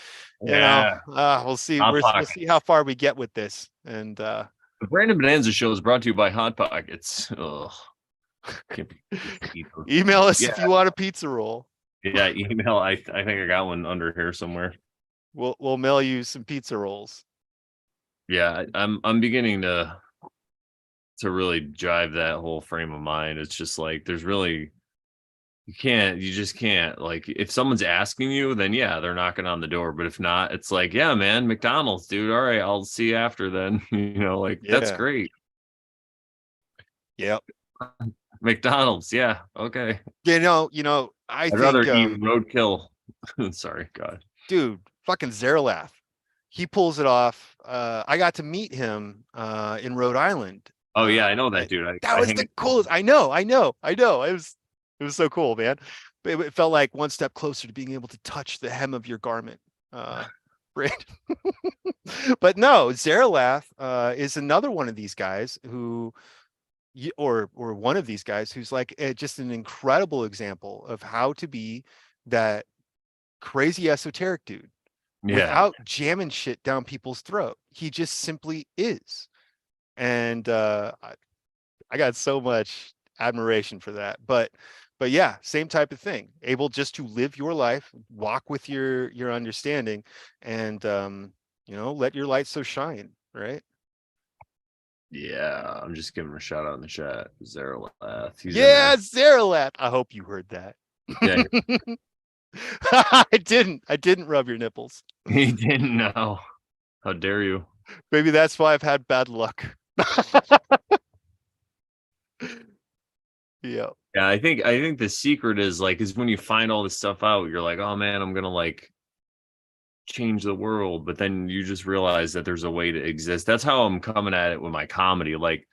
you know, Yeah. we'll see. Hot We'll Pocket. see how far we get with this. And The Brandon Bonanza show is brought to you by Hot Pockets. Ugh. Can't be either. email us Yeah, if you want a pizza roll. yeah. Email. I think I got one under here somewhere. We'll mail you some pizza rolls. Yeah, I'm beginning to really drive that whole frame of mind. It's just like there's really you just can't, like, if someone's asking you, then yeah, they're knocking on the door. But if not, it's like, yeah, man, McDonald's, dude. All right, I'll see you after then. You know, like that's Yeah. great. Yep. McDonald's, yeah, okay. I I'd rather think, eat roadkill. Sorry, God. dude, fucking Zerlath, he pulls it off. I got to meet him in Rhode Island. Oh yeah, I know that dude. That I was hang the coolest. I know. It was so cool, man. But it felt like one step closer to being able to touch the hem of your garment. Brandon. But no, Zeralath is another one of these guys who, or one of these guys who's like just an incredible example of how to be that crazy esoteric dude Yeah. without jamming shit down people's throat. He just simply is. And I got so much admiration for that. But yeah, same type of thing. Able just to live your life, walk with your understanding, and let your light so shine, right? Yeah, I'm just giving him a shout out in the chat. Zeralath. He's in Yeah, there. Zeralat. I hope you heard that. Yeah, I didn't. I didn't rub your nipples. he didn't know. How dare you? Maybe that's why I've had bad luck. Yeah. Yeah, I think the secret is like is when you find all this stuff out, you're like, oh man, I'm gonna like change the world, but then you just realize that there's a way to exist. That's how I'm coming at it with my comedy. Like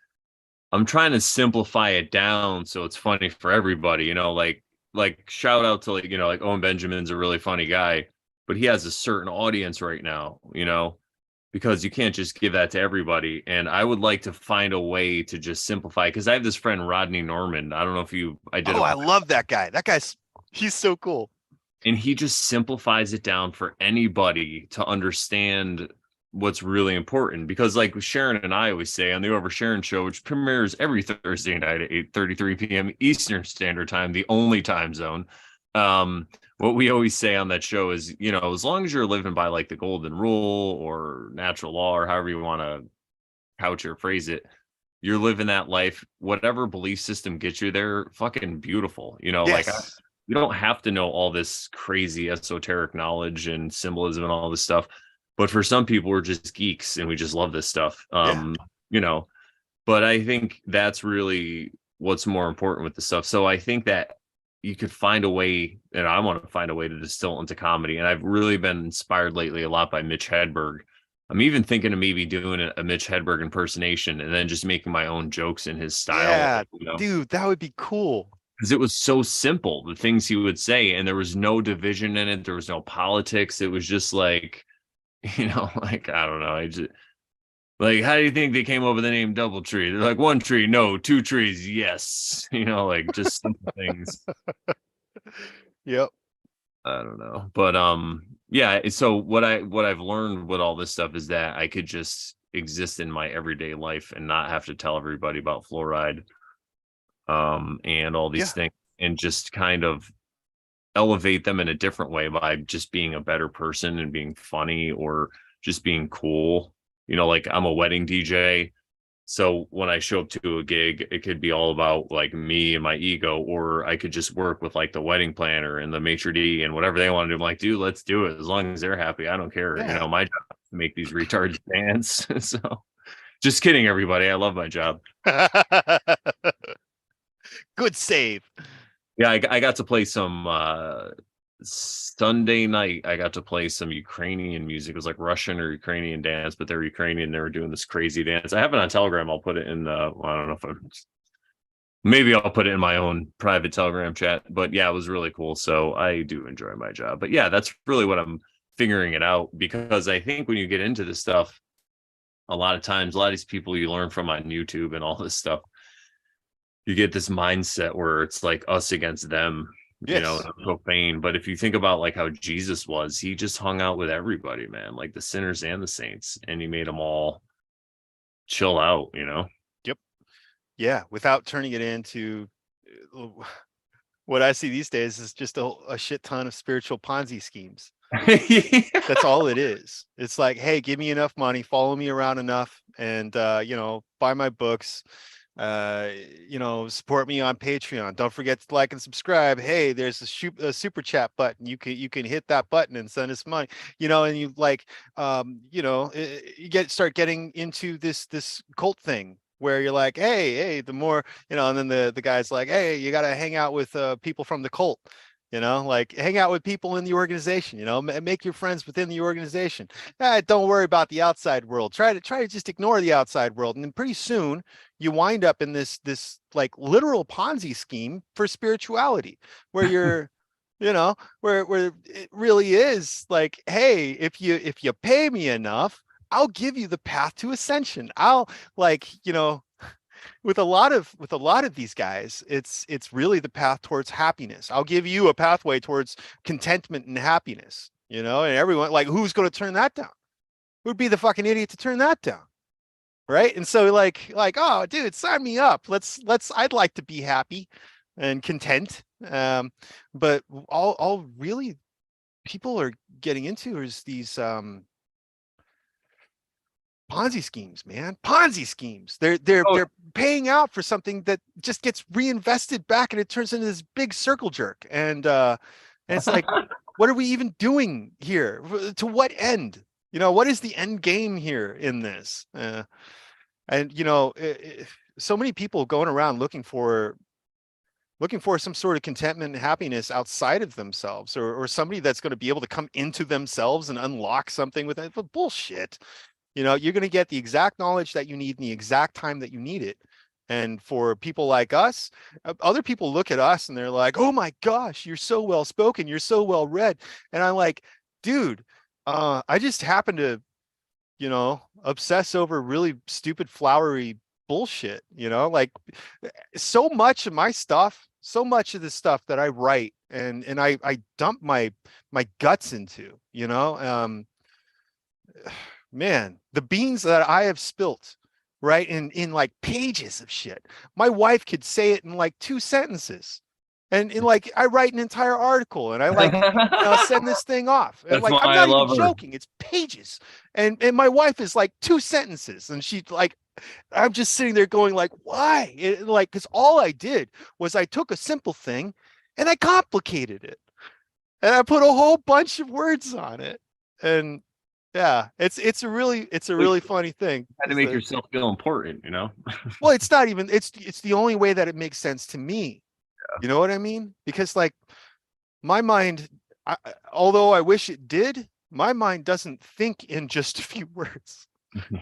I'm trying to simplify it down so it's funny for everybody, like shout out to like Owen Benjamin's a really funny guy, but he has a certain audience right now, because you can't just give that to everybody. And I would like to find a way to just simplify because I have this friend Rodney Norman. I don't know if I did Oh, I love that guy. He's so cool. and he just simplifies it down for anybody to understand what's really important. Because like Sharon and I always say on the Over Sharon show, which premieres every Thursday night at 8:33 p.m. Eastern Standard Time, the only time zone. What we always say on that show is, as long as you're living by like the golden rule or natural law or however you want to couch or phrase it, you're living that life. Whatever belief system gets you there, fucking beautiful. Yes. You don't have to know all this crazy esoteric knowledge and symbolism and all this stuff. But for some people, we're just geeks and we just love this stuff. Yeah. But I think that's really what's more important with the stuff. So I think that you could find a way, and I want to find a way to distill into comedy. And I've really been inspired lately a lot by Mitch Hedberg. I'm even thinking of maybe doing a Mitch Hedberg impersonation and then just making my own jokes in his style. Yeah, dude, that would be cool. Because it was so simple, the things he would say, and there was no division in it. There was no politics. It was just like, like, I don't know. I just like, how do you think they came up with the name Doubletree? They're like, one tree, no, two trees, yes. Like just simple things. Yep. I don't know. But yeah, so what I've learned with all this stuff is that I could just exist in my everyday life and not have to tell everybody about fluoride and all these things, and just kind of elevate them in a different way by just being a better person and being funny or just being cool. Like I'm a wedding DJ. So when I show up to a gig, it could be all about like me and my ego, or I could just work with like the wedding planner and the maitre d' and whatever they want to do. I'm like, dude, let's do it. As long as they're happy, I don't care. Yeah. My job is to make these retards dance. So just kidding, everybody. I love my job. Good save. Yeah, I got to play some Sunday night. I got to play some Ukrainian music. It was like Russian or Ukrainian dance, but they're Ukrainian. They were doing this crazy dance. I have it on Telegram. I'll put it in. I don't know if maybe I'll put it in my own private Telegram chat. But yeah, it was really cool. So I do enjoy my job. But yeah, that's really what I'm figuring it out, because I think when you get into this stuff, a lot of times, a lot of these people you learn from on YouTube and all this stuff, you get this mindset where it's like us against them, profane. But if you think about like how Jesus was, he just hung out with everybody, man, like the sinners and the saints, and he made them all chill out, Yep. Yeah, without turning it into what I see these days is just a shit ton of spiritual Ponzi schemes. That's all it is. It's like, hey, give me enough money, follow me around enough, and buy my books. Support me on Patreon. Don't forget to like and subscribe. Hey, there's a super chat button. You can hit that button and send us money. And you like, you start getting into this cult thing where you're like, hey, the more, and then the guy's like, hey, you got to hang out with people from the cult. Like hang out with people in the organization, make your friends within the organization. Don't worry about the outside world. Try to just ignore the outside world. And then pretty soon you wind up in this like literal Ponzi scheme for spirituality where you're, where it really is like, hey, if you pay me enough, I'll give you the path to ascension. I'll with a lot of these guys, it's really the path towards happiness. I'll give you a pathway towards contentment and happiness, and everyone like, who's going to turn that down? Who'd be the fucking idiot to turn that down? Right. And so like, oh dude, sign me up. I'd like to be happy and content. But all really people are getting into is these Ponzi schemes, man. Ponzi schemes. They're paying out for something that just gets reinvested back, and it turns into this big circle jerk. And it's like, what are we even doing here? To what end? You know, what is the end game here in this? And you know, so many people going around looking for some sort of contentment and happiness outside of themselves, or somebody that's going to be able to come into themselves and unlock something with it. But bullshit. You know, you're going to get the exact knowledge that you need in the exact time that you need it. And for people like us, other people look at us and they're like, oh my gosh, you're so well spoken, you're so well read. And I'm like, dude, I just happen to, you know, obsess over really stupid, flowery bullshit, you know, like so much of my stuff, so much of the stuff that I write and I dump my guts into, you know, man, the beans that I have spilt, right, in like pages of shit. My wife could say it in like 2 sentences. And in like I write an entire article and I like, you know, send this thing off. And That's like why I'm I not even love her. joking, it's pages. And my wife is like 2 sentences and she's like, I'm just sitting there going like, why? Like, because all I did was I took a simple thing and I complicated it. And I put a whole bunch of words on it. And yeah, it's a really funny thing. Had to make yourself feel important, you know? Well, it's not even it's the only way that it makes sense to me. You know what I mean? Because like my mind, although I wish it did, my mind doesn't think in just a few words.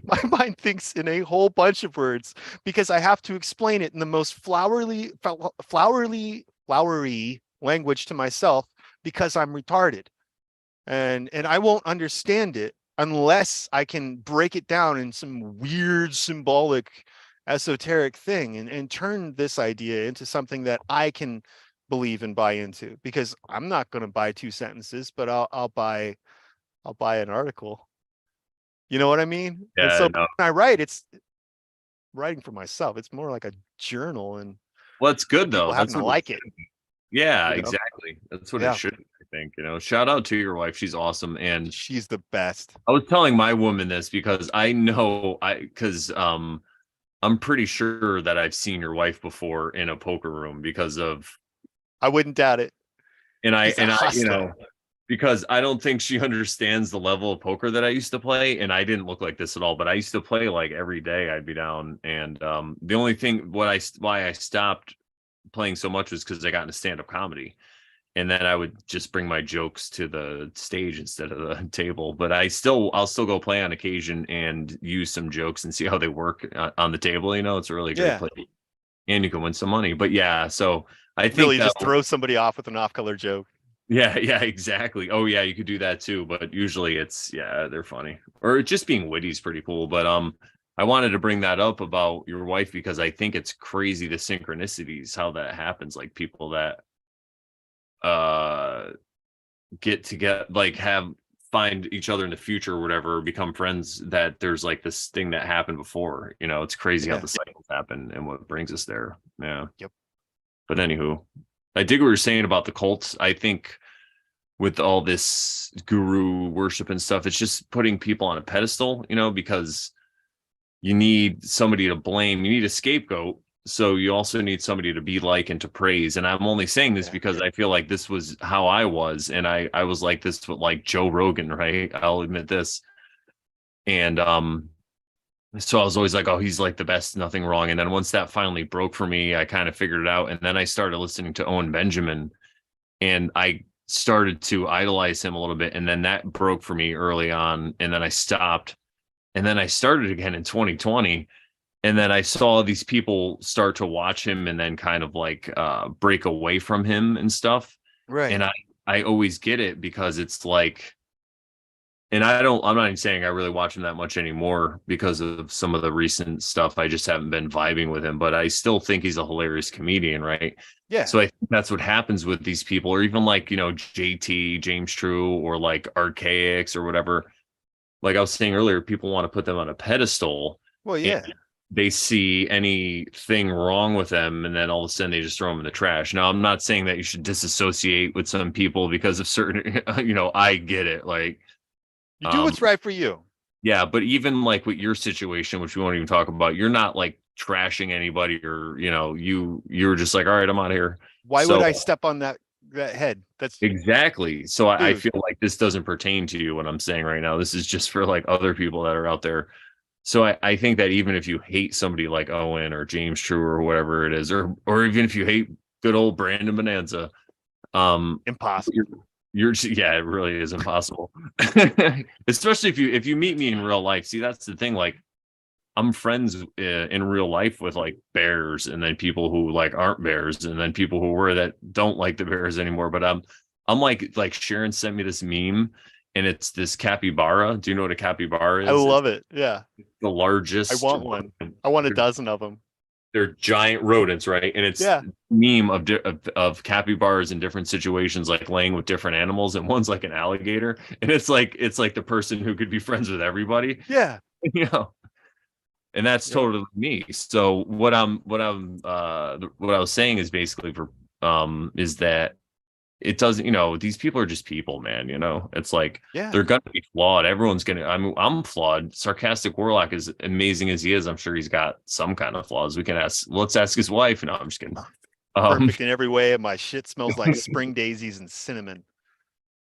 My mind thinks in a whole bunch of words because I have to explain it in the most flowery language to myself because I'm retarded. And I won't understand it unless I can break it down in some weird symbolic esoteric thing and turn this idea into something that I can believe and buy into, because I'm not going to buy 2 sentences, but I'll buy an article. You know what I mean? And so Yeah, no. when I write, it's writing for myself. It's more like a journal, and Well, it's good people though. happen That's to what like it. yeah, You know? exactly. That's what it Yeah, should be, I think. You know, shout out to your wife. She's awesome. And she's the best. I was telling my woman this because I know because I'm pretty sure that I've seen your wife before in a poker room because of I wouldn't doubt it. and I She's a and I, you hustler. know, because I don't think she understands the level of poker that I used to play. And I didn't look like this at all, but I used to play like every day I'd be down. And the only thing why I stopped playing so much was because I got into stand-up comedy. And then I would just bring my jokes to the stage instead of the table. But I'll still go play on occasion and use some jokes and see how they work on the table. You know, it's a really great Yeah. play, and you can win some money. But yeah, so I think Really that just throw somebody off with an off-color joke. yeah, exactly. Oh yeah, you could do that too. But usually it's they're funny, or just being witty is pretty cool. But I wanted to bring that up about your wife because I think it's crazy the synchronicities, how that happens. Like people that get to get like have find each other in the future or whatever, become friends, that there's like this thing that happened before. You know, it's crazy how Yeah. the cycles happen and what brings us there. Yeah. Yep. But anywho, I dig what you're saying about the cults. I think with all this guru worship and stuff, it's just putting people on a pedestal, you know, because you need somebody to blame, you need a scapegoat. So you also need somebody to be like and to praise. And I'm only saying this Yeah. because I feel like this was how I was. And I was like this with like Joe Rogan, right? I'll admit this. And so I was always like, oh, he's like the best, nothing wrong. And then once that finally broke for me, I kind of figured it out. And then I started listening to Owen Benjamin and I started to idolize him a little bit. And then that broke for me early on. And then I stopped. And then I started again in 2020. And then I saw these people start to watch him and then kind of like break away from him and stuff. Right. And I always get it because it's like, and I'm not even saying I really watch him that much anymore because of some of the recent stuff. I just haven't been vibing with him, but I still think he's a hilarious comedian, right? Yeah. So I think that's what happens with these people, or even like, you know, JT, James True, or like Archaics or whatever. Like I was saying earlier, people want to put them on a pedestal. Well, yeah. They see anything wrong with them, and then all of a sudden they just throw them in the trash. Now, I'm not saying that you should disassociate with some people because of certain, you know, I get it. Like, You do what's right for you. yeah, but even like with your situation, which we won't even talk about, you're not like trashing anybody, or you know, you're just like, all right, I'm out of here. Why would I step on that that head. That's exactly. So I dude. feel like this doesn't pertain to you, what I'm saying right now. This is just for like other people that are out there. So I think that even if you hate somebody like Owen or James True or whatever it is, or even if you hate good old Brandon Bonanza, Impossible. yeah, it really is impossible. Especially if you meet me in real life. See, that's the thing. Like, I'm friends in real life with like bears, and then people who like aren't bears, and then people who were that don't like the bears anymore. But I'm like Sharon sent me this meme, and it's this capybara. Do you know what a capybara I is? love it. Yeah, The I largest. want one. I want a dozen of them. They're giant rodents, right? And it's Yeah, meme of capybaras in different situations, like laying with different animals, and one's like an alligator, and it's like the person who could be friends with everybody, yeah, you know. And that's yep. totally me. So what I was saying is basically for is that it doesn't, these people are just people, man. It's like Yeah, they're gonna be flawed. Everyone's gonna. I'm flawed. Sarcastic Warlock, is amazing as he is, I'm sure he's got some kind of flaws. Let's ask his wife. No, I'm just kidding. perfect in every way, and my shit smells like spring daisies and cinnamon.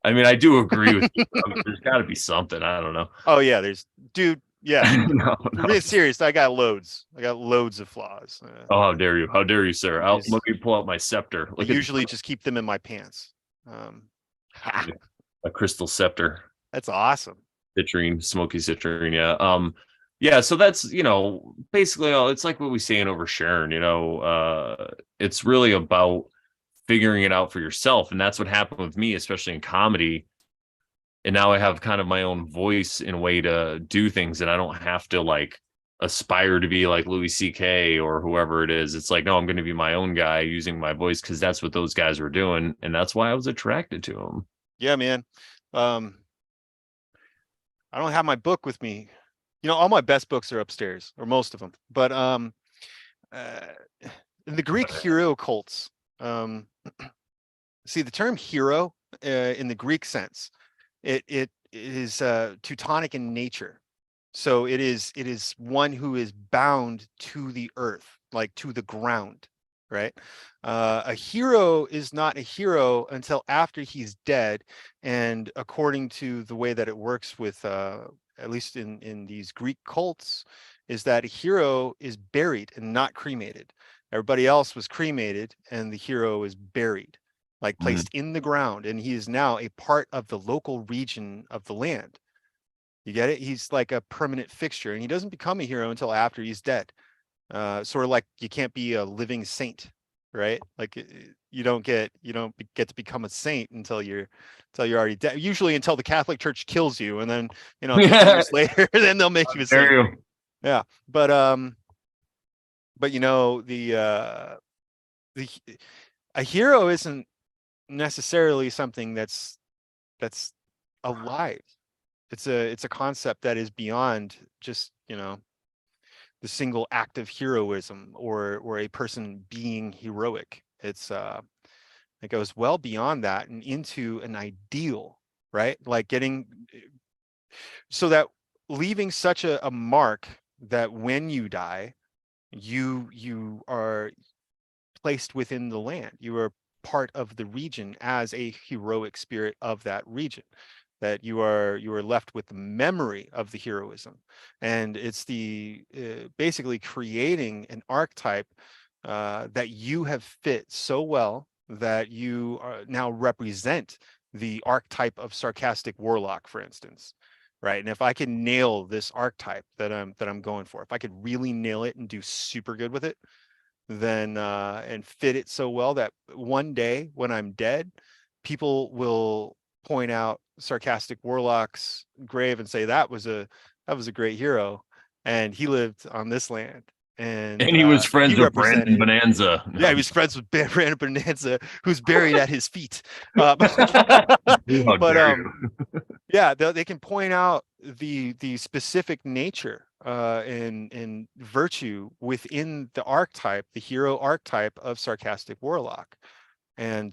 I mean, I do agree with you. There's got to be something. I don't know. Oh yeah, dude. Yeah, No, for no. being serious, I got loads. I got loads of flaws. Oh, how dare you? How dare you, sir? Let me pull out my scepter. I Look at usually just keep them in my pants. Ha, a crystal scepter. that's awesome. Citrine, smoky citrine. Yeah. Yeah. So that's, basically it's like what we say in Over Sharon, it's really about figuring it out for yourself. And that's what happened with me, especially in comedy. And now I have kind of my own voice in a way to do things, and I don't have to like aspire to be like Louis C.K. or whoever it is. It's like, no, I'm going to be my own guy using my voice, because that's what those guys were doing. And that's why I was attracted to them. Yeah, man. I don't have my book with me. All my best books are upstairs, or most of them. But uh, in the Greek hero cults, see the term hero in the Greek sense, it is Teutonic in nature. So it is one who is bound to the earth, like to the ground, right? A hero is not a hero until after he's dead, and according to the way that it works with, at least in these Greek cults, is that a hero is buried and not cremated. Everybody else was cremated, and the hero is buried, like placed in the ground, and he is now a part of the local region of the land. You get it? He's like a permanent fixture, and he doesn't become a hero until after he's dead. Sort of like you can't be a living saint, right? Like you don't get to become a saint until you're already dead. Usually until the Catholic Church kills you, and then a few years later, then they'll make you a saint. Yeah, but the a hero isn't necessarily something that's alive. It's a concept that is beyond just the single act of heroism, or a person being heroic. It goes well beyond that and into an ideal, right? Like so that leaving such a mark that when you die, you are placed within the land. You are part of the region as a heroic spirit of that region, that you are left with the memory of the heroism. And it's the basically creating an archetype that you have fit so well that you now represent the archetype of Sarkastik Worlock, for instance. Right. And if I can nail this archetype that I'm going for, if I could really nail it and do super good with it, then and fit it so well that one day when I'm dead, people will point out Sarkastik Warlock's grave and say that was a great hero, and he lived on this land, and he was he friends with Brandon represented. Bonanza. Yeah, he was friends with Brandon Bonanza, who's buried at his feet. How But dare you. yeah, they can point out the specific nature and virtue within the archetype, the hero archetype of Sarkastik Warlock, and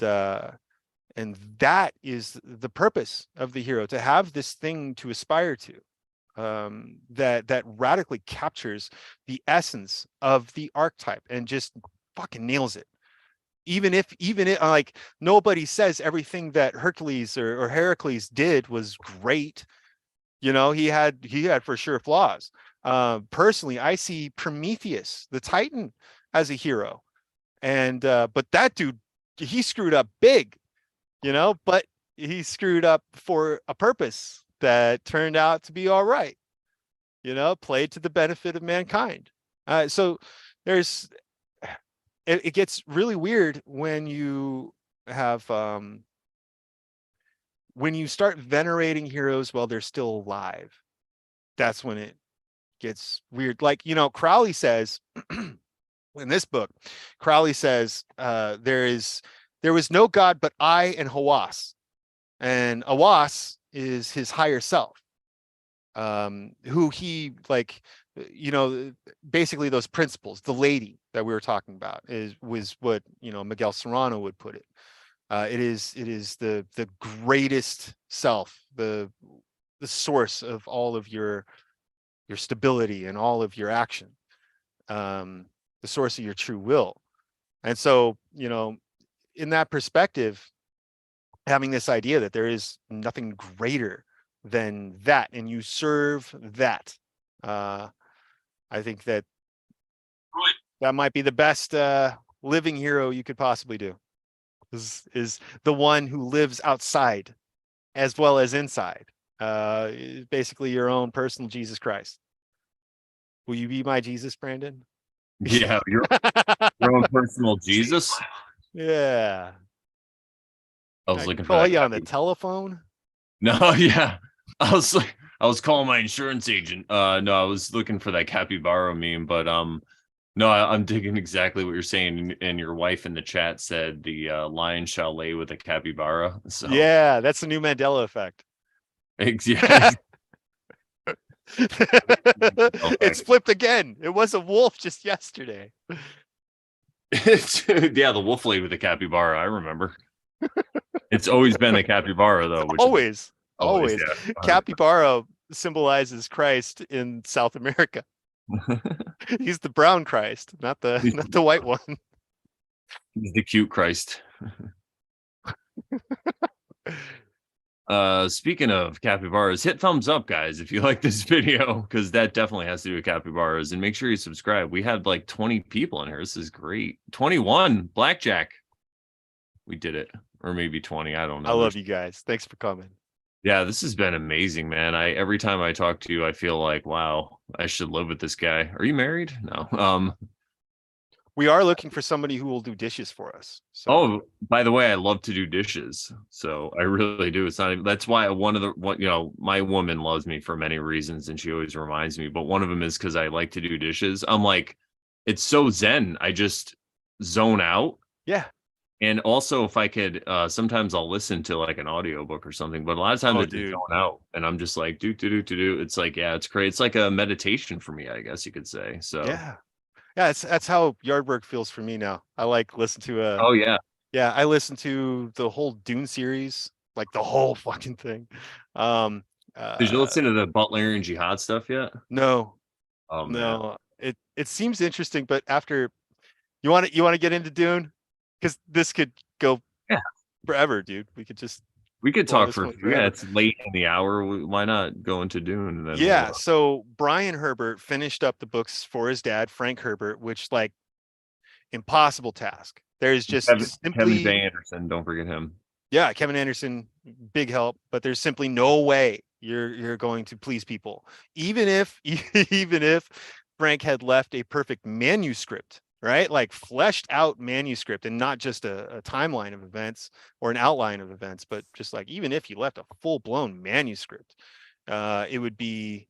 that is the purpose of the hero, to have this thing to aspire to, that radically captures the essence of the archetype and just fucking nails it. even if like nobody says everything that Hercules or Heracles did was great. He had for sure flaws. Personally, I see Prometheus, the Titan, as a hero. And but that dude, he screwed up big, but he screwed up for a purpose that turned out to be all right, played to the benefit of mankind. So there's it gets really weird when you have when you start venerating heroes while they're still alive. That's when it gets weird. Like, Crowley says in this book, Crowley says there was no God but I and Hawass. And Hawass is his higher self, who he basically those principles, the lady that we were talking about was what, Miguel Serrano would put it. It is the greatest self, the source of all of your stability and all of your action, the source of your true will. And so, in that perspective, having this idea that there is nothing greater than that, and you serve that, I think that that might be the best living hero you could possibly do. Is the one who lives outside as well as inside. Basically your own personal Jesus Christ. Will you be my Jesus, Brandon? Yeah, your own personal Jesus. Yeah. I was I can looking for call that. you on the telephone. No, yeah. I was calling my insurance agent. No, I was looking for that capybara meme, but no, I'm digging exactly what you're saying. And your wife in the chat said the lion shall lay with a capybara. So Yeah, that's the new Mandela effect. yeah, It's flipped again. It was a wolf just yesterday. yeah, the wolf lay with the capybara. I remember. It's always been the capybara though, which Always. always, Always. yeah. Capybara symbolizes Christ in South America. He's the brown Christ, not the white one. He's the cute Christ. Speaking of capybaras, hit thumbs up, guys, if you like this video, because that definitely has to do with capybaras. And make sure you subscribe. We had like 20 people in here. This is great. 21 blackjack. We did it, or maybe 20. I don't know. I love you guys. Thanks for coming. Yeah, this has been amazing, man. Every time I talk to you, I feel like, wow, I should live with this guy. Are you married? No. We are looking for somebody who will do dishes for us. So. Oh, by the way, I love to do dishes. So I really do. It's not, that's why my woman loves me for many reasons and she always reminds me. But one of them is because I like to do dishes. I'm like, it's so zen. I just zone out. Yeah. And also if I could, sometimes I'll listen to like an audiobook or something, but a lot of times I just zone out and I'm just like, do. It's like, yeah, it's great. It's like a meditation for me, I guess you could say. So yeah. Yeah, that's how yard work feels for me now. I like listen to oh yeah. Yeah, I listened to the whole Dune series, like the whole fucking thing. Did you listen to the Butlerian Jihad stuff yet? No. Oh man. No. It seems interesting, but after you want to get into Dune? Because this could go forever, dude. We could talk for it's late in the hour. Why not go into Dune? And then so Brian Herbert finished up the books for his dad, Frank Herbert, which like impossible task. There's just Kevin J. Anderson, don't forget him. Yeah, Kevin Anderson, big help, but there's simply no way you're going to please people. Even if Frank had left a perfect manuscript, right? Like fleshed out manuscript and not just a timeline of events or an outline of events, but just like even if you left a full-blown manuscript, it would be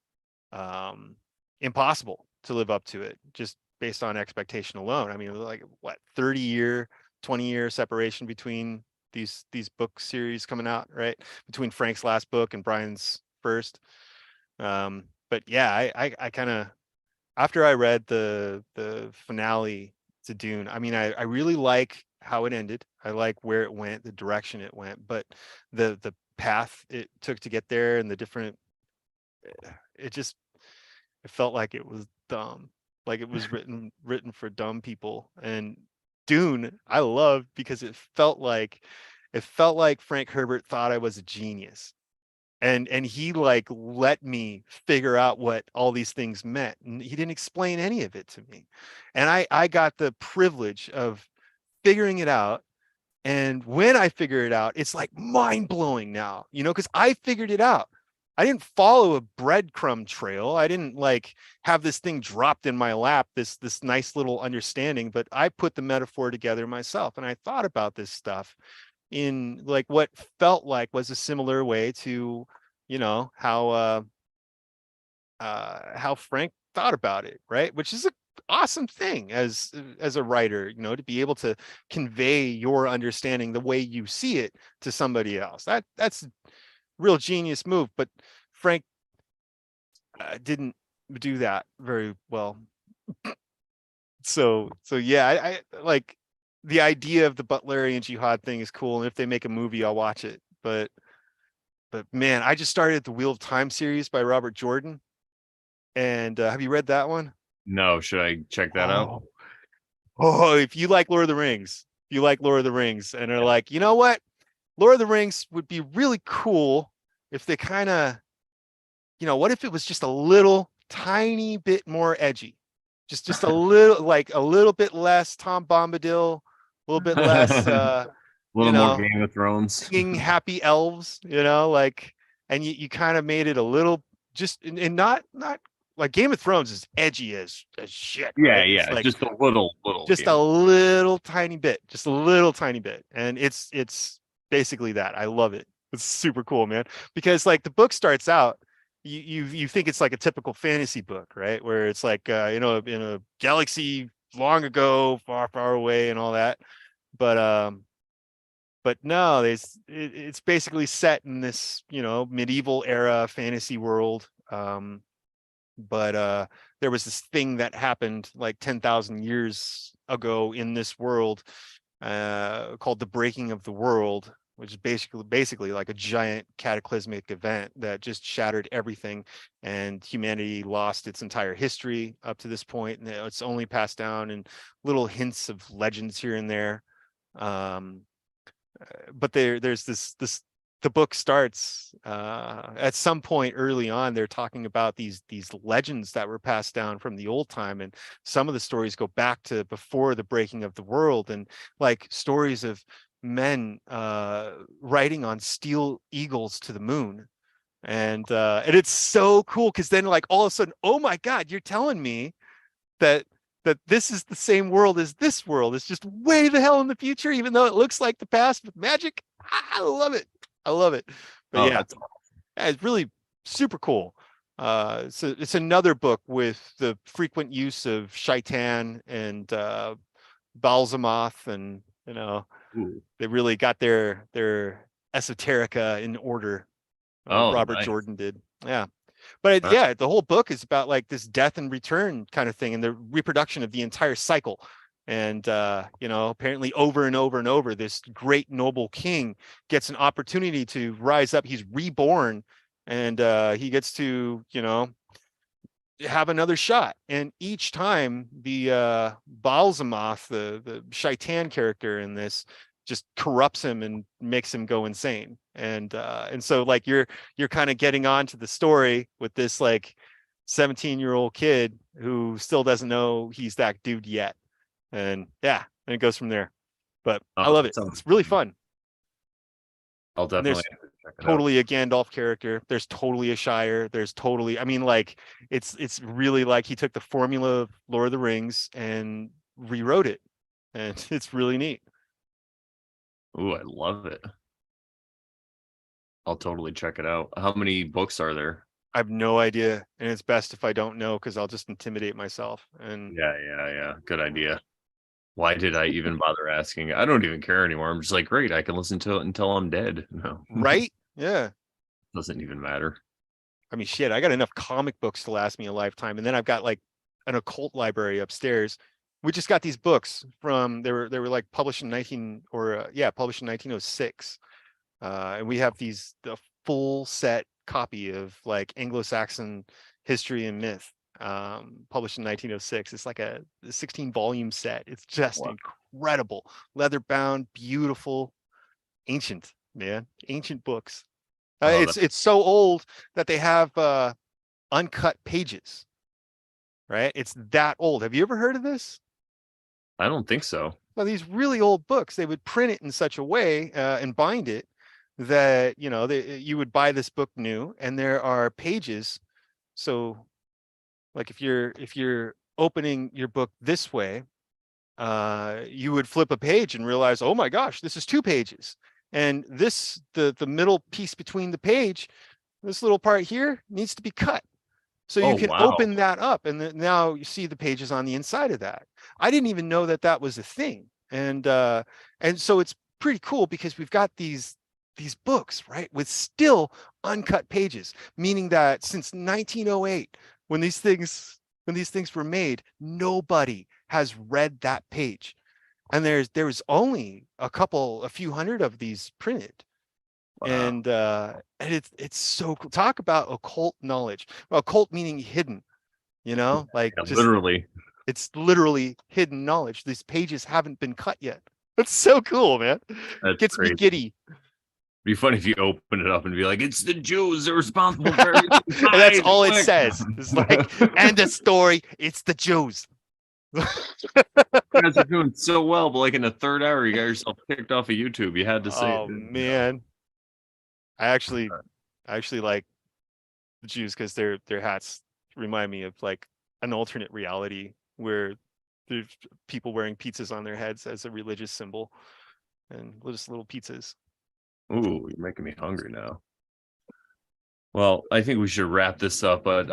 impossible to live up to it just based on expectation alone. I mean, like what, 30-year, 20-year separation between these book series coming out, right? Between Frank's last book and Brian's first. But yeah, I kind of, after I read the finale to Dune, I mean, I really like how it ended. I like where it went, the direction it went, but the path it took to get there and the different, it felt like it was dumb, like it was written for dumb people. And Dune, I loved because it felt like Frank Herbert thought I was a genius. And he like let me figure out what all these things meant. And he didn't explain any of it to me. And I got the privilege of figuring it out. And when I figure it out, it's like mind blowing now, because I figured it out. I didn't follow a breadcrumb trail. I didn't like have this thing dropped in my lap, this nice little understanding, but I put the metaphor together myself. And I thought about this stuff in like what felt like was a similar way to, how Frank thought about it, right? Which is a awesome thing as a writer, to be able to convey your understanding the way you see it to somebody else. That's a real genius move, but Frank didn't do that very well. So yeah, I like the idea of the Butlerian jihad thing is cool, and if they make a movie, I'll watch it. But man, I just started the Wheel of Time series by Robert Jordan, and have you read that one? No, should I check that out? Oh, if you like Lord of the Rings, and are like, you know what, Lord of the Rings would be really cool if they kind of, what if it was just a little tiny bit more edgy, just a little bit less Tom Bombadil, a little bit less, A little more Game of Thrones. singing happy elves, like, and you kind of made it a little just, and not like Game of Thrones is edgy as shit. Yeah, right? yeah, Like, just a little, just a little tiny bit, and it's basically that. I love it. It's super cool, man, because like the book starts out, you think it's like a typical fantasy book, right, where it's like in a galaxy long ago, far away, and all that, but no, it's basically set in this medieval era fantasy world. But there was this thing that happened like 10,000 years ago in this world, called the breaking of the world, which is basically like a giant cataclysmic event that just shattered everything, and humanity lost its entire history up to this point, and it's only passed down in little hints of legends here and there. Um, but there's this the book starts at some point early on. They're talking about these legends that were passed down from the old time, and some of the stories go back to before the breaking of the world, and like stories of men riding on steel eagles to the moon. And it's so cool, because then like all of a sudden, oh my god, you're telling me that this is the same world as this world. It's just way the hell in the future, even though it looks like the past with magic. I love it. But Oh, yeah, it's really super cool. So it's another book with the frequent use of Shaitan and Balsamoth, and they really got their esoterica in order. Robert nice. Jordan did. Yeah. But yeah, the whole book is about like this death and return kind of thing, and the reproduction of the entire cycle. And apparently over and over and over, this great noble king gets an opportunity to rise up. He's reborn, and he gets to have another shot. And each time the Balsamoth, the Shaitan character in this, just corrupts him and makes him go insane. And so like you're kind of getting on to the story with this like 17-year-old kid who still doesn't know he's that dude yet. And yeah, and it goes from there. But I love it. It's really fun. I'll definitely check it totally a Gandalf character. There's totally a Shire. There's totally, I mean, like it's really like he took the formula of Lord of the Rings and rewrote it. And it's really neat. Ooh, I love it. I'll totally check it out. How many books are there? I have no idea, and it's best if I don't know, because I'll just intimidate myself. And yeah, good idea. Why did I even bother asking? I don't even care anymore. I'm just like, great, I can listen to it until I'm dead. No. Right? Yeah. Doesn't even matter. I mean, shit, I got enough comic books to last me a lifetime, and then I've got like an occult library upstairs. We just got these books from they were like published in 1906. And we have the full set copy of like Anglo-Saxon history and myth, published in 1906. It's like a 16 volume set. It's just incredible, leather bound, beautiful, ancient, man, ancient books. Oh, It's so old that they have uncut pages, right? It's that old. Have you ever heard of this? I don't think so. Well, these really old books, they would print it in such a way and bind it that, you know, you would buy this book new, and there are pages. So like if you're opening your book this way, you would flip a page and realize, oh my gosh, this is 2 pages. And this, the middle piece between the page, this little part here needs to be cut. So you Oh, can wow. open that up, and then now you see the pages on the inside of that. I didn't even know that that was a thing. And so it's pretty cool because we've got these books, right, with still uncut pages, meaning that since 1908, when these things were made, nobody has read that page. And there's only a few hundred of these printed. Wow. And it's so cool. Talk about occult knowledge. Well, occult meaning hidden, you know, like Yeah, just literally. it's literally hidden knowledge. These pages haven't been cut yet. That's so cool, man. That's Gets me crazy. giddy. Be funny if you open it up and be like, "It's the Jews. They're responsible for everything." And that's all it Quick. says. It's like, and the story, it's the Jews. You guys are doing so well, but like in the 3rd hour, you got yourself kicked off of YouTube. You had to say, Oh it, didn't you? man. I actually like the Jews because their hats remind me of like an alternate reality where there's people wearing pizzas on their heads as a religious symbol, and just little pizzas. Ooh, you're making me hungry now. Well, I think we should wrap this up, but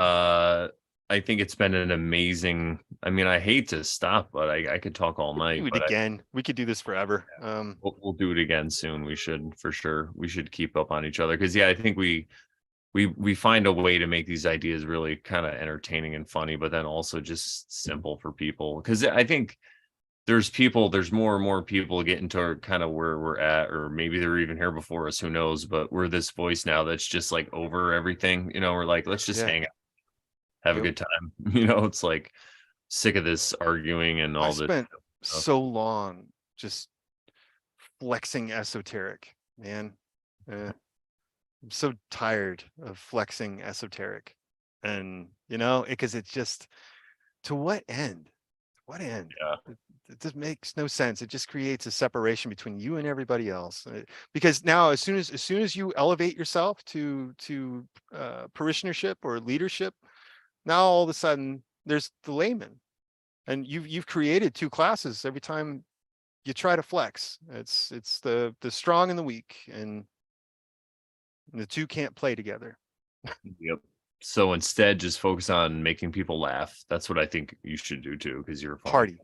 I think it's been an amazing. I mean, I hate to stop, but I could talk all night. Do it But again. We could do this forever. we'll do it again soon. We should, for sure. We should keep up on each other because I think we find a way to make these ideas really kind of entertaining and funny, but then also just simple for people. Because I think there's more and more people getting to kind of where we're at, or maybe they're even here before us, who knows, but we're this voice now that's just like over everything, we're like, let's just hang out, have a good time. It's like sick of this arguing and all I this spent stuff. so long just flexing esoteric, man. I'm so tired of flexing esoteric, and because it's just, to what end? What end? Yeah. It just makes no sense. It just creates a separation between you and everybody else. Because now, as soon as you elevate yourself to parishionership or leadership, now all of a sudden there's the layman, and you've created 2 classes every time you try to flex. It's the strong and the weak, and the 2 can't play together. Yep. So instead, just focus on making people laugh. That's what I think you should do too, because you're funny. Party.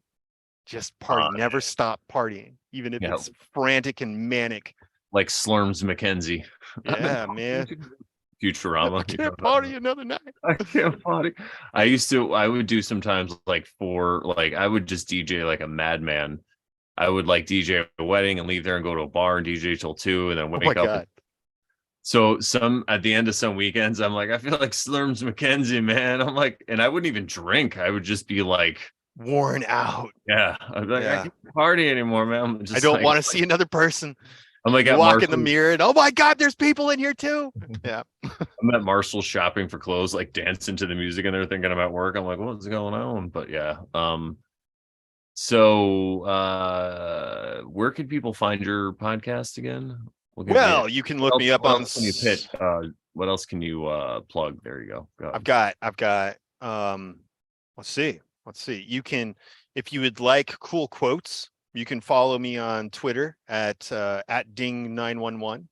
Just party. Never stop partying, even if it's frantic and manic. Like Slurms McKenzie. Yeah, man. Futurama. I can't party another night. I can't party. I would do sometimes I would just DJ like a madman. I would like DJ a wedding and leave there and go to a bar and DJ till 2 and then wake up. God. So at the end of some weekends, I'm like, I feel like Slurms McKenzie, man. I'm like, and I wouldn't even drink. I would just be like worn out. Yeah. I'd be like, I can't party anymore, man. I don't want to see another person. I'm like, walk in the mirror and, oh my God, there's people in here too. Yeah. I'm at Marshall's shopping for clothes, like dancing to the music, and they're thinking about work. I'm like, what's going on? But yeah. So where can people find your podcast again? Well, you can look me up on. Can you pitch? What else can you plug? There you go. I've got let's see. You can, if you would like cool quotes, you can follow me on Twitter at ding911.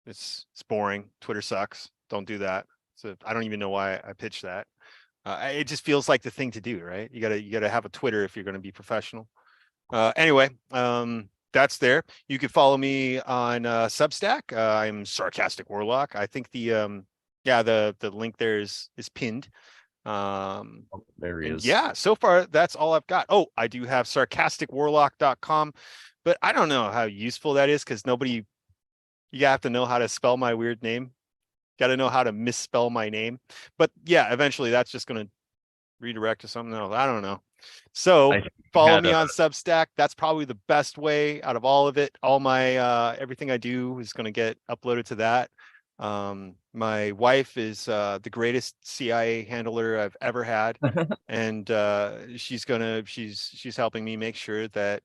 It's boring. Twitter sucks. Don't do that. So I don't even know why I pitched that. It just feels like the thing to do, right? You gotta have a Twitter if you're going to be professional. Anyway, that's there. You can follow me on Substack. I'm Sarkastik Worlock. I think the link there is pinned. There he is. Yeah, so far that's all I've got. Oh, I do have sarkastikworlock.com, but I don't know how useful that is, because you have to know how to spell my weird name. Got to know how to misspell my name. But yeah, eventually that's just going to redirect to something else. I don't know. So I follow had me a- on Substack. That's probably the best way out of all of it. All my everything I do is going to get uploaded to that. My wife is the greatest CIA handler I've ever had, and she's helping me make sure that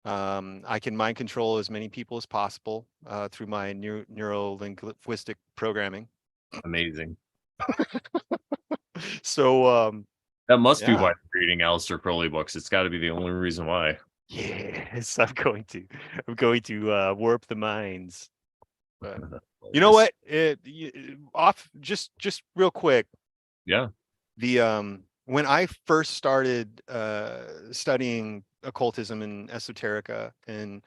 I can mind control as many people as possible through my neuro-linguistic programming. Amazing. So That must be yeah. why you're reading Aleister Crowley books. It's got to be the only reason why. Yes, I'm going to warp the minds. But you know what? Off just real quick. Yeah. The when I first started studying occultism and esoterica and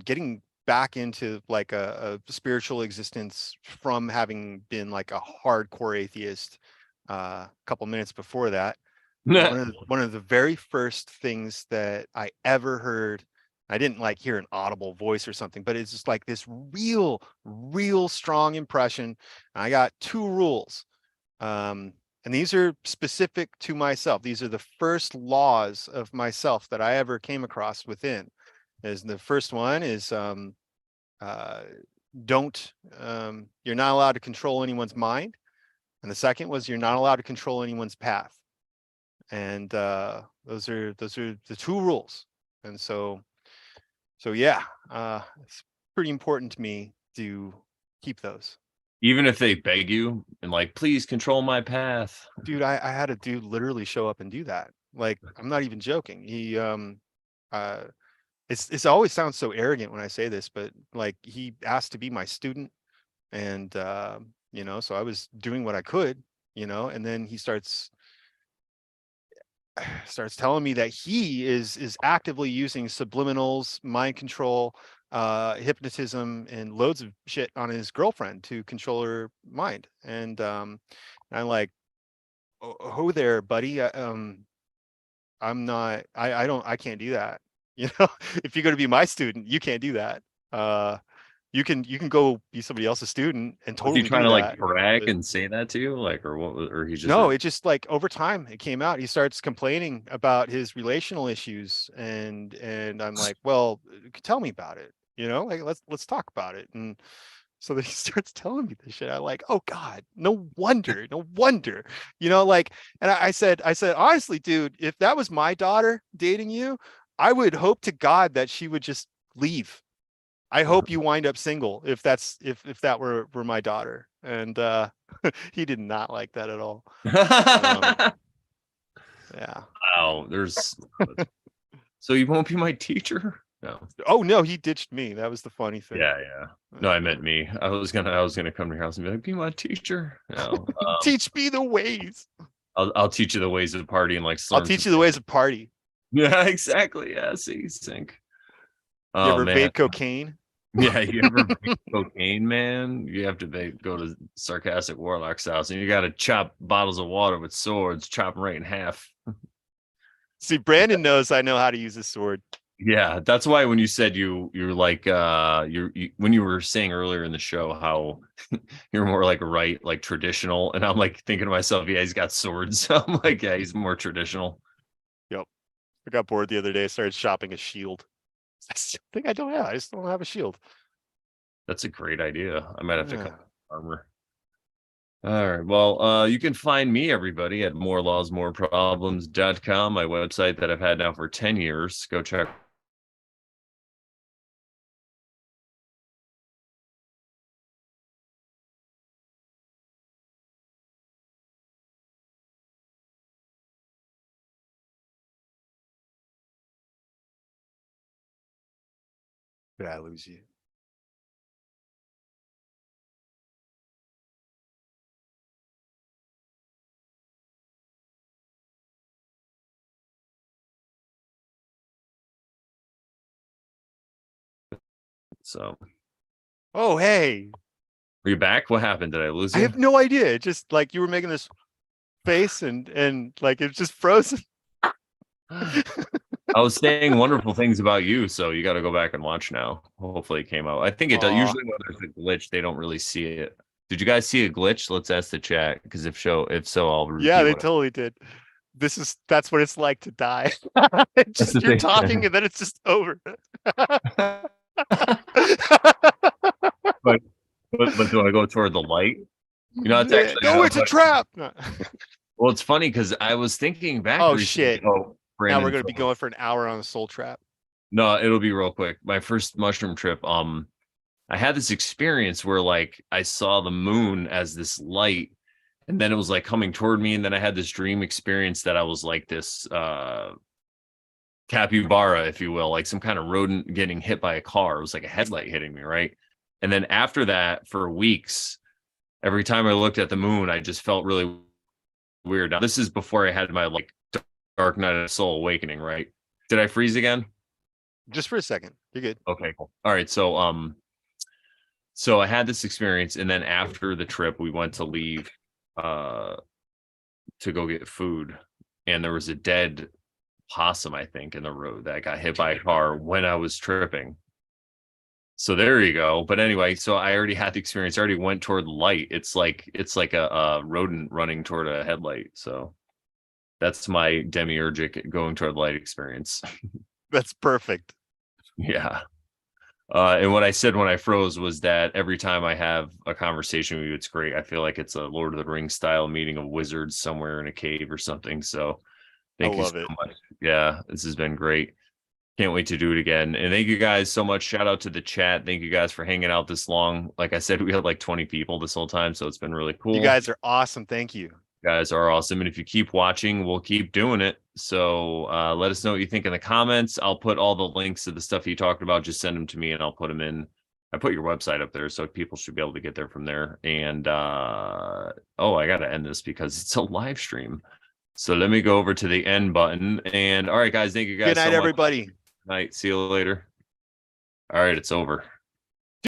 getting back into like a spiritual existence from having been like a hardcore atheist a couple minutes before that, one of the very first things that I ever heard, I didn't like hear an audible voice or something, but it's just like this real strong impression. I got two rules. And these are specific to myself. These are the first laws of myself that I ever came across within. Is the first one is don't you're not allowed to control anyone's mind. And the second was you're not allowed to control anyone's path. And those are the two rules. And so yeah, it's pretty important to me to keep those. Even if they beg you and like, please control my path. Dude, I had a dude literally show up and do that. Like, I'm not even joking. He it's always sounds so arrogant when I say this, but like he asked to be my student, and you know, so I was doing what I could, you know, and then he starts telling me that he is actively using subliminals, mind control, hypnotism, and loads of shit on his girlfriend to control her mind. And I'm like, oh there, buddy. I'm not, I can't do that. You know, if you're going to be my student, you can't do that. You can go be somebody else's student and Was he totally trying do to that. like brag But and say that to you? Like, or what? Or he just no, it just like over time it came out. He starts complaining about his relational issues, and I'm like, well, tell me about it. You know, like let's talk about it. And so then he starts telling me this shit. I'm like, oh God, no wonder. You know, like, and I said, honestly, dude, if that was my daughter dating you, I would hope to God that she would just leave. I hope you wind up single if that's if that were my daughter. And he did not like that at all. Yeah. wow. There's so you won't be my teacher? No. Oh no, he ditched me. That was the funny thing. Yeah, yeah. No, I meant me. I was gonna come to your house and be like, be my teacher. No. Teach me the ways. I'll teach you the ways of partying like I'll teach you the ways of party. Yeah, exactly. Yeah, see, sync. You Oh ever man. vape cocaine? Yeah, you ever vape cocaine, man? You have to go to Sarkastik Worlock's house and you gotta chop bottles of water with swords, chop them right in half. See, Brandon knows I know how to use a sword. Yeah, that's why when you said you're like when you were saying earlier in the show how you're more like like traditional, and I'm like thinking to myself, yeah, he's got swords. So I'm like, yeah, he's more traditional. Yep. I got bored the other day, started shopping a shield. I still think I don't have. I just don't have a shield. That's a great idea. I might have to Yeah. come armor. All right. Well, you can find me, everybody, at morelawsmoreproblems.com, my website that I've had now for 10 years. Go check. Did I lose you? So, Oh, hey. are you back? What happened? Did I lose I you? have no idea. It just like you were making this face and like it's just frozen. I was saying wonderful things about you, so you got to go back and watch now. Hopefully it came out. I think it does. Aw. Usually when there's a glitch, they don't really see it. Did you guys see a glitch? Let's ask the chat, because if so, I'll review Yeah, they it. totally did. That's what it's like to die. Just the you're thing. talking and then it's just over. But do I go toward the light? You know, it's actually No, it's a trap. No. well, it's funny because I was thinking back. Oh, recently. shit. Oh, Now Brandon, we're gonna be going for an hour on a soul trap. No, it'll be real quick. My first mushroom trip, I had this experience where like I saw the moon as this light, and then it was like coming toward me, and then I had this dream experience that I was like this capybara, if you will, like some kind of rodent getting hit by a car. It was like a headlight hitting me, right? And then after that, for weeks, every time I looked at the moon, I just felt really weird. Now, this is before I had my like dark night of soul awakening, right? Did I freeze again? Just for a second. You're good. Okay, cool. All right, so I had this experience, and then after the trip, we went to leave to go get food, and there was a dead possum, I think, in the road that got hit by a car when I was tripping. So there you go. But anyway, so I already had the experience. I already went toward the light. It's like a rodent running toward a headlight. So that's my demiurgic going toward light experience. That's perfect. Yeah. And what I said when I froze was that every time I have a conversation with you, it's great. I feel like it's a Lord of the Rings style meeting of wizards somewhere in a cave or something. So thank you love so it. much. Yeah, this has been great. Can't wait to do it again. And thank you guys so much. Shout out to the chat. Thank you guys for hanging out this long. Like I said, we had like 20 people this whole time. So it's been really cool. You guys are awesome. Thank you. You guys are awesome. And if you keep watching, we'll keep doing it. So let us know what you think in the comments. I'll put all the links to the stuff you talked about. Just send them to me and I'll put them in. I put your website up there so people should be able to get there from there. And oh, I got to end this because it's a live stream. So let me go over to the end button. And all right, guys, thank you guys. Good night, so much. everybody. Night. See you later. All right, it's over.